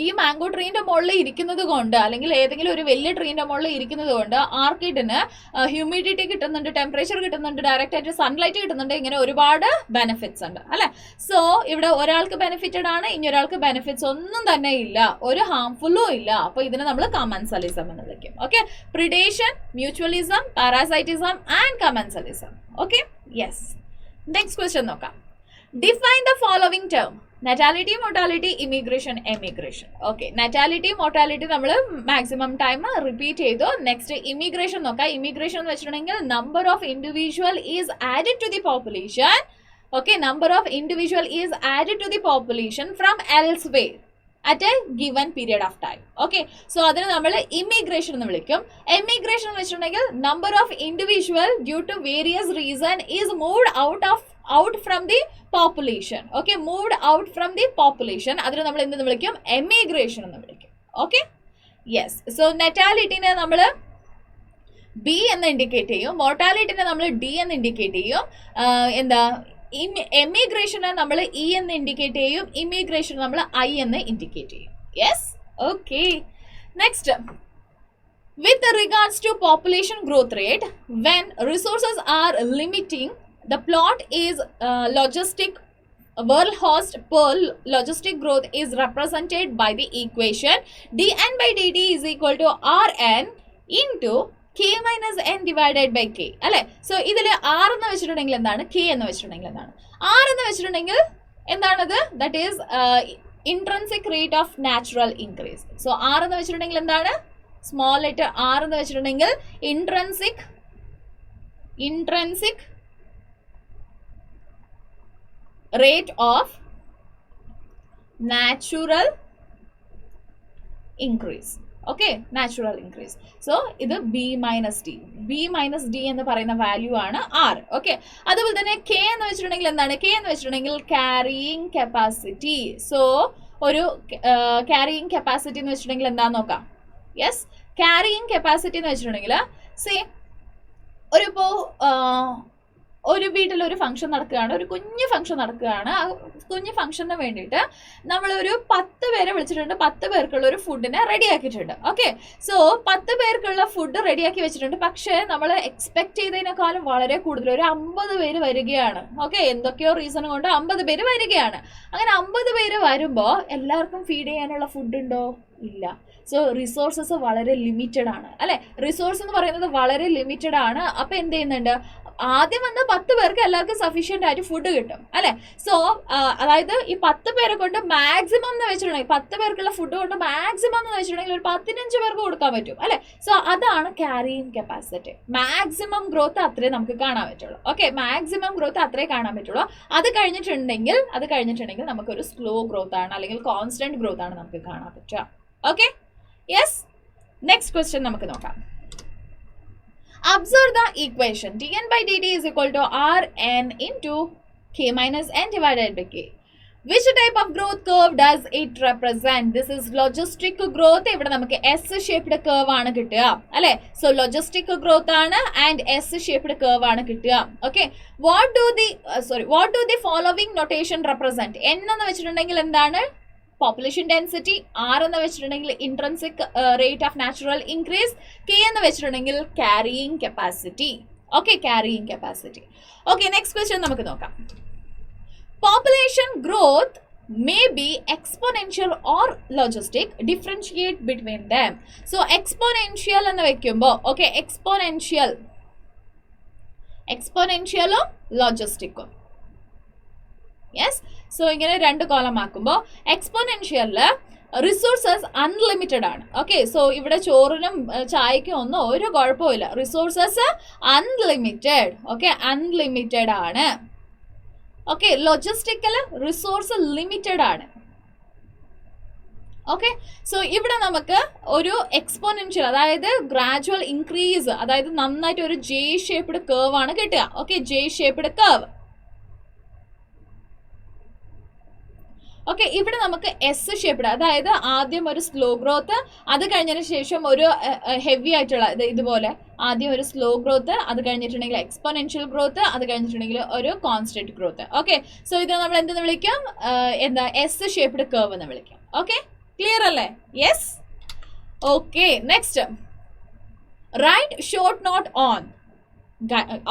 ഈ മാംഗോ ട്രീന്റെ മുകളിൽ ഇരിക്കുന്നത് കൊണ്ട്, അല്ലെങ്കിൽ ഏതെങ്കിലും ഒരു വലിയ ട്രീന്റെ മുകളിൽ ഇരിക്കുന്നത് കൊണ്ട് ആർക്കിഡിന് ഹ്യൂമിഡിറ്റി കിട്ടുന്നുണ്ട്, ടെമ്പറേച്ചർ കിട്ടുന്നുണ്ട്, ഡയറക്റ്റ് ആയിട്ട് സൺലൈറ്റ് കിട്ടുന്നുണ്ട്. ഇങ്ങനെ ഒരുപാട് ബെനിഫിറ്റ്സ് ഉണ്ട് അല്ലെ. സോ ഇവിടെ ഒരാൾക്ക് ബെനിഫിറ്റഡ് ആണ്, ഇനി ഒരാൾക്ക് ബെനിഫിറ്റ്സ് ഒന്നും തന്നെ ഇല്ല, ഒരു ഹാംഫുള്ളും ഇല്ല. അപ്പൊ ഇതിനെ നമ്മൾ കമൻസലിസം എന്ന് വിളിക്കും. Okay, predation, mutualism, parasitism and commensalism. Okay, yes. Next question നോക്കാം. Define the following term. Natality, mortality, immigration, emigration. Okay, natality mortality നമ്മൾ മാക്സിമം ടൈം റിപ്പീറ്റ് ചെയ്തു. നെക്സ്റ്റ് ഇമിഗ്രേഷൻ നോക്കാം. ഇമിഗ്രേഷൻ എന്ന് വെച്ചിട്ടുണ്ടെങ്കിൽ number of individual is added to the population. Okay, number of individual is added to the population from elsewhere at a given period of time. Okay, so അതിന് നമ്മൾ ഇമിഗ്രേഷൻ എന്ന് വിളിക്കും. എമിഗ്രേഷൻ എന്ന് വെച്ചിട്ടുണ്ടെങ്കിൽ number of individual due to various reason is moved out from the population. Okay, moved out from the population, അതിന് നമ്മൾ എന്തെന്ന് വിളിക്കും? എമിഗ്രേഷൻ എന്ന് വിളിക്കും. Okay, yes. സോ നെറ്റാലിറ്റിനെ നമ്മൾ ബി എന്ന് ഇൻഡിക്കേറ്റ് ചെയ്യും, മോർട്ടാലിറ്റിനെ നമ്മൾ ഡി എന്ന് ഇൻഡിക്കേറ്റ് ചെയ്യും. എമിഗ്രേഷനെ നമ്മൾ ഇ എന്ന് ഇൻഡിക്കേറ്റ് ചെയ്യും, ഇമിഗ്രേഷൻ നമ്മൾ ഐ എന്ന് ഇൻഡിക്കേറ്റ് ചെയ്യും. Yes, okay. Next, with regards to population growth rate, when resources are limiting, the plot is logistic world host per logistic growth is represented by the equation dn by dt is equal to rn into k minus n divided by k അല്ലെ. സോ ഇതിൽ r എന്ന് വെച്ചിട്ടുണ്ടെങ്കിൽ എന്താണ്, k എന്ന് വെച്ചിട്ടുണ്ടെങ്കിൽ എന്താണ്? r എന്ന് വെച്ചിട്ടുണ്ടെങ്കിൽ എന്താണത്? That is intrinsic rate of natural increase. So r എന്ന് വെച്ചിട്ടുണ്ടെങ്കിൽ എന്താണ്? സ്മോൾ ലെറ്റർ r എന്ന് വെച്ചിട്ടുണ്ടെങ്കിൽ intrinsic rate of natural increase. Okay, natural increase. So ഇത് ബി മൈനസ് ഡി എന്ന് പറയുന്ന വാല്യൂ ആണ് ആർ. ഓക്കെ, അതുപോലെ തന്നെ കെ എന്ന് വെച്ചിട്ടുണ്ടെങ്കിൽ എന്താണ്? കെ എന്ന് വെച്ചിട്ടുണ്ടെങ്കിൽ ക്യാരിയിങ് കപ്പാസിറ്റി. സോ ഒരു ക്യാരിയിങ് കപ്പാസിറ്റി എന്ന് വെച്ചിട്ടുണ്ടെങ്കിൽ എന്താന്ന് നോക്കാം. യെസ്, ക്യാരിയിങ് കപ്പാസിറ്റി എന്ന് വെച്ചിട്ടുണ്ടെങ്കിൽ ഒരു വീട്ടിൽ ഒരു ഫംഗ്ഷൻ നടക്കുകയാണ്, ഒരു കുഞ്ഞു ഫംഗ്ഷൻ നടക്കുകയാണ്. ആ കുഞ്ഞു ഫംഗ്ഷന് വേണ്ടിയിട്ട് നമ്മളൊരു 10 പേരെ വിളിച്ചിട്ടുണ്ട്, 10 പേർക്കുള്ള ഒരു ഫുഡിനെ റെഡിയാക്കിയിട്ടുണ്ട്. ഓക്കെ, സോ 10 പേർക്കുള്ള ഫുഡ് റെഡിയാക്കി വെച്ചിട്ടുണ്ട്. പക്ഷേ നമ്മൾ എക്സ്പെക്ട് ചെയ്തതിനേക്കാളും വളരെ കൂടുതൽ ഒരു 50 പേര് വരികയാണ്. ഓക്കെ, എന്തൊക്കെയോ റീസൺ കൊണ്ട് 50 പേര് വരികയാണ്. അങ്ങനെ 50 പേര് വരുമ്പോൾ എല്ലാവർക്കും ഫീഡ് ചെയ്യാനുള്ള ഫുഡ് ഉണ്ടോ? ഇല്ല. സോ റിസോഴ്സസ് വളരെ ലിമിറ്റഡ് ആണ് അല്ലെ. റിസോഴ്സ് എന്ന് പറയുന്നത് വളരെ ലിമിറ്റഡ് ആണ്. അപ്പൊ എന്ത് ചെയ്യുന്നുണ്ട്? ആദ്യം വന്ന 10 പേർക്ക് എല്ലാവർക്കും സഫീഷ്യന്റ് ആയിട്ട് ഫുഡ് കിട്ടും അല്ലെ. സോ അതായത് ഈ 10 പേരെ കൊണ്ട് മാക്സിമം എന്ന് വെച്ചിട്ടുണ്ടെങ്കിൽ 10 പേർക്കുള്ള ഫുഡ് കൊണ്ട് മാക്സിമം എന്ന് വെച്ചിട്ടുണ്ടെങ്കിൽ ഒരു 15 പേർക്ക് കൊടുക്കാൻ പറ്റും അല്ലെ. സോ അതാണ് ക്യാരിയിങ് കപ്പാസിറ്റി. മാക്സിമം ഗ്രോത്ത് അത്രേ നമുക്ക് കാണാൻ പറ്റുള്ളൂ. ഓക്കെ, മാക്സിമം ഗ്രോത്ത് അത്രേ കാണാൻ പറ്റുള്ളൂ. അത് കഴിഞ്ഞിട്ടുണ്ടെങ്കിൽ നമുക്കൊരു സ്ലോ ഗ്രോത്ത് ആണ് അല്ലെങ്കിൽ കോൺസ്റ്റന്റ് ഗ്രോത്ത് ആണ് നമുക്ക് കാണാൻ പറ്റുക. Okay, yes. നെക്സ്റ്റ് ക്വസ്റ്റ്യൻ നമുക്ക് നോക്കാം. Observe the equation dn by dt is equal to rn into k minus n divided by k. Which type of growth curve does it represent? This is logistic growth. ഇവിടെ നമുക്ക് S shaped curve ആണ് കിട്ടുക അല്ലെ. So logistic growth ആണ് and S shaped curve ആണ് കിട്ടുക. Okay, what do the following notation represent? N എന്ന് വെച്ചിട്ടുണ്ടെങ്കിൽ എന്താണ്? Population density. ആർ എന്ന് വെച്ചിട്ടുണ്ടെങ്കിൽ intrinsic rate of natural increase. K എന്ന് വെച്ചിട്ടുണ്ടെങ്കിൽ carrying capacity. Okay, carrying capacity. Okay, next question നമുക്ക് നോക്കാം. Population growth may be exponential or logistic. Differentiate between them. So exponential എന്ന് വെക്കുമ്പോൾ ഓക്കെ എക്സ്പോണെൻഷ്യലും ലോജിസ്റ്റിക്കും. യെസ്, സോ ഇങ്ങനെ രണ്ട് കോളം ആക്കുമ്പോൾ എക്സ്പോണെൻഷ്യലില് റിസോഴ്സസ് അൺലിമിറ്റഡ് ആണ്. ഓക്കെ, സോ ഇവിടെ ചോറിനും ചായക്കും ഒന്നും ഒരു കുഴപ്പമില്ല. Resources unlimited. ഓക്കെ, അൺലിമിറ്റഡ് ആണ്. ഓക്കെ, ലോജിസ്റ്റിക്കൽ റിസോഴ്സ് ലിമിറ്റഡ് ആണ്. ഓക്കെ, സോ ഇവിടെ നമുക്ക് ഒരു എക്സ്പോണെൻഷ്യൽ, അതായത് ഗ്രാജുവൽ ഇൻക്രീസ്, അതായത് നന്നായിട്ട് ഒരു ജെ ഷേപ്ഡ് കേർവ് ആണ് കിട്ടുക. Okay, J shaped curve. Okay, ഇവിടെ നമുക്ക് എസ് ഷേപ്ഡ്, അതായത് ആദ്യം ഒരു സ്ലോ ഗ്രോത്ത്, അത് കഴിഞ്ഞതിന് ശേഷം ഒരു ഹെവി ആയിട്ടുള്ള ഇതുപോലെ ആദ്യം ഒരു സ്ലോ ഗ്രോത്ത്, അത് കഴിഞ്ഞിട്ടുണ്ടെങ്കിൽ എക്സ്പോണെൻഷ്യൽ ഗ്രോത്ത്, അത് കഴിഞ്ഞിട്ടുണ്ടെങ്കിൽ ഒരു കോൺസ്റ്റന്റ് ഗ്രോത്ത്. ഓക്കെ, സോ ഇത് നമ്മൾ എന്തെന്ന് വിളിക്കും? എസ് ഷേപ്ഡ് കേർവ് എന്ന് വിളിക്കും. ഓക്കെ, ക്ലിയർ അല്ലേ? Yes. Okay, next write short note on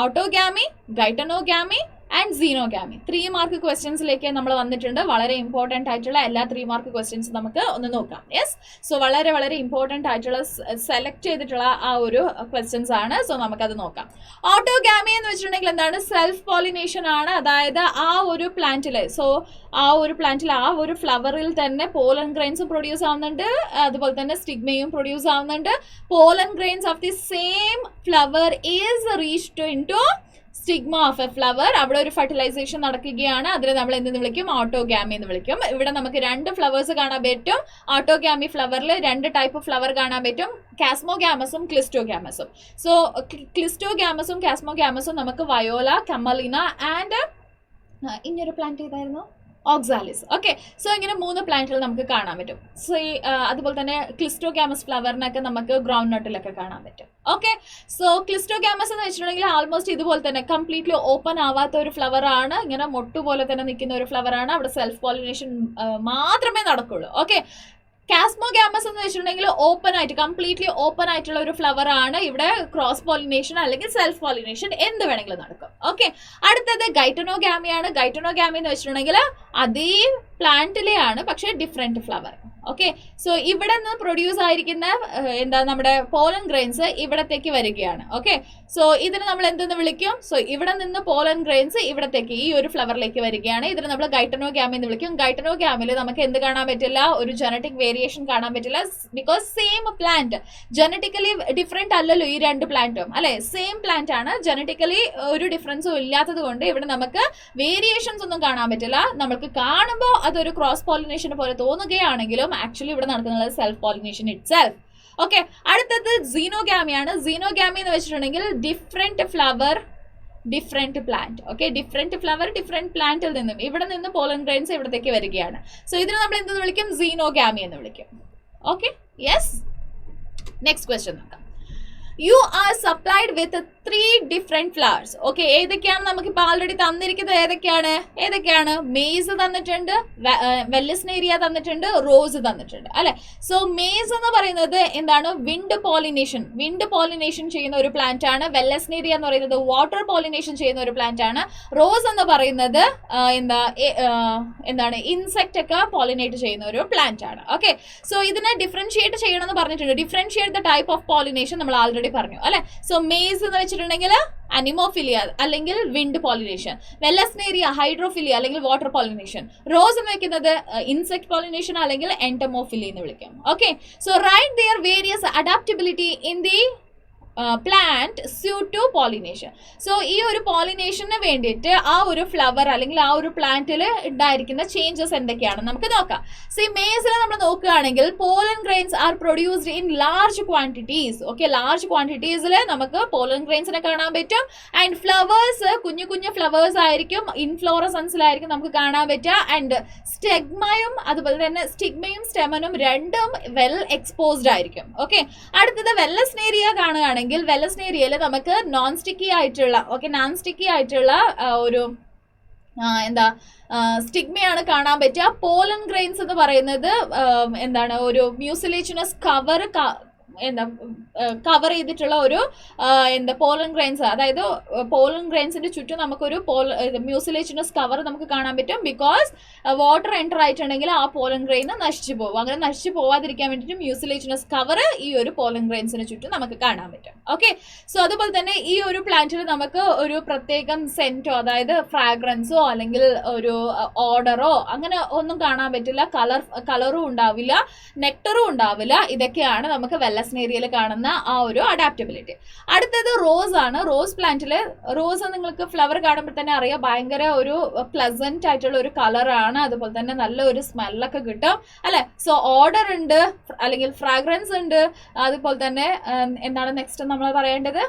autogamy, geitonogamy and xenogamy. 3 mark ക്വസ്റ്റ്യൻസിലേക്ക് നമ്മൾ വന്നിട്ടുണ്ട്. വളരെ ഇമ്പോർട്ടൻ്റ് ആയിട്ടുള്ള എല്ലാ 3 മാർക്ക് ക്വസ്റ്റ്യൻസ് നമുക്ക് ഒന്ന് നോക്കാം. യെസ്, സോ വളരെ വളരെ ഇമ്പോർട്ടൻ്റ് ആയിട്ടുള്ള സെലക്ട് ചെയ്തിട്ടുള്ള ആ ഒരു ക്വസ്റ്റ്യൻസ് ആണ്. സോ നമുക്കത് നോക്കാം. ഓട്ടോഗാമി എന്ന് വെച്ചിട്ടുണ്ടെങ്കിൽ എന്താണ്? സെൽഫ് പോളിനേഷൻ ആണ്. അതായത് ആ ഒരു പ്ലാന്റിലെ, സോ ആ ഒരു പ്ലാന്റിൽ ആ ഒരു ഫ്ലവറിൽ തന്നെ പോളൻ ഗ്രെയിൻസും പ്രൊഡ്യൂസ് ആവുന്നുണ്ട്, അതുപോലെ തന്നെ സ്റ്റിഗ്മയും പ്രൊഡ്യൂസ് ആവുന്നുണ്ട്. Pollen grains of the same flower is reached into stigma of a flower. അവിടെ ഒരു ഫെർട്ടിലൈസേഷൻ നടക്കുകയാണ്. അതിനെ നമ്മൾ എന്തെന്ന് വിളിക്കും? ഓട്ടോഗാമി എന്ന് വിളിക്കും. ഇവിടെ നമുക്ക് 2 ഫ്ലവേഴ്സ് കാണാൻ പറ്റും. ഓട്ടോഗാമി ഫ്ലവറിൽ 2 ടൈപ്പ് ഫ്ലവർ കാണാൻ പറ്റും, കാസ്മോഗാമസും ക്ലിസ്റ്റോഗാമസും. സോ ക്ലിസ്റ്റോഗാമസും കാസ്മോഗാമസും നമുക്ക് വയോല, കമലിന ആൻഡ് ഇനിയൊരു പ്ലാന്റ് ഏതായിരുന്നു? ഓക്സാലിസ്. ഓക്കെ, സോ ഇങ്ങനെ 3 പ്ലാന്റുകൾ നമുക്ക് കാണാൻ പറ്റും. സോ അതുപോലെ തന്നെ ക്ലിസ്റ്റോഗാമസ് ഫ്ലവറിനൊക്കെ നമുക്ക് ഗ്രൗണ്ട് നട്ടിലൊക്കെ കാണാൻ പറ്റും. ഓക്കെ, സോ ക്ലിസ്റ്റോഗാമസ് എന്ന് വെച്ചിട്ടുണ്ടെങ്കിൽ ആൾമോസ്റ്റ് ഇതുപോലെ തന്നെ കംപ്ലീറ്റ്ലി ഓപ്പൺ ആവാത്ത ഒരു ഫ്ലവർ ആണ്. ഇങ്ങനെ മൊട്ടുപോലെ തന്നെ നിൽക്കുന്ന ഒരു ഫ്ലവർ ആണ്. അവിടെ സെൽഫ് പോളിനേഷൻ മാത്രമേ നടക്കുള്ളൂ. ഓക്കെ, കാസ്മോഗാമസ് എന്ന് വെച്ചിട്ടുണ്ടെങ്കിൽ ഓപ്പൺ ആയിട്ട്, കംപ്ലീറ്റ്ലി ഓപ്പൺ ആയിട്ടുള്ള ഒരു ഫ്ലവർ ആണ്. ഇവിടെ ക്രോസ് പോളിനേഷൻ അല്ലെങ്കിൽ സെൽഫ് പോളിനേഷൻ എന്ത് വേണമെങ്കിലും നടക്കും. ഓക്കെ, അടുത്തത് ഗൈറ്റനോഗാമിയാണ്. ഗൈറ്റനോഗാമി എന്ന് വെച്ചിട്ടുണ്ടെങ്കിൽ അതേ പ്ലാന്റിലെയാണ്, പക്ഷേ ഡിഫറെന്റ് ഫ്ലവർ. ഓക്കെ, സോ ഇവിടെ നിന്ന് പ്രൊഡ്യൂസ് ആയിരിക്കുന്ന നമ്മുടെ പോളൻ ഗ്രെയിൻസ് ഇവിടത്തേക്ക് വരികയാണ്. ഓക്കെ, സോ ഇതിന് നമ്മൾ എന്തെന്ന് വിളിക്കും? സോ ഇവിടെ നിന്ന് പോളൻ ഗ്രെയിൻസ് ഇവിടത്തേക്ക് ഈ ഒരു ഫ്ലവറിലേക്ക് വരികയാണ്. ഇതിന് നമ്മൾ ഗൈറ്റനോഗാമി എന്ന് വിളിക്കും. ഗൈറ്റനോഗാമിൽ നമുക്ക് എന്ത് കാണാൻ പറ്റില്ല? ഒരു ജനറ്റിക് വേരിയേഷൻ കാണാൻ പറ്റില്ല. Because same plant, genetically different അല്ലല്ലോ ഈ 2 പ്ലാന്റും, അല്ലെ? സെയിം പ്ലാന്റ് ആണ്, ജനറ്റിക്കലി ഒരു ഡിഫറൻസും ഇല്ലാത്തത് കൊണ്ട് ഇവിടെ നമുക്ക് വേരിയേഷൻസ് ഒന്നും കാണാൻ പറ്റില്ല. നമുക്ക് കാണുമ്പോൾ അതൊരു ക്രോസ് പോളിനേഷൻ പോലെ തോന്നുകയാണെങ്കിലും ആക്ച്വലി ഇവിടെ നടക്കുന്നത് self pollination it self. Okay, അടുത്തത് സീനോഗാമിയാണ്. സീനോഗാമി എന്ന് വെച്ചിട്ടുണ്ടെങ്കിൽ different flower different plant. Okay, different flower different പ്ലാന്റിൽ നിന്നും ഇവിടെ നിന്ന് പോളൻ ഗ്രെയിൻസ് ഇവിടത്തേക്ക് വരികയാണ്. സോ ഇതിന് നമ്മൾ എന്തെന്ന് വിളിക്കും? സീനോഗാമി എന്ന് വിളിക്കും. Okay, yes. നെക്സ്റ്റ് ക്വസ്റ്റ്യൻ നോക്കാം. You are supplied with 3 different flowers. Okay, ഏതൊക്കെയാണ് നമുക്കിപ്പോൾ ആൾറെഡി തന്നിരിക്കുന്നത്? ഏതൊക്കെയാണ്? മെയ്സ് തന്നിട്ടുണ്ട്, വെല്ലസ്നേരിയ തന്നിട്ടുണ്ട്, റോസ് തന്നിട്ടുണ്ട്, അല്ലെ? സോ മെയ്സ് എന്ന് പറയുന്നത് എന്താണ്? വിൻഡ് പോളിനേഷൻ ചെയ്യുന്ന ഒരു പ്ലാന്റ് ആണ്. വെല്ലസ്നേരിയ എന്ന് പറയുന്നത് വാട്ടർ പോളിനേഷൻ ചെയ്യുന്ന ഒരു പ്ലാന്റ് ആണ്. റോസ് എന്ന് പറയുന്നത് എന്താണ്? ഇൻസെക്റ്റ് ഒക്കെ പോളിനേറ്റ് ചെയ്യുന്ന ഒരു പ്ലാന്റ് ആണ്. ഓക്കെ, സോ ഇതിനെ ഡിഫറൻഷിയേറ്റ് ചെയ്യണമെന്ന് പറഞ്ഞിട്ടുണ്ട്. Differentiate the type of pollination നമ്മൾ ആൾറെഡി പറഞ്ഞു, അല്ലെ? സോ മെയ്സ് എന്ന് വെച്ചിട്ടുണ്ടെങ്കിൽ അനിമോഫിലിയ അല്ലെങ്കിൽ വിൻഡ് പോളിനേഷൻ, വെല്ലസ്നേരിയ ഹൈഡ്രോഫിലിയ അല്ലെങ്കിൽ വാട്ടർ പോളിനേഷൻ, റോസ് എന്ന് വെക്കുന്നത് ഇൻസെക്ട് പോളിനേഷൻ അല്ലെങ്കിൽ എൻറ്റമോഫിലി എന്ന് വിളിക്കും. Okay, so write there various adaptability in the plant suit to pollination. So ഈ ഒരു പോളിനേഷന് വേണ്ടിയിട്ട് ആ ഒരു ഫ്ലവർ അല്ലെങ്കിൽ ആ ഒരു പ്ലാന്റിൽ ഉണ്ടായിരിക്കുന്ന ചേഞ്ചസ് എന്തൊക്കെയാണ് നമുക്ക് നോക്കാം. സോ മെയ്സിൽ നമ്മൾ നോക്കുകയാണെങ്കിൽ pollen grains are produced in large quantities. Okay, large ക്വാണ്ടിറ്റീസിൽ നമുക്ക് പോളൻ ഗ്രെയിൻസിനെ കാണാൻ പറ്റും. ആൻഡ് ഫ്ലവേഴ്സ് കുഞ്ഞു ഫ്ലവേഴ്സ് ആയിരിക്കും, ഇൻഫ്ലോറസൻസിലായിരിക്കും നമുക്ക് കാണാൻ പറ്റുക. ആൻഡ് സ്റ്റെഗ്മയും അതുപോലെ തന്നെ സ്റ്റിഗ്മയും സ്റ്റെമനും രണ്ടും വെൽ എക്സ്പോസ്ഡ് ആയിരിക്കും. ഓക്കെ, അടുത്തത് വെല്ലസ്നേരിയ കാണുകയാണെങ്കിൽ വെല്ലസ്നേരിയയിൽ നമുക്ക് നോൺ സ്റ്റിക്കി ആയിട്ടുള്ള ഒരു സ്റ്റിഗ്മയാണ് കാണാൻ പറ്റുക. പോളൻ ഗ്രെയിൻസ് എന്ന് പറയുന്നത് എന്താണ്? ഒരു മ്യൂസിലേജിനസ് കവർ എന്താ കവർ ചെയ്തിട്ടുള്ള ഒരു എന്താ പോളൻ ഗ്രെയിൻസ്, അതായത് പോളൻ ഗ്രെയിൻസിന്റെ ചുറ്റും നമുക്കൊരു മ്യൂസിലേജിനസ് കവർ നമുക്ക് കാണാൻ പറ്റും. ബിക്കോസ് വാട്ടർ എൻ്റർ ആയിട്ടുണ്ടെങ്കിൽ ആ പോളൻ ഗ്രെയിൻ നശിച്ചു പോകും. അങ്ങനെ നശിച്ചു പോവാതിരിക്കാൻ വേണ്ടിയിട്ട് മ്യൂസിലേജിനസ് കവർ ഈ ഒരു പോളൻ ഗ്രെയിൻസിന് ചുറ്റും നമുക്ക് കാണാൻ പറ്റും. ഓക്കെ, സോ അതുപോലെ തന്നെ ഈ ഒരു പ്ലാന്റിൽ നമുക്ക് ഒരു പ്രത്യേകം സെന്റോ, അതായത് ഫ്രാഗ്രൻസോ അല്ലെങ്കിൽ ഒരു ഓർഡറോ അങ്ങനെ ഒന്നും കാണാൻ പറ്റില്ല. കളറും ഉണ്ടാവില്ല, നെക്ടറും ഉണ്ടാവില്ല. ഇതൊക്കെയാണ് നമുക്ക് വെല്ലസ്നേരിയയിൽ കാണുന്ന ആ ഒരു അഡാപ്റ്റബിലിറ്റി. അടുത്തത് റോസ് ആണ്. റോസ് പ്ലാന്റിൽ റോസ് നിങ്ങൾക്ക് ഫ്ലവർ കാണുമ്പോൾ തന്നെ അറിയാം, ഭയങ്കര ഒരു പ്ലസന്റ് ആയിട്ടുള്ള ഒരു കളറാണ്. അതുപോലെ തന്നെ നല്ല ഒരു സ്മെല്ലൊക്കെ കിട്ടും അല്ലെ. സോ ഓർഡർ ഉണ്ട്, അല്ലെങ്കിൽ ഫ്രാഗ്രൻസ് ഉണ്ട്. അതുപോലെ തന്നെ എന്താണ് നെക്സ്റ്റ് നമ്മൾ പറയേണ്ടത്,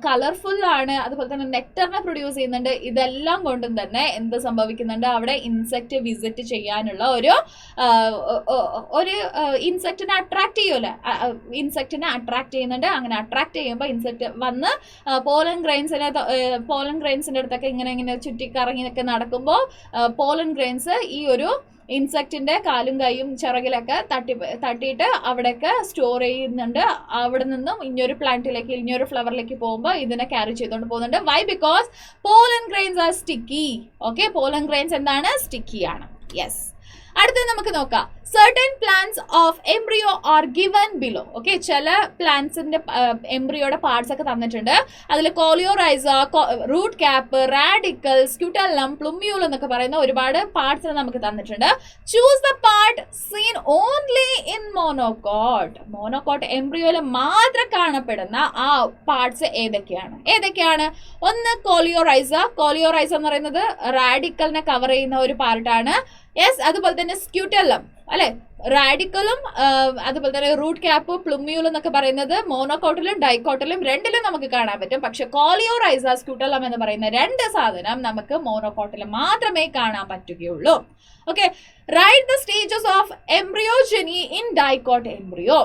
കളർഫുൾ ആണ്. അതുപോലെ തന്നെ നെക്ടറിനെ പ്രൊഡ്യൂസ് ചെയ്യുന്നുണ്ട്. ഇതെല്ലാം കൊണ്ടും തന്നെ എന്ത് സംഭവിക്കുന്നുണ്ട്, അവിടെ ഇൻസെക്ട് വിസിറ്റ് ചെയ്യാനുള്ള ഒരു ഇൻസെക്റ്റിനെ അട്രാക്ട് ചെയ്യുമല്ലേ, ഇൻസെക്റ്റിനെ അട്രാക്ട് ചെയ്യുന്നുണ്ട്. അങ്ങനെ അട്രാക്ട് ചെയ്യുമ്പോൾ ഇൻസെക്ട് വന്ന് പോളൻ ഗ്രെയിൻസിന്റെ അടുത്തൊക്കെ ഇങ്ങനെ ചുറ്റിക്കറങ്ങിയൊക്കെ നടക്കുമ്പോൾ പോളൻ ഗ്രെയിൻസ് ഈ ഒരു ഇൻസെക്റ്റിന്റെ കാലും കൈയും ചിറകിലൊക്കെ തട്ടിയിട്ട് അവിടെയൊക്കെ സ്റ്റോർ ചെയ്യുന്നുണ്ട്. അവിടെ നിന്നും ഇനിയൊരു പ്ലാന്റിലേക്ക്, ഇനിയൊരു ഫ്ലവറിലേക്ക് പോകുമ്പോൾ ഇതിനെ ക്യാരി ചെയ്തുകൊണ്ട് പോകുന്നുണ്ട്. Why? Because pollen grains are sticky. Okay, pollen grains എന്താണ്, സ്റ്റിക്കി ആണ്. യെസ്, അടുത്തത് നമുക്ക് നോക്കാം. certain plants of embryo are given below. Okay, ചില പ്ലാന്റ്സിന്റെ എംബ്രിയോയുടെ പാർട്സ് ഒക്കെ തന്നിട്ടുണ്ട്. അതിൽ coleorhiza, root cap, radicle, scutellum, plumule എന്നൊക്കെ പറയുന്ന ഒരുപാട് പാർട്സ് നമുക്ക് തന്നിട്ടുണ്ട്. Choose the part seen only in monocot. Monocot എംബ്രിയോയിൽ മാത്രം കാണപ്പെടുന്ന ആ പാർട്സ് ഏതൊക്കെയാണ്? ഒന്ന് കോളിയോറൈസ. കോളിയോറൈസ എന്ന് പറയുന്നത് റാഡിക്കലിനെ കവർ ചെയ്യുന്ന ഒരു പാർട്ടാണ്. യെസ്, അതുപോലെ തന്നെ സ്ക്യൂട്ടല്ലം അല്ലെ, റാഡിക്കലും അതുപോലെ തന്നെ റൂട്ട് ക്യാപ്പ്, പ്ലുമ്യൂൾ എന്നൊക്കെ പറയുന്നത് മോണോകോട്ടിലും ഡൈക്കോട്ടിലും രണ്ടിലും നമുക്ക് കാണാൻ പറ്റും. പക്ഷെ കോളിയോറൈസ, സ്ക്യൂട്ടല്ലം എന്ന് പറയുന്ന രണ്ട് സാധനം നമുക്ക് മോണോകോട്ടിൽ മാത്രമേ കാണാൻ പറ്റുകയുള്ളൂ. Okay, write the stages of embryogeny in dicot embryo.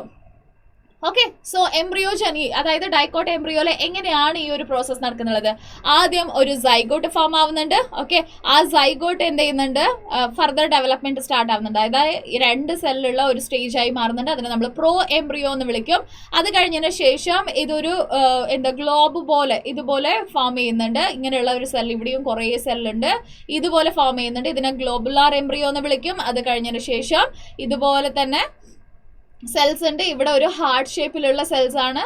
Okay, so embryogeny, അതായത് ഡൈക്കോട്ട് എംബ്രിയോയിലെ എങ്ങനെയാണ് ഈ ഒരു പ്രോസസ് നടക്കുന്നത്? ആദ്യം ഒരു സൈഗോട്ട് ഫോം ആവുന്നുണ്ട്. ഓക്കെ, ആ സൈഗോട്ട് എന്ത് ചെയ്യുന്നുണ്ട്, ഫർദർ ഡെവലപ്മെന്റ് സ്റ്റാർട്ട് ആവുന്നുണ്ട്. അതായത് 2 സെല്ലുള്ള ഒരു സ്റ്റേജ് ആയി മാറുന്നുണ്ട്. അതിനെ നമ്മൾ പ്രോ എംബ്രിയോ എന്ന് വിളിക്കും. അത് കഴിഞ്ഞതിന് ശേഷം ഇതൊരു ഗ്ലോബ് പോലെ ഇതുപോലെ ഫോം ചെയ്യുന്നുണ്ട്. ഇങ്ങനെയുള്ള ഒരു സെൽ, ഇവിടെയും കുറേ സെല്ലുണ്ട്, ഇതുപോലെ ഫോം ചെയ്യുന്നുണ്ട്. ഇതിനെ ഗ്ലോബുലാർ എംബ്രിയോ എന്ന് വിളിക്കും. അത് കഴിഞ്ഞതിന് ശേഷം ഇതുപോലെ തന്നെ സെൽസ് ഉണ്ട്. ഇവിടെ ഒരു ഹാർട്ട് ഷേപ്പിലുള്ള സെൽസ് ആണ്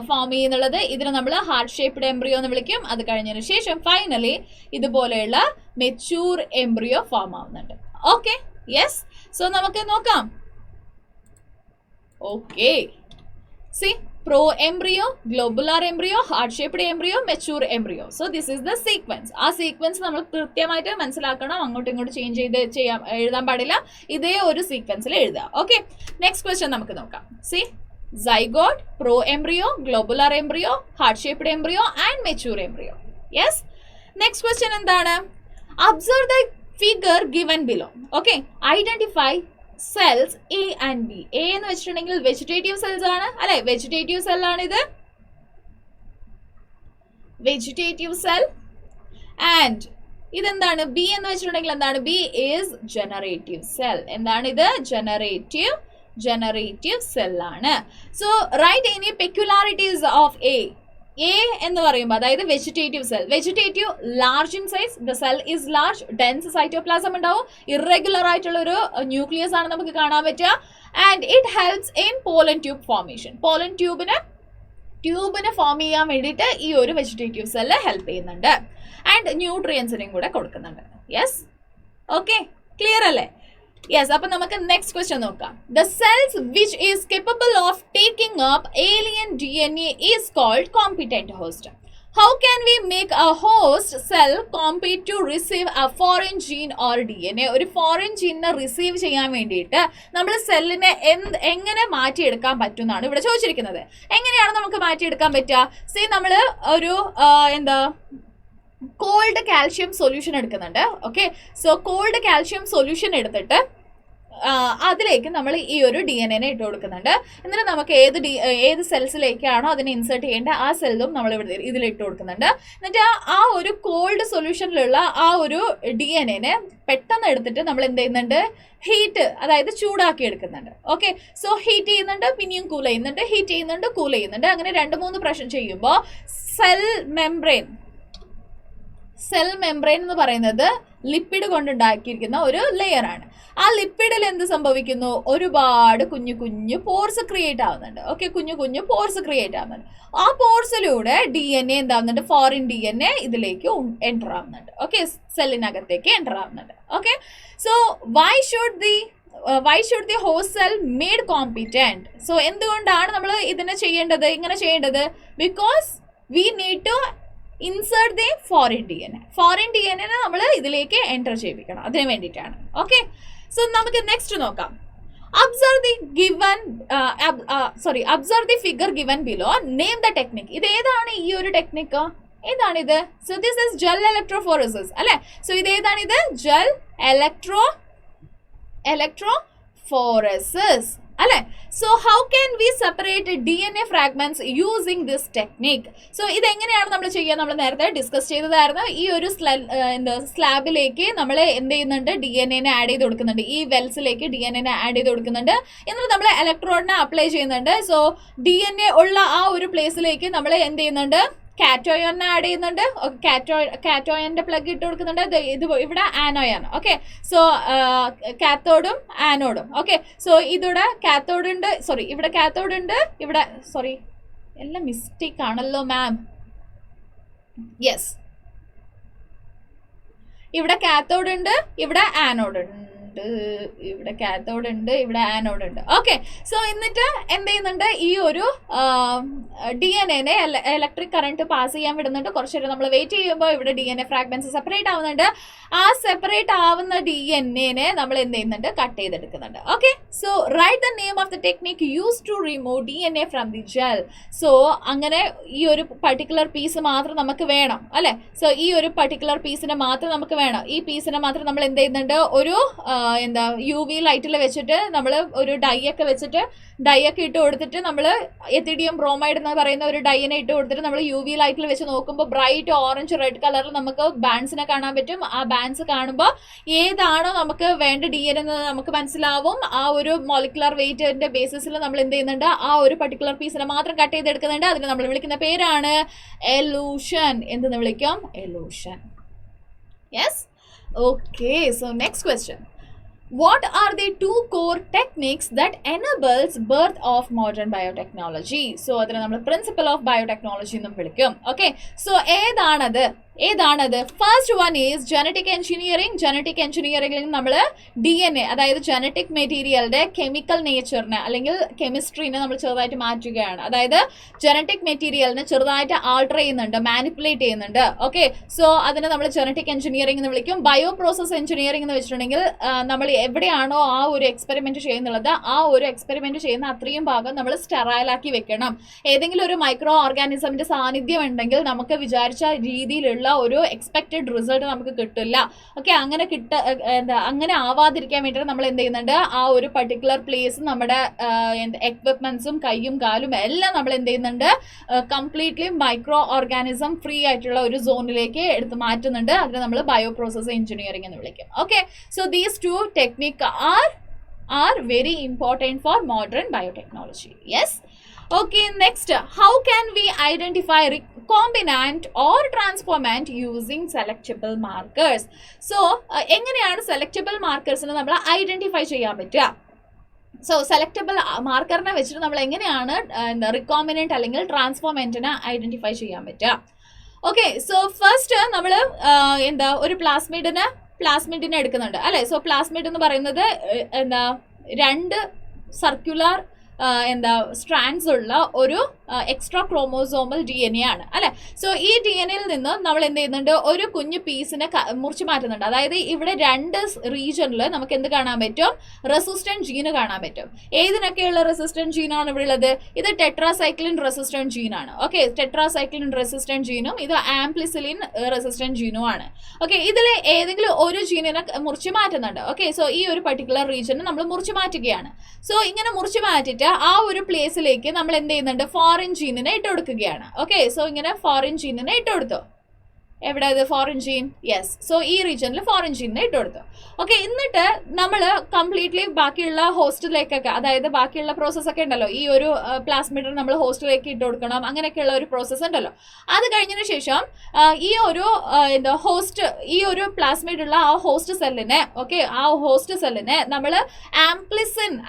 ഫോം ചെയ്യുന്നുള്ളത്. ഇതിനെ നമ്മൾ ഹാർട്ട് ഷേപ്ഡ് എംബ്രിയോ എന്ന് വിളിക്കും. അത് കഴിഞ്ഞതിന് ശേഷം ഫൈനലി ഇതുപോലെയുള്ള മെച്യൂർ എംബ്രിയോ ഫോം ആവുന്നുണ്ട്. ഓക്കെ, യെസ്, സോ നമുക്ക് നോക്കാം. Okay, C pro embryo, globular embryo, heart shaped embryo, mature embryo. So this is the sequence. ആ സീക്വൻസ് നമ്മൾ കൃത്യമായിട്ട് മനസ്സിലാക്കണം. അങ്ങോട്ടും ഇങ്ങോട്ടും ചേഞ്ച് എഴുതാൻ പാടില്ല. ഇതേ ഒരു സീക്വൻസിൽ എഴുതുക. ഓക്കെ, നെക്സ്റ്റ് ക്വസ്റ്റ്യൻ നമുക്ക് നോക്കാം. C zygote, pro embryo, globular embryo, heart shaped embryo and mature embryo. Yes, next question എന്താണ്? Observe the figure given below. Okay, identify cells A and B. A എന്ന് വെച്ചിട്ടുണ്ടെങ്കിൽ വെജിറ്റേറ്റീവ് സെൽസ് ആണ് അല്ലെ, വെജിറ്റേറ്റീവ് സെൽ ആണ് ഇത്, വെജിറ്റേറ്റീവ് സെൽ. ആൻഡ് ഇതെന്താണ്, ബി എന്ന് വെച്ചിട്ടുണ്ടെങ്കിൽ എന്താണ്, ബി ഈസ് ജനറേറ്റീവ് സെൽ. എന്താണ് ഇത്, ജനറേറ്റീവ് സെൽ ആണ്. So write any peculiarities of A. A എന്ന് പറയുമ്പോൾ അതായത് vegetative cell, vegetative large in size, the cell is large, dense cytoplasm ഉണ്ടാവും, ഇറഗുലർ ആയിട്ടുള്ള ഒരു ന്യൂക്ലിയസ് ആണ് നമുക്ക് കാണാൻ പറ്റുക. And it helps in pollen tube formation. Pollen ട്യൂബിനെ ഫോം ചെയ്യാൻ വേണ്ടിയിട്ട് ഈ ഒരു വെജിറ്റേറ്റീവ് സെല്ല് ഹെൽപ്പ് ചെയ്യുന്നുണ്ട്. ആൻഡ് ന്യൂട്രിയൻസിനെയും കൂടെ കൊടുക്കുന്നുണ്ട്. യെസ്, ഓക്കെ, ക്ലിയർ അല്ലേ? യെസ്, അപ്പൊ നമുക്ക് നെക്സ്റ്റ് ക്വസ്റ്റ്യൻ നോക്കാം. The cells which is capable of taking up alien DNA is called competent host. How can we make a host cell compete to receive a foreign gene or DNA? ഒരു ഫോറിൻ ജീനിനെ റിസീവ് ചെയ്യാൻ വേണ്ടിയിട്ട് നമ്മൾ സെല്ലിനെ എങ്ങനെ മാറ്റിയെടുക്കാൻ പറ്റുമെന്നാണ് ഇവിടെ ചോദിച്ചിരിക്കുന്നത്. എങ്ങനെയാണ് നമുക്ക് മാറ്റിയെടുക്കാൻ പറ്റുക? സി നമ്മൾ ഒരു കോൾഡ് കാൽഷ്യം സൊല്യൂഷൻ എടുക്കുന്നുണ്ട്. Okay, so cold calcium solution എടുത്തിട്ട് അതിലേക്ക് നമ്മൾ ഈ ഒരു DNA ഇട്ട് കൊടുക്കുന്നുണ്ട്. എന്നിട്ട് നമുക്ക് ഏത് സെൽസിലേക്കാണോ അതിനെ ഇൻസേർട്ട് ചെയ്യേണ്ട ആ സെല്ലും നമ്മൾ ഇവിടെ ഇതിൽ ഇട്ട് കൊടുക്കുന്നുണ്ട്. എന്നിട്ട് ആ ഒരു കോൾഡ് സൊല്യൂഷനിലുള്ള ആ ഒരു DNA പെട്ടെന്ന് എടുത്തിട്ട് നമ്മൾ എന്ത് ചെയ്യുന്നുണ്ട്, ഹീറ്റ്, അതായത് ചൂടാക്കി എടുക്കുന്നുണ്ട്. ഓക്കെ, സോ ഹീറ്റ് ചെയ്യുന്നുണ്ട്, പിന്നെയും കൂൾ ചെയ്യുന്നുണ്ട്, ഹീറ്റ് ചെയ്യുന്നുണ്ട്, കൂൾ ചെയ്യുന്നുണ്ട്. അങ്ങനെ 2-3 പ്രാവശ്യം ചെയ്യുമ്പോൾ സെൽ മെംബ്രെയിൻ എന്ന് പറയുന്നത് ലിപ്പിഡ് കൊണ്ടുണ്ടാക്കിയിരിക്കുന്ന ഒരു ലെയർ ആണ്. ആ ലിപ്പിഡിൽ എന്ത് സംഭവിക്കുന്നു, ഒരുപാട് കുഞ്ഞു കുഞ്ഞു പോർസ് ക്രിയേറ്റ് ആവുന്നുണ്ട്. ഓക്കെ, കുഞ്ഞു കുഞ്ഞു പോർസ് ക്രിയേറ്റ് ആവുന്നുണ്ട്. ആ പോർസിലൂടെ DNA എന്താവുന്നുണ്ട്, ഫോറിൻ DNA ഇതിലേക്ക് എൻ്റർ ആവുന്നുണ്ട്. ഓക്കെ, സെല്ലിനകത്തേക്ക് എൻ്റർ ആവുന്നുണ്ട്. Okay, so why should the host cell made competent? So എന്തുകൊണ്ടാണ് നമ്മൾ ഇതിനെ ഇങ്ങനെ ചെയ്യേണ്ടത്? Because we need to insert the foreign DNA നമ്മൾ ഇതിലേക്ക് എൻ്റർ ചെയ്യിപ്പിക്കണം, അതിന് വേണ്ടിയിട്ടാണ്. ഓക്കെ, സോ നമുക്ക് നെക്സ്റ്റ് നോക്കാം. Observe the figure given below. Name the technique. ഇത് ഏതാണ് ഈ ഒരു ടെക്നിക്ക്? ഏതാണിത്? So this is gel electrophoresis അല്ലെ? സോ ഇത് ഏതാണിത്? ജെൽ ഇലക്ട്രോഫോറസിസ് അല്ലെ? So how can we separate DNA fragments using this technique? So ഇതെങ്ങനെയാണ് നമ്മൾ ചെയ്യുക? നമ്മൾ നേരത്തെ ഡിസ്കസ് ചെയ്തതായിരുന്നു. ഈ ഒരു സ്ലാബിലേക്ക് നമ്മൾ എന്ത് ചെയ്യുന്നുണ്ട്, DNA ആഡ് ചെയ്ത് കൊടുക്കുന്നുണ്ട്. ഈ വെൽസിലേക്ക് DNA ആഡ് ചെയ്ത് കൊടുക്കുന്നുണ്ട്. എന്നിട്ട് നമ്മൾ ഇലക്ട്രോഡിനെ അപ്ലൈ ചെയ്യുന്നുണ്ട്. സോ DNA ഉള്ള ആ ഒരു പ്ലേസിലേക്ക് നമ്മൾ എന്ത് ചെയ്യുന്നുണ്ട്, കാറ്റോയനെ ആഡ് ചെയ്യുന്നുണ്ട്. കാറ്റോയന്റെ പ്ലഗ് ഇട്ട് കൊടുക്കുന്നുണ്ട്. ഇത് ഇവിടെ ആനോയാണ്. ഓക്കെ, സോ കാത്തോഡും ആനോഡും. ഓക്കെ, സോ ഇവിടെ കാത്തോഡ് ഉണ്ട്, ഇവിടെ എല്ലാം മിസ്റ്റേക്ക് ആണല്ലോ മാം. യെസ്, ഇവിടെ കാത്തോഡ് ഉണ്ട്, ഇവിടെ ആനോഡ് ഉണ്ട്, ഇവിടെ കാത്തോഡ് ഉണ്ട്, ഇവിടെ ആനോഡ് ഉണ്ട്. ഓക്കെ, സോ എന്നിട്ട് എന്ത് ചെയ്യുന്നുണ്ട്, ഈ ഒരു DNA ഇലക്ട്രിക് കറണ്ട് പാസ് ചെയ്യാൻ വിടുന്നുണ്ട്. കുറച്ച് നേരം നമ്മൾ വെയിറ്റ് ചെയ്യുമ്പോൾ ഇവിടെ DNA ഫ്രാഗ്മെന്റ്സ് സെപ്പറേറ്റ് ആവുന്നുണ്ട്. ആ സെപ്പറേറ്റ് ആവുന്ന DNA നമ്മൾ എന്ത് ചെയ്യുന്നുണ്ട്, കട്ട് ചെയ്തെടുക്കുന്നുണ്ട്. Okay, so write the name of the technique use to remove DNA from the gel. So അങ്ങനെ ഈ ഒരു പർട്ടിക്കുലർ പീസ് മാത്രം നമുക്ക് വേണം അല്ലെ? സോ ഈ ഒരു പർട്ടിക്കുലർ പീസിനെ മാത്രം നമുക്ക് വേണം. ഈ പീസിനെ മാത്രം നമ്മൾ എന്ത് ചെയ്യുന്നുണ്ട്, ഒരു UV ലൈറ്റിൽ വെച്ചിട്ട് നമ്മൾ ഒരു ഡൈ ഒക്കെ ഇട്ട് കൊടുത്തിട്ട് നമ്മൾ എത്തിഡിയം ബ്രോമൈഡ് എന്ന് പറയുന്ന ഒരു ഡൈനെ ഇട്ട് കൊടുത്തിട്ട് നമ്മൾ UV ലൈറ്റിൽ വെച്ച് നോക്കുമ്പോൾ ബ്രൈറ്റ് ഓറഞ്ച് റെഡ് കളറിൽ നമുക്ക് ബാൻഡ്സിനെ കാണാൻ പറ്റും. ആ ബാൻഡ്സ് കാണുമ്പോൾ ഏതാണോ നമുക്ക് വേണ്ട DNA എന്ന് നമുക്ക് മനസ്സിലാവും. ആ ഒരു മോളിക്കുലർ വെയിറ്റിന്റെ ബേസിസിൽ നമ്മൾ എന്ത് ചെയ്യുന്നുണ്ട്, ആ ഒരു പർട്ടിക്കുലർ പീസിനെ മാത്രം കട്ട് ചെയ്തെടുക്കുന്നുണ്ട്. അതിന് നമ്മൾ വിളിക്കുന്ന പേരാണ് എലൂഷൻ. എന്തെന്ന് വിളിക്കും? Elution. Yes, okay, so next question. What are the 2 core techniques that enables birth of modern biotechnology? So അതിനെ നമ്മൾ പ്രിൻസിപ്പൽ ഓഫ് ബയോടെക്നോളജി എന്നും വിളിക്കും. ഓക്കെ, സോ ഏതാണത്? ഫസ്റ്റ് വൺ ഈസ് ജനറ്റിക് എഞ്ചിനീയറിംഗിൽ നമ്മൾ DNA, അതായത് ജനറ്റിക് മെറ്റീരിയലിന്റെ കെമിക്കൽ നേച്ചറിനെ അല്ലെങ്കിൽ കെമിസ്ട്രീനെ നമ്മൾ ചെറുതായിട്ട് മാറ്റുകയാണ്. അതായത് ജനറ്റിക് മെറ്റീരിയലിനെ ചെറുതായിട്ട് ആൾട്ടർ ചെയ്യുന്നുണ്ട്, മാനിപ്പുലേറ്റ് ചെയ്യുന്നുണ്ട്. ഓക്കെ, സോ അതിനെ നമ്മൾ ജനറ്റിക് എഞ്ചിനീയറിംഗ് എന്ന് വിളിക്കും. ബയോ പ്രോസസ് എഞ്ചിനീയറിംഗ് എന്ന് വെച്ചിട്ടുണ്ടെങ്കിൽ നമ്മൾ എവിടെയാണോ ആ ഒരു എക്സ്പെരിമെന്റ് ചെയ്യുന്നുള്ളത്, ആ ഒരു എക്സ്പെരിമെന്റ് ചെയ്യുന്ന അത്രയും ഭാഗം നമ്മൾ സ്റ്റെറൈലാക്കി വെക്കണം. ഏതെങ്കിലും ഒരു മൈക്രോ ഓർഗാനിസമിന്റെ സാന്നിധ്യം ഉണ്ടെങ്കിൽ നമുക്ക് വിചാരിച്ച രീതിയിലുള്ള ഒരു എക്സ്പെക്റ്റഡ് റിസൾട്ട് നമുക്ക് കിട്ടില്ല. ഓക്കെ, അങ്ങനെ ആവാതിരിക്കാൻ വേണ്ടിയിട്ട് നമ്മൾ എന്ത് ചെയ്യുന്നുണ്ട്, ആ ഒരു പർട്ടിക്കുലർ പ്ലേസ് നമ്മുടെ എക്വിപ്മെന്റ്സും കൈയും കാലും എല്ലാം നമ്മൾ എന്ത് ചെയ്യുന്നുണ്ട്, കംപ്ലീറ്റ്ലി മൈക്രോ ഓർഗാനിസം ഫ്രീ ആയിട്ടുള്ള ഒരു സോണിലേക്ക് എടുത്ത് മാറ്റുന്നുണ്ട്. അതിനെ നമ്മൾ ബയോ പ്രോസസ് എഞ്ചിനീയറിംഗ് എന്ന് വിളിക്കും. Okay, so these 2 techniques are very important for modern biotechnology. Yes, okay, next, how can we identify recombinant or transformant using selectable markers? So എങ്ങനെയാണ് സെലക്ടബിൾ മാർക്കേഴ്സിനെ നമ്മൾ ഐഡന്റിഫൈ ചെയ്യാൻ പറ്റുക? സോ സെലക്ടബിൾ മാർക്കറിനെ വെച്ചിട്ട് നമ്മൾ എങ്ങനെയാണ് റിക്കോമിനന്റ് അല്ലെങ്കിൽ ട്രാൻസ്ഫോർമെന്റിനെ ഐഡന്റിഫൈ ചെയ്യാൻ പറ്റുക? ഓക്കെ, സോ ഫസ്റ്റ് നമ്മൾ ഒരു പ്ലാസ്മിഡിനെ എടുക്കുന്നുണ്ട് അല്ലെ? സോ പ്ലാസ്മിഡ് എന്ന് പറയുന്നത് 2 സർക്കുലർ സ്ട്രാൻഡ്സ് ഉള്ള ഒരു എക്സ്ട്രാ ക്രോമോസോമൽ DNA ആണ് അല്ലെ. സോ ഈ DNA-യിൽ നിന്ന് നമ്മൾ എന്ത് ചെയ്യുന്നുണ്ട്, ഒരു കുഞ്ഞു പീസിനെ മുറിച്ച് മാറ്റുന്നുണ്ട്. അതായത് ഇവിടെ 2 റീജിയനിൽ നമുക്ക് എന്ത് കാണാൻ പറ്റും, റെസിസ്റ്റന്റ് ജീന് കാണാൻ പറ്റും. ഏതിനൊക്കെയുള്ള റെസിസ്റ്റന്റ് ജീനാണ് ഇവിടെ ഉള്ളത്? ഇത് ടെട്രാസൈക്ലിൻ റെസിസ്റ്റന്റ് ജീനാണ്. ഓക്കെ, ടെട്രാസൈക്ലിൻ റെസിസ്റ്റന്റ് ജീനും ഇത് ആംപ്ലിസിലിൻ റെസിസ്റ്റന്റ് ജീനും ആണ്. ഓക്കെ, ഇതിൽ ഏതെങ്കിലും ഒരു ജീനിനെ മുറിച്ച് മാറ്റുന്നുണ്ട്. ഓക്കെ, സോ ഈ ഒരു പർട്ടിക്കുലർ റീജിയനെ നമ്മൾ മുറിച്ച് മാറ്റുകയാണ്. സോ ഇങ്ങനെ മുറിച്ച് മാറ്റിയിട്ട് ആ ഒരു പ്ലേസിലേക്ക് നമ്മൾ എന്ത് ചെയ്യുന്നുണ്ട്, ഫോറിൻ ജീനിനെ ഇട്ട് കൊടുക്കുകയാണ്. ഓക്കെ, സോ ഇങ്ങനെ ഫോറിൻ ജീനിനെ ഇട്ട് കൊടുത്തു. എവിടെ ഇത് ഫോറിൻ ജീൻ? യെസ്. സോ ഈ റീജിയനിൽ ഫോറിൻ ജീനിനെ ഇട്ട് കൊടുത്തു. ഓക്കെ, എന്നിട്ട് നമ്മൾ കംപ്ലീറ്റ്ലി ബാക്കിയുള്ള ഹോസ്റ്റിലേക്കൊക്കെ, അതായത് ബാക്കിയുള്ള പ്രോസസ്സ് ഒക്കെ ഉണ്ടല്ലോ, ഈ ഒരു പ്ലാസ്മിഡ് നമ്മൾ ഹോസ്റ്റിലേക്ക് ഇട്ട് കൊടുക്കണം, അങ്ങനെയൊക്കെയുള്ള ഒരു പ്രോസസ്സ് ഉണ്ടല്ലോ. അത് കഴിഞ്ഞതിന് ശേഷം ഈ ഒരു ഹോസ്റ്റ്, ഈ ഒരു പ്ലാസ്മിഡ് ഉള്ള ആ ഹോസ്റ്റ് സെല്ലിനെ, ഓക്കെ, ആ ഹോസ്റ്റ് സെല്ലിനെ നമ്മൾ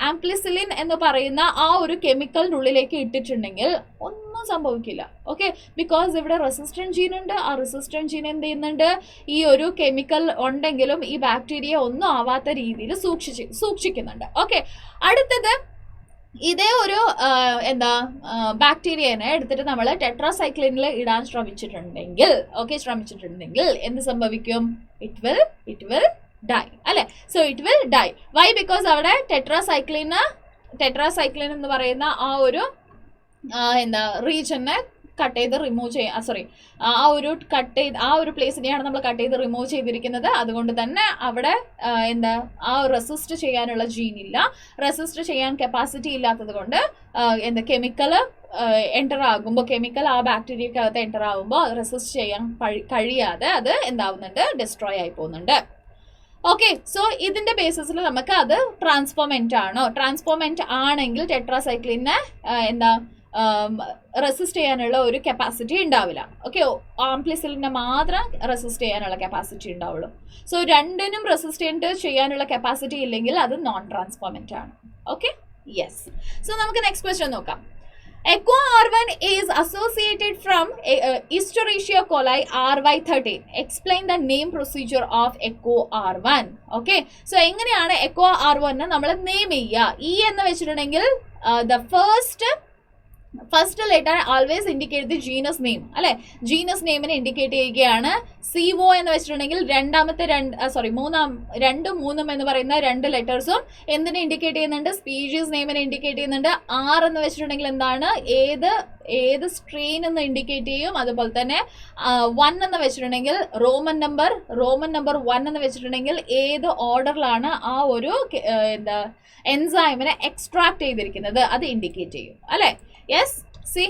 ആംപ്ലിസിലിൻ എന്ന് പറയുന്ന ആ ഒരു കെമിക്കലിൻ്റെ ഉള്ളിലേക്ക് ഇട്ടിട്ടുണ്ടെങ്കിൽ ഒന്നും സംഭവിക്കില്ല. ഓക്കെ, ബിക്കോസ് ഇവിടെ റെസിസ്റ്റന്റ് ജീൻ ഉണ്ട്. ആ റെസിസ്റ്റന്റ് ജീൻ എന്ത് ചെയ്യുന്നുണ്ട്, ഈ ഒരു കെമിക്കൽ ഉണ്ടെങ്കിലും ഈ ബാക്ടീരിയ ഒന്നും ആവാത്ത രീതിയിൽ സൂക്ഷിക്കുന്നുണ്ട്. ഓക്കെ, അടുത്തത് ഇതേ ഒരു ബാക്ടീരിയനെ എടുത്തിട്ട് നമ്മൾ ടെട്രാസൈക്ലിനിൽ ഇടാൻ ശ്രമിച്ചിട്ടുണ്ടെങ്കിൽ എന്ത് സംഭവിക്കും? ഇറ്റ് വിൽ ഡൈ അല്ലെ. So it will die. Why? Because അവിടെ ടെട്രാസൈക്ലിൻ എന്ന് പറയുന്ന ആ ഒരു റീജിയനെ കട്ട് ചെയ്ത് റിമൂവ് ചെയ്യാം. ആ ഒരു പ്ലേസിനെയാണ് നമ്മൾ കട്ട് ചെയ്ത് റിമൂവ് ചെയ്തിരിക്കുന്നത്. അതുകൊണ്ട് തന്നെ അവിടെ ആ റെസിസ്റ്റ് ചെയ്യാനുള്ള ജീൻ ഇല്ല. റെസിസ്റ്റ് ചെയ്യാൻ കപ്പാസിറ്റി ഇല്ലാത്തത് കൊണ്ട് കെമിക്കൽ ആ ബാക്ടീരിയക്കകത്ത് എൻ്റർ ആകുമ്പോൾ റെസിസ്റ്റ് ചെയ്യാൻ കഴിയാതെ അത് എന്താവുന്നുണ്ട്, ഡിസ്ട്രോയ് ആയി പോകുന്നുണ്ട്. ഓക്കെ, സോ ഇതിന്റെ ബേസിസിൽ നമുക്ക് അത് ട്രാൻസ്ഫോർമെന്റ് ആണെങ്കിൽ ടെട്രാസൈക്ലിനെ റെസിസ്റ്റ് ചെയ്യാനുള്ള ഒരു കപ്പാസിറ്റി ഉണ്ടാവില്ല. ഓക്കെ, ആംപ്ലിസിലിനെ മാത്രം റെസിസ്റ്റ് ചെയ്യാനുള്ള കപ്പാസിറ്റി ഉണ്ടാവുള്ളൂ. സോ രണ്ടിനും റെസിസ്റ്റന്റ് ചെയ്യാനുള്ള കപ്പാസിറ്റി ഇല്ലെങ്കിൽ അത് നോൺ ട്രാൻസ്ഫോർമെന്റ് ആണ്. Okay, yes. സോ നമുക്ക് നെക്സ്റ്റ് ക്വസ്റ്റ്യൻ നോക്കാം. Echo R1 is associated from Escherichia coli RY13. Explain the name procedure of Echo R1. Okay, so എങ്ങനെയാണ് Echo R1 നമ്മൾ നെയിം ചെയ്യുക? E എന്ന് വെച്ചിട്ടുണ്ടെങ്കിൽ the first letter always indicate the genus name അല്ലെ. ജീനസ് നെയിമിനെ ഇൻഡിക്കേറ്റ് ചെയ്യുകയാണ്. CO എന്ന് വെച്ചിട്ടുണ്ടെങ്കിൽ രണ്ടും മൂന്നും എന്ന് പറയുന്ന 2 ലെറ്റേഴ്സും എന്തിനെ ഇൻഡിക്കേറ്റ് ചെയ്യുന്നുണ്ട്? സ്പീഷീസ് നെയിമിനെ ഇൻഡിക്കേറ്റ് ചെയ്യുന്നുണ്ട്. R എന്ന് വെച്ചിട്ടുണ്ടെങ്കിൽ എന്താണ്, ഏത് സ്ട്രെയിൻ എന്ന് ഇൻഡിക്കേറ്റ് ചെയ്യും. അതുപോലെ തന്നെ 1 എന്ന് വെച്ചിട്ടുണ്ടെങ്കിൽ റോമൻ നമ്പർ 1 എന്ന് വെച്ചിട്ടുണ്ടെങ്കിൽ ഏത് ഓർഡറിലാണ് ആ ഒരു എൻസൈമിനെ എക്സ്ട്രാക്ട് ചെയ്തിരിക്കുന്നത് അത് ഇൻഡിക്കേറ്റ് ചെയ്യും അല്ലെ. യെസ്, സി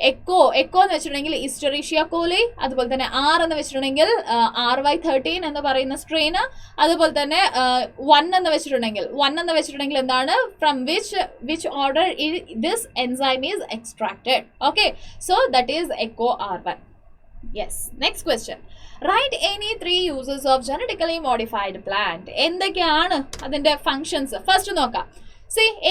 എക്കോ എന്ന് വെച്ചിട്ടുണ്ടെങ്കിൽ ഇസ്റ്ററീഷ്യ കോലി. അതുപോലെ തന്നെ R എന്ന് വെച്ചിട്ടുണ്ടെങ്കിൽ RY13 എന്ന് പറയുന്ന സ്ട്രെയിന്. അതുപോലെ തന്നെ 1 എന്ന് വെച്ചിട്ടുണ്ടെങ്കിൽ എന്താണ്, from which order this enzyme is extracted. Okay, so that is eco R1. Yes, next question. Write any 3 uses of genetically modified plant. എന്തൊക്കെയാണ് അതിന്റെ ഫങ്ഷൻസ്? ഫസ്റ്റ് നോക്കാം.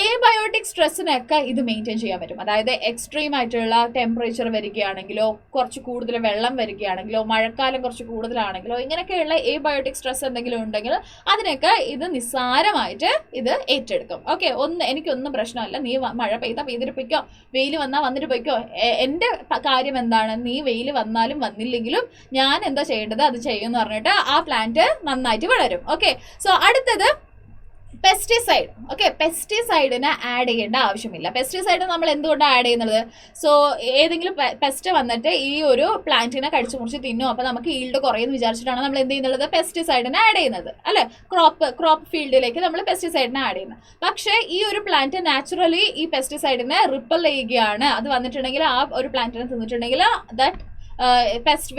എബയോട്ടിക് സ്ട്രെസ്സിനൊക്കെ ഇത് മെയിൻറ്റെയിൻ ചെയ്യാൻ പറ്റും. അതായത് എക്സ്ട്രീം ആയിട്ടുള്ള ടെമ്പറേച്ചർ വരികയാണെങ്കിലോ, കുറച്ച് കൂടുതൽ വെള്ളം വരികയാണെങ്കിലോ, മഴക്കാലം കുറച്ച് കൂടുതലാണെങ്കിലോ, ഇങ്ങനെയൊക്കെയുള്ള എബയോട്ടിക് സ്ട്രെസ് എന്തെങ്കിലും ഉണ്ടെങ്കിൽ അതിനൊക്കെ ഇത് നിസ്സാരമായിട്ട് ഇത് ഏറ്റെടുക്കും. ഓക്കെ, എനിക്കൊന്നും പ്രശ്നമല്ല, നീ മഴ പെയ്തിട്ട് പൊയ്ക്കോ, വെയിൽ വന്നാൽ വന്നിട്ട് പൊയ്ക്കോ, എൻ്റെ കാര്യം എന്താണ്, നീ വെയിൽ വന്നാലും വന്നില്ലെങ്കിലും ഞാൻ എന്താ ചെയ്യേണ്ടത് അത് ചെയ്യുമെന്ന് പറഞ്ഞിട്ട് ആ പ്ലാന്റ് നന്നായിട്ട് വളരും. ഓക്കെ, സോ അടുത്തത് പെസ്റ്റിസൈഡ്. ഓക്കെ, പെസ്റ്റിസൈഡിനെ ആഡ് ചെയ്യേണ്ട ആവശ്യമില്ല. പെസ്റ്റിസൈഡ് നമ്മൾ എന്തുകൊണ്ടാണ് ആഡ് ചെയ്യുന്നത്? സോ ഏതെങ്കിലും പെസ്റ്റ് വന്നിട്ട് ഈ ഒരു പ്ലാന്റിനെ കടിച്ചു മുറിച്ച് തിന്നും, അപ്പോൾ നമുക്ക് ഈൽഡ് കുറയുമെന്ന് വിചാരിച്ചിട്ടാണ് നമ്മൾ എന്ത് ചെയ്യുന്നത്, പെസ്റ്റിസൈഡിനെ ആഡ് ചെയ്യുന്നത് അല്ലെ. ക്രോപ്പ് ഫീൽഡിലേക്ക് നമ്മൾ പെസ്റ്റിസൈഡിനെ ആഡ് ചെയ്യുന്നത്. പക്ഷേ ഈ ഒരു പ്ലാന്റ് നാച്ചുറലി ഈ പെസ്റ്റിസൈഡിനെ റിപ്പൽ ചെയ്യുകയാണ്. അത് വന്നിട്ടുണ്ടെങ്കിൽ ആ ഒരു പ്ലാന്റിനെ തിന്നിട്ടുണ്ടെങ്കിൽ ദാറ്റ് പെസ്റ്റ്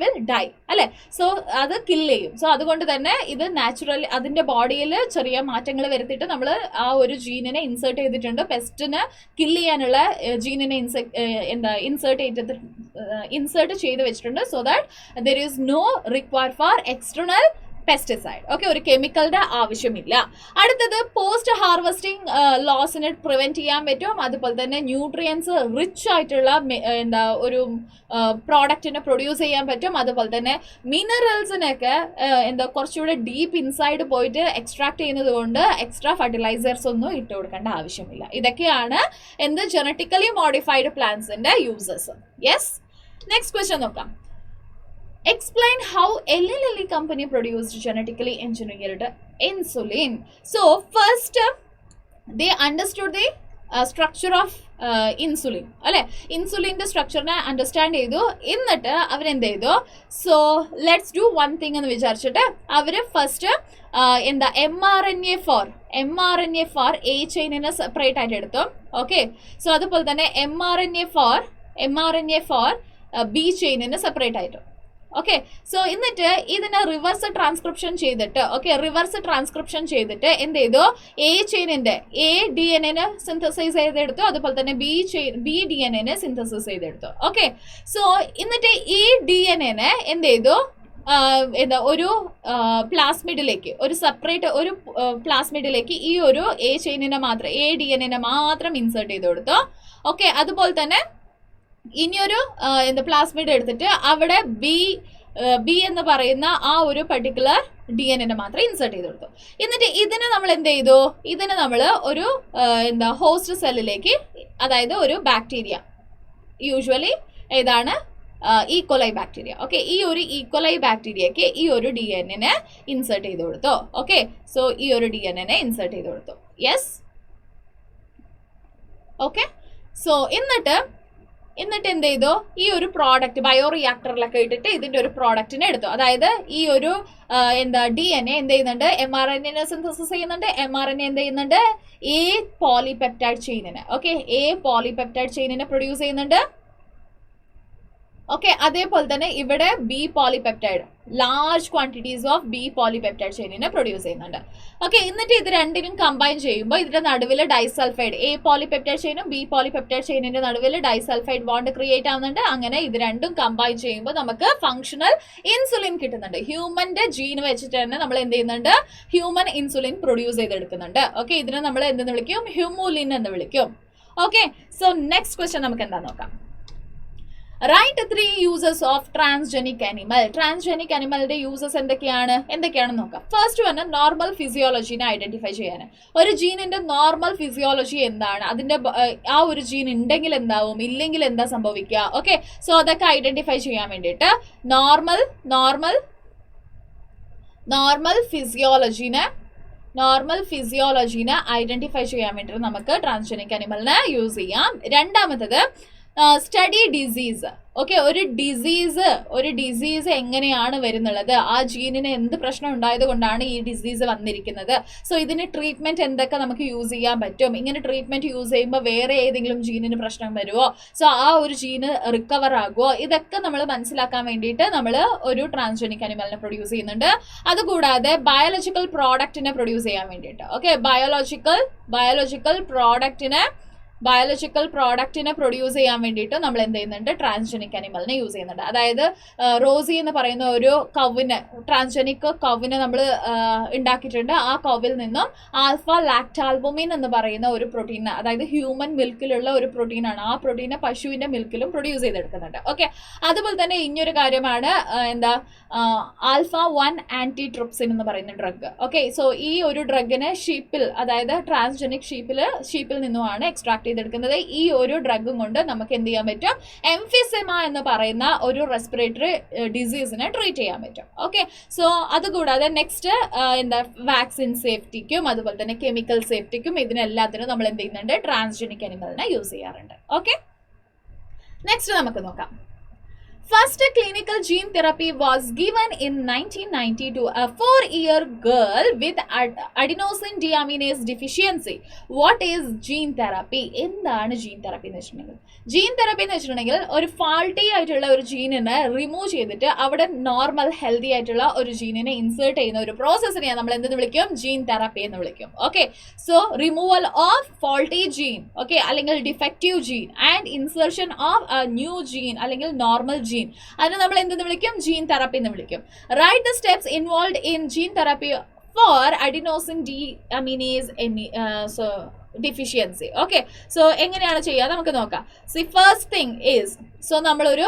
വിൽ ഡൈ അല്ലെ. സോ അത് കില്ല് ചെയ്യും. സോ അതുകൊണ്ട് തന്നെ ഇത് നാച്ചുറലി അതിന്റെ ബോഡിയിൽ ചെറിയ മാറ്റങ്ങൾ വരുത്തിയിട്ട് നമ്മൾ ആ ഒരു ജീനിനെ ഇൻസേർട്ട് ചെയ്തിട്ടുണ്ട്. പെസ്റ്റിന് കില്ല് ചെയ്യാനുള്ള ജീനിനെ ഇൻസേർട്ട് ചെയ്ത് വെച്ചിട്ടുണ്ട്. So that there is no require for external pesticide. Okay, ഒരു കെമിക്കലിന്റെ ആവശ്യമില്ല. അടുത്തത് പോസ്റ്റ് ഹാർവെസ്റ്റിംഗ് ലോസിനെ പ്രിവെന്റ് ചെയ്യാൻ പറ്റും. അതുപോലെ തന്നെ ന്യൂട്രിയൻസ് റിച്ച് ആയിട്ടുള്ള ഒരു പ്രോഡക്റ്റിനെ പ്രൊഡ്യൂസ് ചെയ്യാൻ പറ്റും. അതുപോലെ തന്നെ മിനറൽസിനൊക്കെ കുറച്ചുകൂടെ ഡീപ്പ് ഇൻസൈഡ് പോയിട്ട് എക്സ്ട്രാക്ട് ചെയ്യുന്നത് കൊണ്ട് എക്സ്ട്രാ ഫെർട്ടിലൈസേഴ്സ് ഒന്നും ഇട്ട് കൊടുക്കേണ്ട ആവശ്യമില്ല. ഇതൊക്കെയാണ് ജനറ്റിക്കലി മോഡിഫൈഡ് പ്ലാന്റ്സിന്റെ യൂസസ്. യെസ്, നെക്സ്റ്റ് ക്വസ്റ്റ്യൻ നോക്കാം. Explain how Eli Lilly company produced genetically engineered insulin. So first they understood the structure of insulin അല്ലെ, ഇൻസുലിൻ്റെ സ്ട്രക്ചറിനെ അണ്ടർസ്റ്റാൻഡ് ചെയ്തു. എന്നിട്ട് അവരെന്ത് ചെയ്തു, so let's do one thing എന്ന് വിചാരിച്ചിട്ട് അവർ ഫസ്റ്റ് mRNA ഫോർ എ ചെയിനിനെ സെപ്പറേറ്റ് ആയിട്ട് എടുത്തു. ഓക്കെ, സോ അതുപോലെ തന്നെ mRNA ഫോർ ബി ചെയിനിനെ സെപ്പറേറ്റ് ആയിട്ട്. ഓക്കെ, സോ എന്നിട്ട് ഇതിനെ റിവേഴ്സ് ട്രാൻസ്ക്രിപ്ഷൻ ചെയ്തിട്ട് എന്ത് ചെയ്തു, എ ചെയിനിന്റെ എ ഡി എൻ എനെ സിന്തസൈസ് ചെയ്തെടുത്തു. അതുപോലെ തന്നെ ബി ഡി എൻ എനെ സിന്തസൈസ് ചെയ്തെടുത്തു. ഓക്കെ, സോ എന്നിട്ട് ഈ ഡി എൻ എനെ എന്ത് ചെയ്തു, ഒരു പ്ലാസ്മിഡിലേക്ക്, ഒരു സെപ്പറേറ്റ് ഒരു പ്ലാസ്മിഡിലേക്ക് ഈ ഒരു എ ചെയിനിനെ മാത്രം, എ ഡി എൻ എനെ മാത്രം ഇൻസേർട്ട് ചെയ്ത് കൊടുത്തു. ഓക്കെ, അതുപോലെ തന്നെ ഇനിയൊരു പ്ലാസ്മിഡ് എടുത്തിട്ട് അവിടെ ബി എന്ന് പറയുന്ന ആ ഒരു പർട്ടിക്കുലർ ഡി എൻ എനെ മാത്രം ഇൻസേർട്ട് ചെയ്ത് കൊടുത്തു. എന്നിട്ട് ഇതിനെ നമ്മൾ എന്ത് ചെയ്തു, ഇതിനെ നമ്മൾ ഒരു ഹോസ്റ്റ് സെല്ലിലേക്ക്, അതായത് ഒരു ബാക്ടീരിയ, യൂഷ്വലി ഏതാണ് ഈക്കോലൈ ബാക്ടീരിയ. ഓക്കെ, ഈ ഒരു ഈക്കോലൈ ബാക്ടീരിയക്ക് ഈ ഒരു ഡി എൻ എനെ ഇൻസേർട്ട് ചെയ്ത് കൊടുത്തു. ഓക്കെ, സോ ഈ ഒരു ഡി എൻ എനെ ഇൻസേർട്ട് ചെയ്ത് കൊടുത്തു. യെസ്, ഓക്കെ, സോ എന്നിട്ട് എന്ത് ചെയ്തു, ഈ ഒരു പ്രോഡക്റ്റ് ബയോ റിയാക്ടറിലൊക്കെ ഇട്ടിട്ട് ഇതിന്റെ ഒരു പ്രോഡക്റ്റിനെ എടുത്തു. അതായത് ഈ ഒരു ഡി എൻ എ എന്ത് ചെയ്യുന്നുണ്ട്, mRNA സിന്തസിസ് ചെയ്യുന്നുണ്ട്. mRNA എന്ത് ചെയ്യുന്നുണ്ട്, എ പോളിപെപ്റ്റൈഡ് ചെയിനിനെ, ഓക്കെ, എ പോളിപെപ്റ്റൈഡ് ചെയിനിനെ പ്രൊഡ്യൂസ് ചെയ്യുന്നുണ്ട്. ഓക്കെ, അതേപോലെ തന്നെ ഇവിടെ B polypeptide, large quantities of B polypeptide ചെയിനിനെ പ്രൊഡ്യൂസ് ചെയ്യുന്നുണ്ട്. ഓക്കെ, എന്നിട്ട് ഇത് രണ്ടിനും കമ്പൈൻ ചെയ്യുമ്പോൾ ഇതിന്റെ നടുവിൽ ഡൈസൾഫൈഡ്, എ പോളിപെപ്റ്റൈഡ് ചെയിനും ബി പോളിപെപ്റ്റൈഡ് ചെയിനിന്റെ നടുവിൽ ഡൈസൾഫൈഡ് ബോണ്ട് ക്രിയേറ്റ് ആവുന്നുണ്ട്. അങ്ങനെ ഇത് രണ്ടും കമ്പൈൻ ചെയ്യുമ്പോൾ നമുക്ക് ഫങ്ഷണൽ ഇൻസുലിൻ കിട്ടുന്നുണ്ട്. ഹ്യൂമന്റെ ജീൻ വെച്ചിട്ട് തന്നെ നമ്മൾ എന്ത് ചെയ്യുന്നുണ്ട്, ഹ്യൂമൻ ഇൻസുലിൻ പ്രൊഡ്യൂസ് ചെയ്തെടുക്കുന്നുണ്ട്. ഓക്കെ, ഇതിനെ നമ്മൾ എന്തെന്ന് വിളിക്കും, ഹ്യൂമുലിൻ എന്ന് വിളിക്കും. ഓക്കെ, സോ നെക്സ്റ്റ് ക്വസ്റ്റ്യൻ നമുക്ക് എന്താ നോക്കാം. Write 3 uses of transgenic animal. Transgenic അനിമലിന്റെ യൂസസ് എന്തൊക്കെയാണെന്ന് നോക്കാം. ഫസ്റ്റ് വന്ന് നോർമൽ ഫിസിയോളജീനെ ഐഡന്റിഫൈ ചെയ്യാൻ. ഒരു ജീനിന്റെ നോർമൽ ഫിസിയോളജി എന്താണ്, അതിന്റെ ആ ഒരു ജീൻ ഉണ്ടെങ്കിൽ എന്താവും, ഇല്ലെങ്കിൽ എന്താ സംഭവിക്കുക. ഓക്കെ, സോ അതൊക്കെ ഐഡന്റിഫൈ ചെയ്യാൻ വേണ്ടിയിട്ട് നോർമൽ ഫിസിയോളജീനെ ഐഡന്റിഫൈ ചെയ്യാൻ വേണ്ടിയിട്ട് നമുക്ക് ട്രാൻസ്ജെനിക് അനിമലിനെ യൂസ് ചെയ്യാം. രണ്ടാമത്തത് സ്റ്റഡി ഡിസീസ്. ഓക്കെ, ഒരു ഡിസീസ് എങ്ങനെയാണ് വരുന്നുള്ളത്, ആ ജീനിന് എന്ത് പ്രശ്നം ഉണ്ടായത് കൊണ്ടാണ് ഈ ഡിസീസ് വന്നിരിക്കുന്നത്, സോ ഇതിന് ട്രീറ്റ്മെന്റ് എന്തൊക്കെ നമുക്ക് യൂസ് ചെയ്യാൻ പറ്റും, ഇങ്ങനെ ട്രീറ്റ്മെന്റ് യൂസ് ചെയ്യുമ്പോൾ വേറെ ഏതെങ്കിലും ജീനിന് പ്രശ്നം വരുമോ, സോ ആ ഒരു ജീന് റിക്കവർ ആകുമോ, ഇതൊക്കെ നമ്മൾ മനസ്സിലാക്കാൻ വേണ്ടിയിട്ട് നമ്മൾ ഒരു ട്രാൻസ്ജെനിക് അനിമലിനെ പ്രൊഡ്യൂസ് ചെയ്യുന്നുണ്ട്. അതുകൂടാതെ ബയോളജിക്കൽ പ്രോഡക്റ്റിനെ പ്രൊഡ്യൂസ് ചെയ്യാൻ വേണ്ടിയിട്ട്, ഓക്കെ, ബയോളജിക്കൽ പ്രോഡക്റ്റിനെ പ്രൊഡ്യൂസ് ചെയ്യാൻ വേണ്ടിയിട്ട് നമ്മൾ എന്ത് ചെയ്യുന്നുണ്ട്, ട്രാൻസ്ജെനിക് അനിമലിനെ യൂസ് ചെയ്യുന്നുണ്ട്. അതായത് റോസി എന്ന് പറയുന്ന ഒരു ട്രാൻസ്ജെനിക് കവിനെ നമ്മൾ ഉണ്ടാക്കിയിട്ടുണ്ട്. ആ കവിൽ നിന്നും ആൽഫ ലാക്ടാൽബുമിൻ എന്ന് പറയുന്ന ഒരു പ്രോട്ടീൻ, അതായത് ഹ്യൂമൻ മിൽക്കിലുള്ള ഒരു പ്രോട്ടീനാണ്. ആ പ്രോട്ടീനെ പശുവിന്റെ മിൽക്കിലും പ്രൊഡ്യൂസ് ചെയ്തെടുക്കുന്നുണ്ട്. ഓക്കെ, അതുപോലെ തന്നെ ഇനിയൊരു കാര്യമാണ് ആൽഫ 1 ആന്റിട്രിപ്സിൻ എന്ന് പറയുന്ന ഡ്രഗ്. ഓക്കെ, സോ ഈ ഒരു ഡ്രഗിനെ ഷീപ്പിൽ, അതായത് ട്രാൻസ്ജെനിക് ഷീപ്പിൽ നിന്നുമാണ് എക്സ്ട്രാക്ട് ചെയ്തെടുക്കുന്നത്. ഈ ഒരു ഡ്രഗും കൊണ്ട് നമുക്ക് എന്ത് ചെയ്യാൻ പറ്റും, എംഫിസിമ എന്ന് പറയുന്ന ഒരു റെസ്പിറേറ്ററി ഡിസീസിനെ ട്രീറ്റ് ചെയ്യാൻ പറ്റും. ഓക്കെ, സോ അതുകൂടാതെ നെക്സ്റ്റ് വാക്സിൻ സേഫ്റ്റിക്കും അതുപോലെ തന്നെ കെമിക്കൽ സേഫ്റ്റിക്കും ഇതിനെല്ലാത്തിനും നമ്മൾ എന്ത് ചെയ്യുന്നുണ്ട്, ട്രാൻസ്ജെനിക് അനിമലിനെ യൂസ് ചെയ്യാറുണ്ട്. ഓക്കെ, നെക്സ്റ്റ് നമുക്ക് നോക്കാം. First clinical gene therapy was given in 1990 to a 4-year girl with adenosine deaminase deficiency. What is gene therapy? എന്താണ് ജീൻ തെറാപ്പി എന്ന് വെച്ചിട്ടുണ്ടെങ്കിൽ, ജീൻ തെറാപ്പി എന്ന് വെച്ചിട്ടുണ്ടെങ്കിൽ ഒരു ഫാൾട്ടി ആയിട്ടുള്ള ഒരു ജീനിനെ റിമൂവ് ചെയ്തിട്ട് അവിടെ നോർമൽ ഹെൽത്തി ആയിട്ടുള്ള ഒരു ജീനിനെ ഇൻസേർട്ട് ചെയ്യുന്ന ഒരു പ്രോസസ്സിനെ നമ്മൾ എന്തെന്ന് വിളിക്കും, ജീൻ തെറാപ്പി എന്ന് വിളിക്കും. Okay, so removal of faulty gene, okay, അല്ലെങ്കിൽ defective gene and insertion of a new gene അല്ലെങ്കിൽ നോർമൽ ജീൻ. അതിന് നമ്മൾ എന്തെന്ന് വിളിക്കും? ജീൻ തെറാപ്പി എന്ന് വിളിക്കും. Write the steps involve in gene therapy for adenosine deaminase deficiency. Okay, so എങ്ങനെയാണ് ചെയ്യുക നമുക്ക് നോക്കാം. See, first thing is, so നമ്മളൊരു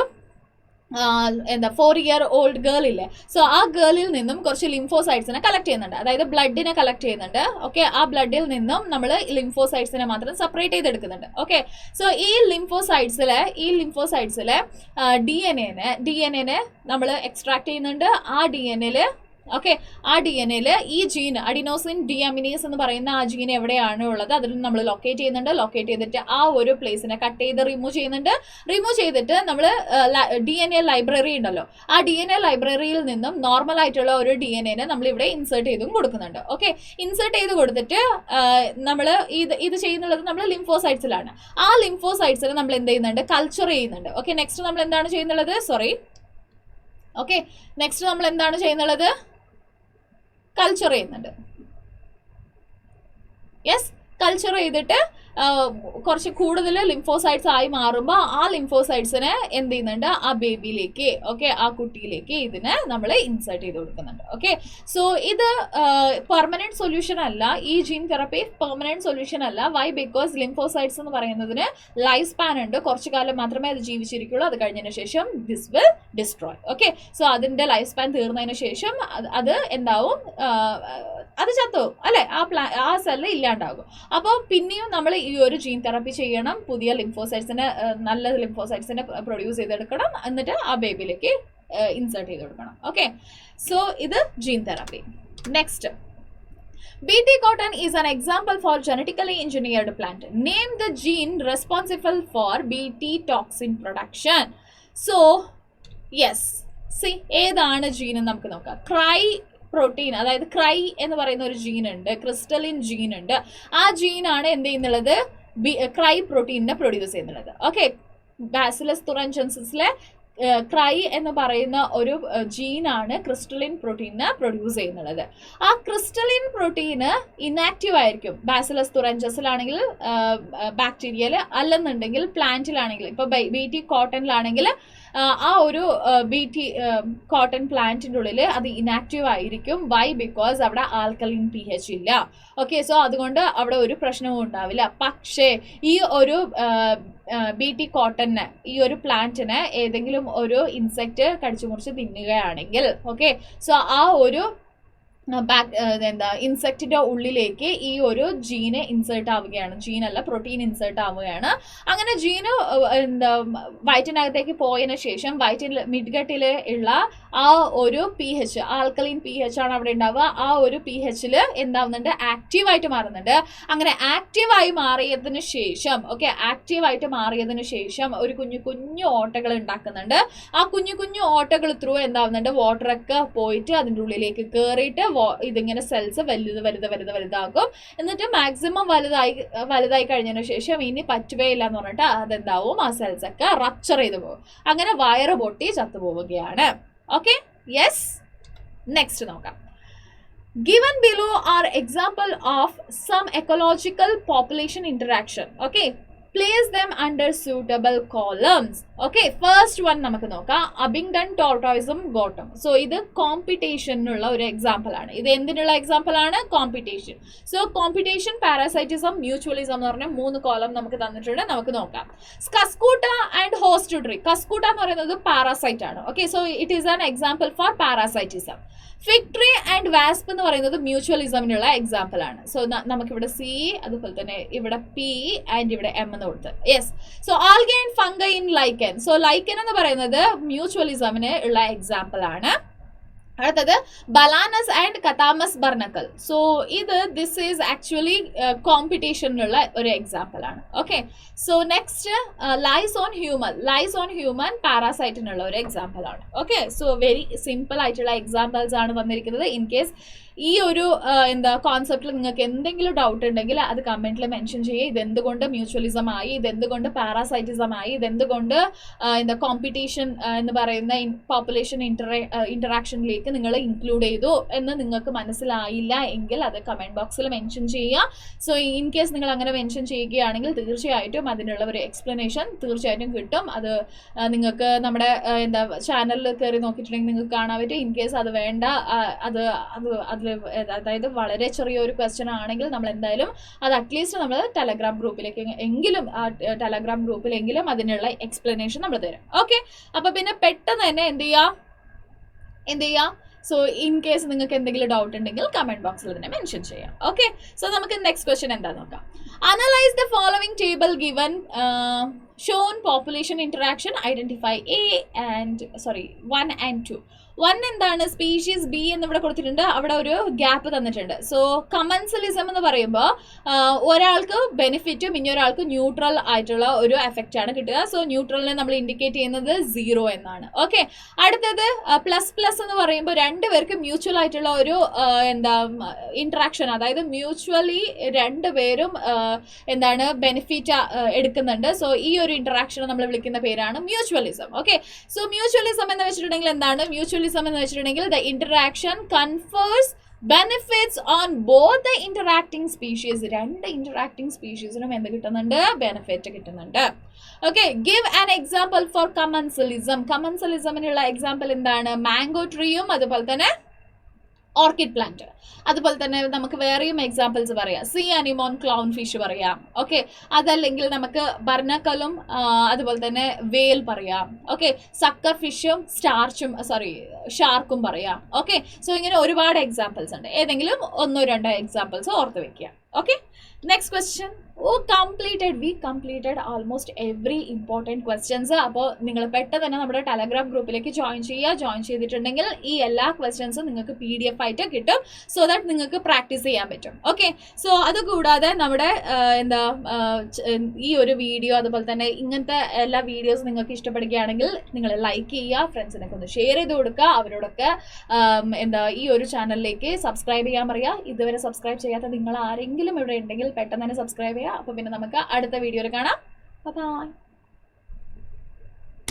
4-year-old ഗേൾ ഇല്ലേ, സോ ആ ഗേളിൽ നിന്നും കുറച്ച് ലിംഫോസൈറ്റ്സിനെ കളക്ട് ചെയ്യുന്നുണ്ട്, അതായത് ബ്ലഡിനെ കളക്ട് ചെയ്യുന്നുണ്ട്. ഓക്കെ, ആ ബ്ലഡിൽ നിന്നും നമ്മൾ ലിംഫോസൈറ്റ്സിനെ മാത്രം സെപ്പറേറ്റ് ചെയ്തെടുക്കുന്നുണ്ട്. ഓക്കെ, സോ ഈ ലിംഫോസൈറ്റ്സിലെ ഡി എൻ എനെ നമ്മൾ എക്സ്ട്രാക്ട് ചെയ്യുന്നുണ്ട്. ആ ഡി എൻ എയിൽ ആ ഡി എൻ എയിൽ ഈ ജീൻ അഡിനോസിൻ ഡിയാമിനേസ് എന്ന് പറയുന്ന ആ ജീൻ എവിടെയാണ് ഉള്ളത് അതിൽ നമ്മൾ ലൊക്കേറ്റ് ചെയ്യുന്നുണ്ട്. ലൊക്കേറ്റ് ചെയ്തിട്ട് ആ ഒരു പ്ലേസിനെ കട്ട് ചെയ്ത് റിമൂവ് ചെയ്യുന്നുണ്ട്. റിമൂവ് ചെയ്തിട്ട് നമ്മൾ ഡി എൻ എ ലൈബ്രറി ഉണ്ടല്ലോ, ആ ഡി എൻ എ ലൈബ്രറിയിൽ നിന്നും നോർമൽ ആയിട്ടുള്ള ഒരു ഡി എൻ എനെ നമ്മൾ ഇവിടെ ഇൻസേർട്ട് ചെയ്തും കൊടുക്കുന്നുണ്ട്. ഓക്കെ, ഇൻസേർട്ട് ചെയ്ത് കൊടുത്തിട്ട് നമ്മൾ ഇത് ചെയ്യുന്നുള്ളത് നമ്മൾ ലിംഫോസൈറ്റ്സിലാണ്. ആ ലിംഫോസൈറ്റ്സിനെ നമ്മൾ എന്ത് ചെയ്യുന്നുണ്ട്? കൾച്ചർ ചെയ്യുന്നുണ്ട്. ഓക്കെ, നെക്സ്റ്റ് നമ്മൾ എന്താണ് ചെയ്യുന്നുള്ളത്? നെക്സ്റ്റ് നമ്മൾ എന്താണ് ചെയ്യുന്നുള്ളത്? കൾച്ചർ ചെയ്യുന്നുണ്ട്. യെസ്, കൾച്ചർ ചെയ്തിട്ട് കുറച്ച് കൂടുതൽ ലിംഫോസൈറ്റ്സ് ആയി മാറുമ്പോൾ ആ ലിംഫോസൈറ്റ്സിനെ എന്ത് ചെയ്യുന്നുണ്ട്? ആ ബേബിയിലേക്ക്, ഓക്കെ, ആ കുട്ടിയിലേക്ക് ഇതിനെ നമ്മൾ ഇൻസേർട്ട് ചെയ്ത് കൊടുക്കുന്നുണ്ട്. ഓക്കെ, സോ ഇത് പെർമനന്റ് സൊല്യൂഷൻ അല്ല. ഈ ജീൻ തെറപ്പി പെർമനന്റ് സൊല്യൂഷൻ അല്ല. വൈ? ബിക്കോസ് ലിംഫോസൈറ്റ്സ് എന്ന് പറയുന്നതിന് ലൈഫ് സ്പാൻ ഉണ്ട്. കുറച്ചു കാലം മാത്രമേ അത് ജീവിച്ചിരിക്കുള്ളൂ. അത് കഴിഞ്ഞതിന് ശേഷം this will destroy. Okay, so അതിന്റെ ലൈഫ് സ്പാൻ തീർന്നതിന് ശേഷം അത് എന്താവും? അത് ചത്തുപോകും അല്ലെ, ആ സെല്ല് ഇല്ലാണ്ടാകും. അപ്പോൾ പിന്നെയും നമ്മൾ ഈ ഒരു ജീൻ തെറാപ്പി ചെയ്യണം. പുതിയ ലിംഫോസൈറ്റ്സിനെ, നല്ല ലിംഫോസൈറ്റ്സിനെ പ്രൊഡ്യൂസ് ചെയ്തെടുക്കണം. എന്നിട്ട് ആ ബേബിയിലേക്ക് ഇൻസേർട്ട് ചെയ്ത് കൊടുക്കണം. ഓക്കെ, സോ ഇത് gene therapy. Next, BT cotton is an example for genetically engineered plant. Name the gene responsible for BT toxin production. So, yes, see, ഏതാണ് ജീൻ എന്ന് നമുക്ക് നോക്കാം. പ്രോട്ടീൻ, അതായത് ക്രൈ എന്ന് പറയുന്ന ഒരു ജീൻ ഉണ്ട്, ക്രിസ്റ്റലിൻ ജീൻ ഉണ്ട്. ആ ജീനാണ് എന്ത് ചെയ്യുന്നുള്ളത്? ക്രൈ പ്രോട്ടീനിനെ പ്രൊഡ്യൂസ് ചെയ്യുന്നുള്ളത്. ഓക്കെ, ബാസിലസ് തുറൻജൻസിസിലെ ക്രൈ എന്ന് പറയുന്ന ഒരു ജീനാണ് ക്രിസ്റ്റലിൻ പ്രോട്ടീനെ പ്രൊഡ്യൂസ് ചെയ്യുന്നത്. ആ ക്രിസ്റ്റലിൻ പ്രോട്ടീന് ഇനാക്റ്റീവ് ആയിരിക്കും ബാസിലസ് തുറൻജസിലാണെങ്കിൽ, ബാക്ടീരിയയിൽ, അല്ലെന്നുണ്ടെങ്കിൽ പ്ലാന്റിലാണെങ്കിൽ, ഇപ്പോൾ BT കോട്ടണിലാണെങ്കിൽ ആ ഒരു BT കോട്ടൺ പ്ലാന്റിൻ്റെ ഉള്ളിൽ അത് ഇനാക്റ്റീവ് ആയിരിക്കും. വൈ? ബിക്കോസ് അവിടെ ആൽക്കലിൻ pH ഇല്ല. ഓക്കെ, സോ അതുകൊണ്ട് അവിടെ ഒരു പ്രശ്നവും ഉണ്ടാവില്ല. പക്ഷേ ഈ ഒരു BT കോട്ടണിന്, ഈ ഒരു പ്ലാന്റിന് ഏതെങ്കിലും ഒരു ഇൻസെക്റ്റ് കടിച്ചു മുറിച്ച് തിന്നുകയാണെങ്കിൽ, ഓക്കെ, സോ ആ ഒരു ഇൻസെക്റ്റിന്റെ ഉള്ളിലേക്ക് ഈ ഒരു ജീന് ഇൻസേർട്ട് ആവുകയാണ്. ജീനല്ല, പ്രോട്ടീൻ ഇൻസേർട്ട് ആവുകയാണ്. അങ്ങനെ ജീന് വയറ്റിനകത്തേക്ക് പോയതിനു ശേഷം വയറ്റിൽ മിഡ്ഗട്ടിൽ ഉള്ള ആ ഒരു pH, ആൽക്കലീൻ pH ആണ് അവിടെ ഉണ്ടാവുക. ആ ഒരു pHൽ എന്താവുന്നുണ്ട്? ആക്റ്റീവായിട്ട് മാറുന്നുണ്ട്. അങ്ങനെ ആക്റ്റീവായി മാറിയതിനു ശേഷം, ഓക്കെ, ആക്റ്റീവായിട്ട് മാറിയതിനു ശേഷം ഒരു കുഞ്ഞു ഓട്ടകൾ ഉണ്ടാക്കുന്നുണ്ട്. ആ കുഞ്ഞു ഓട്ടകൾ ത്രൂ എന്താവുന്നുണ്ട്? വാട്ടറൊക്കെ പോയിട്ട് അതിൻ്റെ ഉള്ളിലേക്ക് കയറിയിട്ട് ഇതിങ്ങനെ സെൽസ് വലുതാകും. എന്നിട്ട് മാക്സിമം വലുതായി കഴിഞ്ഞതിന് ശേഷം ഇനി പറ്റുകയില്ല എന്ന് പറഞ്ഞിട്ട് അതെന്താവും? ആ സെൽസ് ഒക്കെ റപ്ചർ ചെയ്ത് പോകും. അങ്ങനെ വയറ് പൊട്ടി ചത്തുപോവുകയാണ്. Okay, yes. നെക്സ്റ്റ് നോക്കാം. Given below are example of some ecological population interaction. Okay, place them under suitable columns. Okay, first one നമുക്ക് നോക്കാം. അബിംഗ്ടൺ ടോർട്ടോയിസും ബോട്ടം. സോ ഇത് കോമ്പറ്റീഷനുള്ള ഒരു എക്സാമ്പിൾ ആണ്. ഇത് എന്തിനുള്ള എക്സാമ്പിൾ ആണ്? Competition. So competition, parasitism, mutualism എന്ന് പറഞ്ഞ 3 കോളം നമുക്ക് തന്നിട്ടുണ്ട്. നമുക്ക് നോക്കാം. Cuscuta and host tree. Cuscuta എന്ന് പറയുന്നത് പാരാസൈറ്റ് ആണ്. Okay, so it is an example for parasitism. Fig tree and wasp എന്ന് പറയുന്നത് മ്യൂച്വലിസമിനുള്ള എക്സാമ്പിൾ ആണ്. സോ നമുക്കിവിടെ C, അതുപോലെ തന്നെ ഇവിടെ P ആൻഡ് ഇവിടെ M എന്ന് കൊടുത്ത്. Yes, so algae and fungi in lichen. So lichen എന്ന് പറയുന്നത് മ്യൂച്വലിസമിന് ഉള്ള എക്സാമ്പിൾ ആണ്. അടുത്തത് Balanus and Chthamalus barnacle. So this is actually കോമ്പറ്റീഷനുള്ള ഒരു എക്സാമ്പിൾ ആണ്. Okay, so next lice on human പാരാസൈറ്റിനുള്ള ഒരു എക്സാമ്പിൾ ആണ്. ഓക്കെ, സോ വെരി സിമ്പിൾ ആയിട്ടുള്ള എക്സാമ്പിൾസ് ആണ് വന്നിരിക്കുന്നത്. ഇൻ കേസ് ഈ ഒരു എന്താ കോൺസെപ്റ്റിൽ നിങ്ങൾക്ക് എന്തെങ്കിലും ഡൗട്ട് ഉണ്ടെങ്കിൽ അത് കമന്റിൽ മെൻഷൻ ചെയ്യുക. ഇതെന്തുകൊണ്ട് മ്യൂച്വലിസം ആയി, ഇതെന്തുകൊണ്ട് പാരാസൈറ്റിസം ആയി, ഇതെന്തുകൊണ്ട് എന്താ കോമ്പറ്റീഷൻ എന്ന് പറയുന്ന പോപ്പുലേഷൻ ഇന്ററാക്ഷനിലേക്ക് നിങ്ങൾ ഇൻക്ലൂഡ് ചെയ്തു എന്ന് നിങ്ങൾക്ക് മനസ്സിലായില്ല എങ്കിൽ അത് കമന്റ് ബോക്സിൽ മെൻഷൻ ചെയ്യുക. സോ ഇൻ കേസ് നിങ്ങൾ അങ്ങനെ മെൻഷൻ ചെയ്യുകയാണെങ്കിൽ തീർച്ചയായിട്ടും അതിനുള്ള ഒരു എക്സ്പ്ലനേഷൻ തീർച്ചയായിട്ടും കിട്ടും. അത് നിങ്ങൾക്ക് നമ്മുടെ എന്താ ചാനലിൽ കയറി നോക്കിയിട്ടുണ്ടെങ്കിൽ നിങ്ങൾക്ക് കാണാൻ പറ്റും. ഇൻ കേസ് അത് വേണ്ട, അത് അത് അതിൽ അതായത് വളരെ ചെറിയൊരു ക്വസ്റ്റ്യൻ ആണെങ്കിൽ നമ്മൾ എന്തായാലും അത് അറ്റ്ലീസ്റ്റ് നമ്മൾ ടെലഗ്രാം ഗ്രൂപ്പിലേക്ക് എങ്കിലും ടെലഗ്രാം ഗ്രൂപ്പിലെങ്കിലും അതിനുള്ള എക്സ്പ്ലനേഷൻ നമ്മൾ തരും. ഓക്കെ, അപ്പൊ പിന്നെ പെട്ടെന്ന് തന്നെ എന്ത് ചെയ്യാം. സോ ഇൻ കേസ് നിങ്ങൾക്ക് എന്തെങ്കിലും ഡൗട്ട് ഉണ്ടെങ്കിൽ കമന്റ് ബോക്സിൽ തന്നെ മെൻഷൻ ചെയ്യാം. ഓക്കെ, സോ നമുക്ക് നെക്സ്റ്റ് ക്വസ്റ്റ്യൻ എന്താ നോക്കാം. Analyse the following table given shown population interaction, identify 1 and 2. 1 എന്താണ്, സ്പീഷീസ് ബി എന്നിവിടെ കൊടുത്തിട്ടുണ്ട്, അവിടെ ഒരു ഗ്യാപ്പ് തന്നിട്ടുണ്ട്. സോ കമൻസലിസം എന്ന് പറയുമ്പോൾ ഒരാൾക്ക് ബെനിഫിറ്റും ഇനി ഒരാൾക്ക് ന്യൂട്രൽ ആയിട്ടുള്ള ഒരു എഫക്റ്റ് ആണ് കിട്ടുക. സോ ന്യൂട്രലിനെ നമ്മൾ ഇൻഡിക്കേറ്റ് ചെയ്യുന്നത് 0 എന്നാണ്. ഓക്കെ, അടുത്തത് പ്ലസ് എന്ന് പറയുമ്പോൾ രണ്ടുപേർക്ക് മ്യൂച്വൽ ആയിട്ടുള്ള ഒരു എന്താ ഇന്ററാക്ഷൻ, അതായത് മ്യൂച്വലി രണ്ടുപേരും എന്താണ് ബെനിഫിറ്റ് എടുക്കുന്നുണ്ട്. സോ ഈ ഒരു ഇന്ററാക്ഷനെ നമ്മൾ വിളിക്കുന്ന പേരാണ് മ്യൂച്വലിസം. ഓക്കെ, സോ മ്യൂച്വലിസം എന്ന് വെച്ചിട്ടുണ്ടെങ്കിൽ എന്താണ് മ്യൂച്വലിസം എന്ന് വെച്ചിട്ടുണ്ടെങ്കിൽ the interaction confers benefits on both the interacting species. രണ്ട് ഇന്ററാക്ടിങ് സ്പീഷീസിനും എന്ത് കിട്ടുന്നുണ്ട്, ബെനിഫിറ്റ് കിട്ടുന്നുണ്ട്. Okay, give an example for commensalism. കമൻസലിസമിനുള്ള എക്സാമ്പിൾ എന്താണ്, മാംഗോ ട്രീയും അതുപോലെ തന്നെ ഓർക്കിഡ് പ്ലാന്റ്. അതുപോലെ തന്നെ നമുക്ക് വേറെയും എക്സാമ്പിൾസ് പറയാം, സീ അനിമോൺ ക്ലൗൺ ഫിഷ് പറയാം. ഓക്കെ, അതല്ലെങ്കിൽ നമുക്ക് ബർണക്കലും അതുപോലെ തന്നെ വേൽ പറയാം. ഓക്കെ, സക്കർ ഫിഷും ഷാർക്കും പറയാം. ഓക്കെ, സോ ഇങ്ങനെ ഒരുപാട് എക്സാമ്പിൾസ് ഉണ്ട്. ഏതെങ്കിലും 1-2 എക്സാമ്പിൾസ് ഓർത്ത് വെക്കുക. Okay, next question. We completed almost every important questions. അപ്പോൾ നിങ്ങൾ പെട്ടെന്ന് തന്നെ നമ്മുടെ ടെലഗ്രാം ഗ്രൂപ്പിലേക്ക് ജോയിൻ ചെയ്തിട്ടുണ്ടെങ്കിൽ ഈ എല്ലാ ക്വസ്റ്റ്യൻസും നിങ്ങൾക്ക് PDF ആയിട്ട് കിട്ടും. സോ ദാറ്റ് നിങ്ങൾക്ക് പ്രാക്ടീസ് ചെയ്യാൻ പറ്റും. ഓക്കെ, സോ അതുകൂടാതെ നമ്മുടെ ഈ ഒരു വീഡിയോ അതുപോലെ തന്നെ ഇങ്ങനത്തെ എല്ലാ വീഡിയോസ് നിങ്ങൾക്ക് ഇഷ്ടപ്പെടുകയാണെങ്കിൽ നിങ്ങൾ ലൈക്ക് ചെയ്യുക, ഫ്രണ്ട്സിനൊക്കെ ഒന്ന് ഷെയർ ചെയ്ത് കൊടുക്കുക, അവരോടൊക്കെ ഈ ഒരു ചാനലിലേക്ക് സബ്സ്ക്രൈബ് ചെയ്യാൻ പറയുക. ഇതുവരെ സബ്സ്ക്രൈബ് ചെയ്യാത്ത നിങ്ങൾ ആരെങ്കിലും ഇവിടെ ഉണ്ടെങ്കിൽ പെട്ടെന്ന് തന്നെ സബ്സ്ക്രൈബ് ചെയ്യുക. അപ്പോൾ പിന്നെ നമുക്ക് അടുത്ത വീഡിയോയിൽ കാണാം. ബൈ.